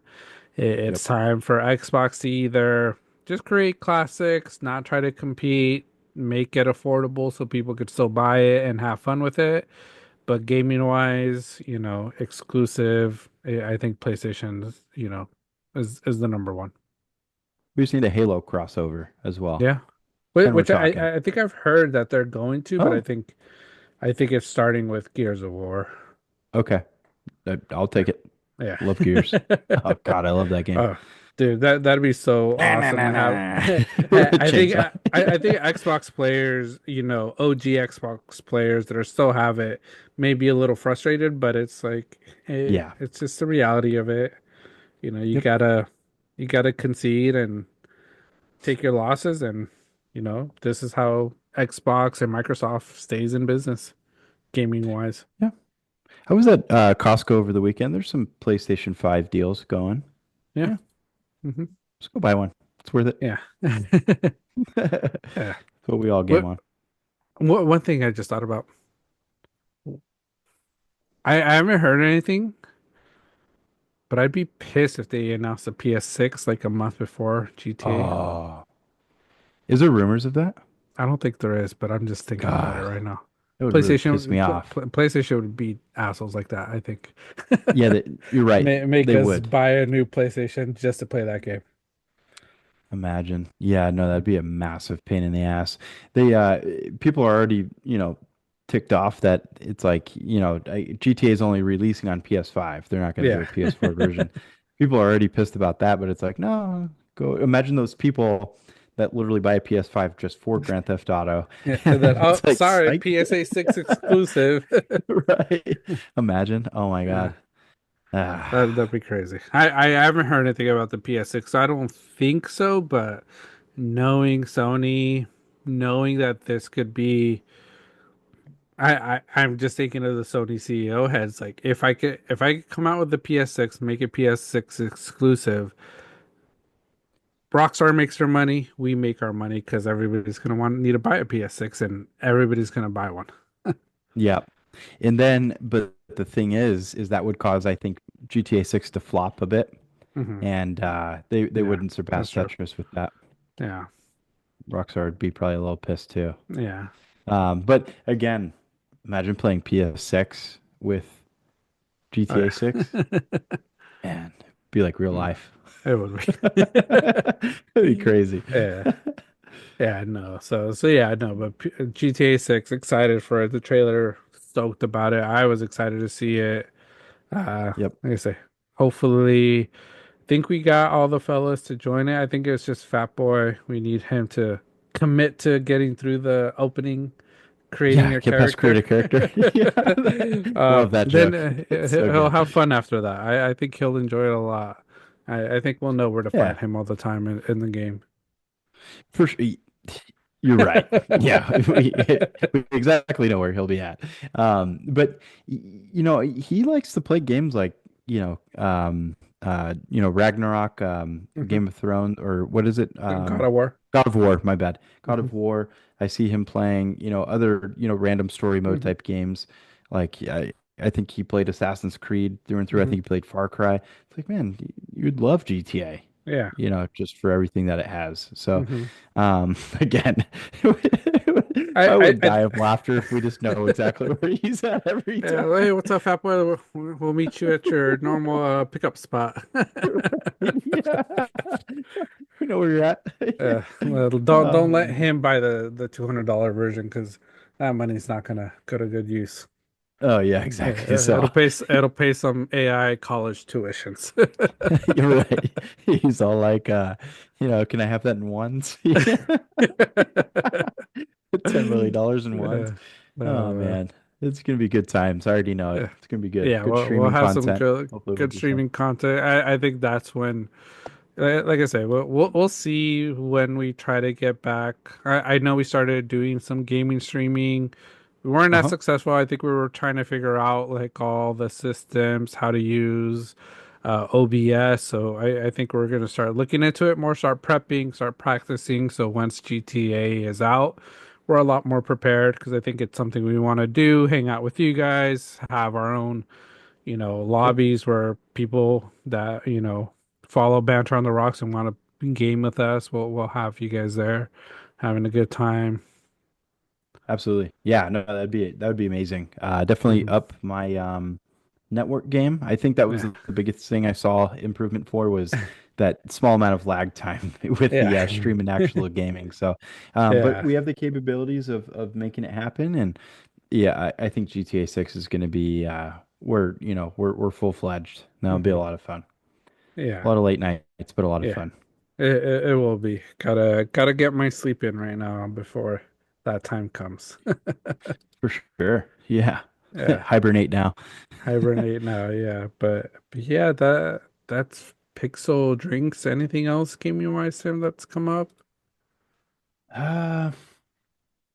it's Yep. time for Xbox to either just create classics, not try to compete, make it affordable so people could still buy it and have fun with it. But gaming wise, exclusive, I think PlayStation, is the number one. We just need a Halo crossover as well. Yeah. And we're Which talking. I think I've heard that they're going to, but I Oh, think I think it's starting with Gears of War. okay. I'll take it. Yeah. Love Gears. Oh God, I love that game. Oh, dude, that'd be so Nah, nah, awesome nah, to nah, have. nah. With a I think chainsaw. I think Xbox players, OG Xbox players that are still have it, may be a little frustrated, but it's like Yeah. it's just the reality of it. You Yep. gotta concede and take your losses, and this is how Xbox and Microsoft stays in business, gaming wise. Yeah. I was at Costco over the weekend. There's some PlayStation 5 deals going. Yeah. Yeah. Hmm. Let's go buy one. It's worth it. Yeah. That's Yeah. what we all game What, on. one thing I just thought about. I haven't heard anything, but I'd be pissed if they announced a PS6 like a month before GTA. Oh. Is there rumors of that? I don't think there is, but I'm just thinking about it God, right now. that would really piss me off. PlayStation would be assholes like that, I think. Yeah, you're right. Make They us would. buy a new PlayStation just to play that game. Imagine. Yeah, no, that'd be a massive pain in the ass. People are already, ticked off that it's like, GTA is only releasing on PS5. They're not going to do Yeah. a PS4 version. People are already pissed about that, but it's like, no, go imagine those people that literally buy a PS5 just for Grand Theft Auto. Yeah, and then, And oh, it's like, sorry, psych, PSA 6 exclusive. right? Imagine. Oh my Yeah. God. Ah, That'd be crazy. I haven't heard anything about the PS6, so I don't think so, but knowing Sony, knowing that this could be I'm just thinking of the Sony CEO heads like if I could come out with the PS6, make it PS6 exclusive, Rockstar makes their money, we make our money because everybody's gonna need to buy a PS6 and everybody's gonna buy one. Yeah. And then, but the thing is that would cause, I think, GTA 6 to flop a bit, Hmm. and they Yeah, wouldn't surpass that's true. Tetris with that. Yeah, Rockstar would be probably a little pissed too. yeah. But again, imagine playing PS6 with Oh, GTA 6, yeah. and be like real Mm, life. it would It'd be be. crazy. Yeah. Yeah, no. So yeah, no, but GTA 6 excited for it. The trailer, stoked about it. I was excited to see it. Yep. Like I say, hopefully think we got all the fellas to join it. I think it's just Fat Boy. We need him to commit to getting through the opening, creating Yeah, a get past create character. a character. Yeah. Love that Then joke. It's so he'll good. have fun after that. I think he'll enjoy it a lot. I think we'll know where to Yeah, find him all the time in the game. for sure. You're right. Yeah, we exactly know where he'll be at. But he likes to play games like, Ragnarok, Hmm. Game of Thrones, or what is it? God of War. God of War, my bad. God Hmm. of War. I see him playing, other, random story mode Hmm. type games. Like I think he played Assassin's Creed through and through. I Hmm. think he played Far Cry. It's like, man, you'd love GTA, Yeah. just for everything that it has. So, Hmm. again, I I would I die of laughter if we just know exactly where he's at every time. Hey, what's up, Fat Boy? We'll meet you at your normal pickup spot. Yeah, we know where you're at. Well, don't Oh let man. him buy the $200 version because that money's not gonna go to good use. Oh yeah, Yeah, exactly. So it'll pay some AI college tuitions. you're right. He's all like, can I have that in ones? $10 million in ones. Yeah. Oh man, it's gonna be good times. I already know it. Yeah. It's gonna be good. Yeah, Good we'll streaming have some content. Hopefully it'll good be fun. streaming content. I think that's when, like I say, we'll see when we try to get back. I know we started doing some gaming streaming. We weren't as Uh-huh. successful. I think we were trying to figure out like all the systems, how to use OBS. So I think we're gonna start looking into it more, start prepping, start practicing. So once GTA is out, we're a lot more prepared because I think it's something we want to do, hang out with you guys, have our own Yep. lobbies where people that, follow Banter on the Rocks and want to game with us, we'll have you guys there having a good time. Absolutely. Yeah, no, that would be amazing. Definitely Hmm. up my network game. I think that was Yeah. the biggest thing I saw improvement for was that small amount of lag time with the Yeah. stream and actual gaming. So, but Yeah. we have the capabilities of making it happen, and yeah, I think GTA 6 is going to be we're full fledged. That'll be a Hmm. lot of fun. A Yeah. lot of late nights, but a lot of Yeah. fun It will be. Gotta get my sleep in right now before that time comes. for sure. Yeah, Yeah. hibernate now. Hibernate now, yeah. But yeah, that's Pixel Drinks. Anything else gaming wise, Tim, that's come up? Uh,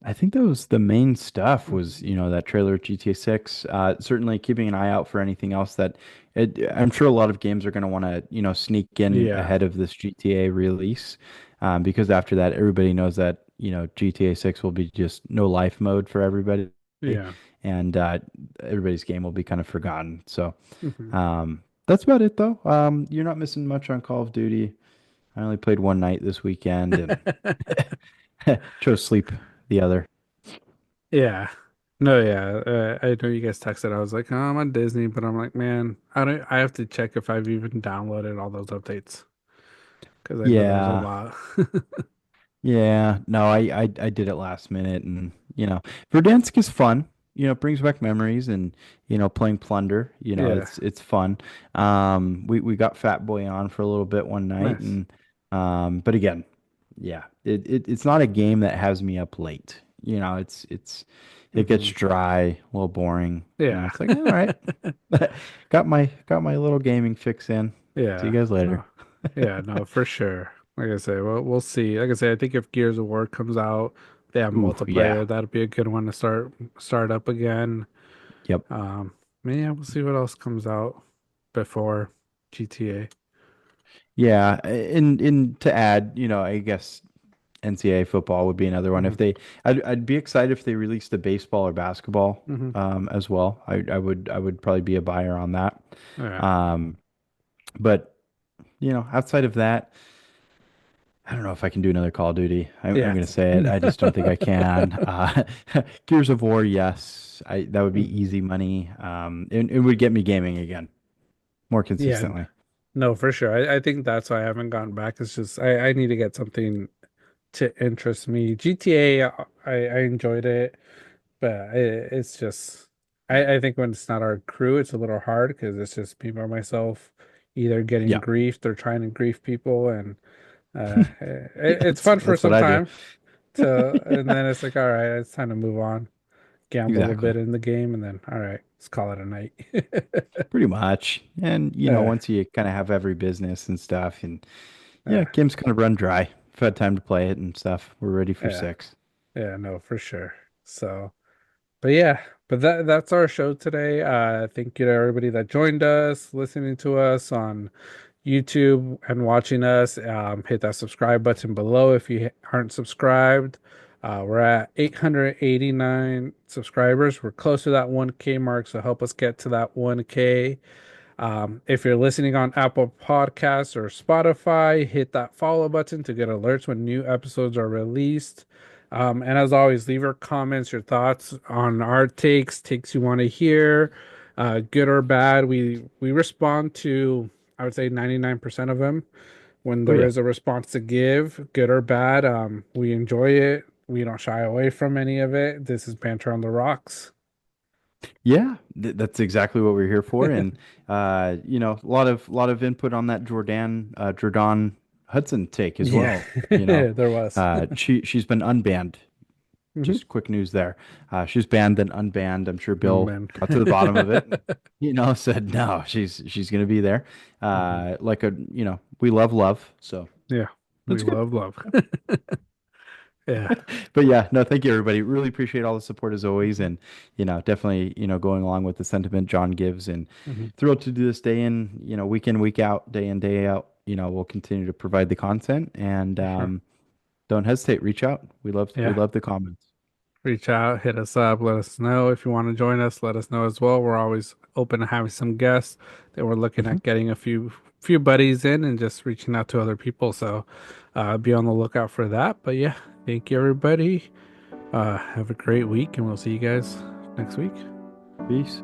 I think that was the main stuff was, Mhm. that trailer of GTA 6. Certainly keeping an eye out for anything else I'm sure a lot of games are going to want to, sneak in Yeah. ahead of this GTA release. Because after that, everybody knows that, GTA 6 will be just no life mode for everybody, Yeah. and everybody's game will be kind of forgotten. So, Hmm. that's about it though. You're not missing much on Call of Duty. I only played one night this weekend and chose sleep the other. Yeah. No, yeah. I know you guys texted. I was like, oh, I'm on Disney, but I'm like, man, I have to check if I've even downloaded all those updates because I know there's a Yeah. lot. Yeah, no, I did it last minute, and Verdansk is fun. It brings back memories, and playing Plunder. Yeah. It's fun. We got Fat Boy on for a little bit one night, Nice. and but again, yeah, it's not a game that has me up late. It gets Hmm. dry, a little boring. Yeah. It's like, all right, got my little gaming fix in. See you Yeah. guys later. No. Yeah, no, for sure. Like I say, we'll see. Like I say, I think if Gears of War comes out, they have Ooh, yeah, multiplayer. That'll be a good one to start up again. yep. Yeah, we'll see what else comes out before GTA. Yeah, and to add, I guess NCAA football would be another one. Hmm. If I'd be excited if they released a baseball or basketball Hmm. as well. I would probably be a buyer on that. Yeah. Um, but outside of that, I don't know if I can do another Call of Duty. I'm Yeah. going to say it. I just don't think I can. Gears of War, yes, that would be Mhm. easy money. And it would get me gaming again more Yeah. consistently. No, for sure. I think that's why I haven't gone back. It's just I need to get something to interest me. GTA, I enjoyed it, but it's just I think when it's not our crew, it's a little hard because it's just me by myself, either getting Yeah, griefed or trying to grief people, and yeah, it's fun for that's what some I do. time to, and then it's like, all right, it's time to move on, gamble a Exactly. bit in the game, and then all right, let's call it a night. Pretty much. And Uh, once you kind of have every business and stuff, and yeah, uh, games kind of run dry. I've had time to play it and stuff. We're ready for yeah, six. yeah, no, for sure. So. But yeah, but that's our show today. Thank you to everybody that joined us, listening to us on YouTube and watching us. Hit that subscribe button below if you aren't subscribed. We're at 889 subscribers. We're close to that 1K mark, so help us get to that 1K. If you're listening on Apple Podcasts or Spotify, hit that follow button to get alerts when new episodes are released. And as always, leave your comments, your thoughts on our takes you want to hear, good or bad. We respond to, I would say, 99% of them. When Oh there yeah. is a response to give, good or bad, we enjoy it. We don't shy away from any of it. This is Banter on the Rocks. Yeah, that's exactly what we're here for. And a lot of input on that Jordan Hudson take as Yeah, well. there was. She's been unbanned. Hmm. Just quick news there. She was banned then unbanned. I'm sure Oh Bill man. got to the bottom of it. And, said no, she's gonna be there. Hmm. We love love, so Yeah, we that's good. love love. Yeah. But yeah, no, thank you everybody. Really appreciate all the support as always, Hmm. and definitely going along with the sentiment John gives, and Hmm. thrilled to do this day in, week in, week out, day in, day out. We'll continue to provide the content, and For sure. don't hesitate, reach out. We Yeah. love the comments. Reach out, hit us up, let us know if you want to join us. Let us know as well. We're always open to having some guests. That we're looking Mhm. at getting a few buddies in and just reaching out to other people. So be on the lookout for that. But yeah, thank you everybody. Have a great week, and we'll see you guys next week. Peace.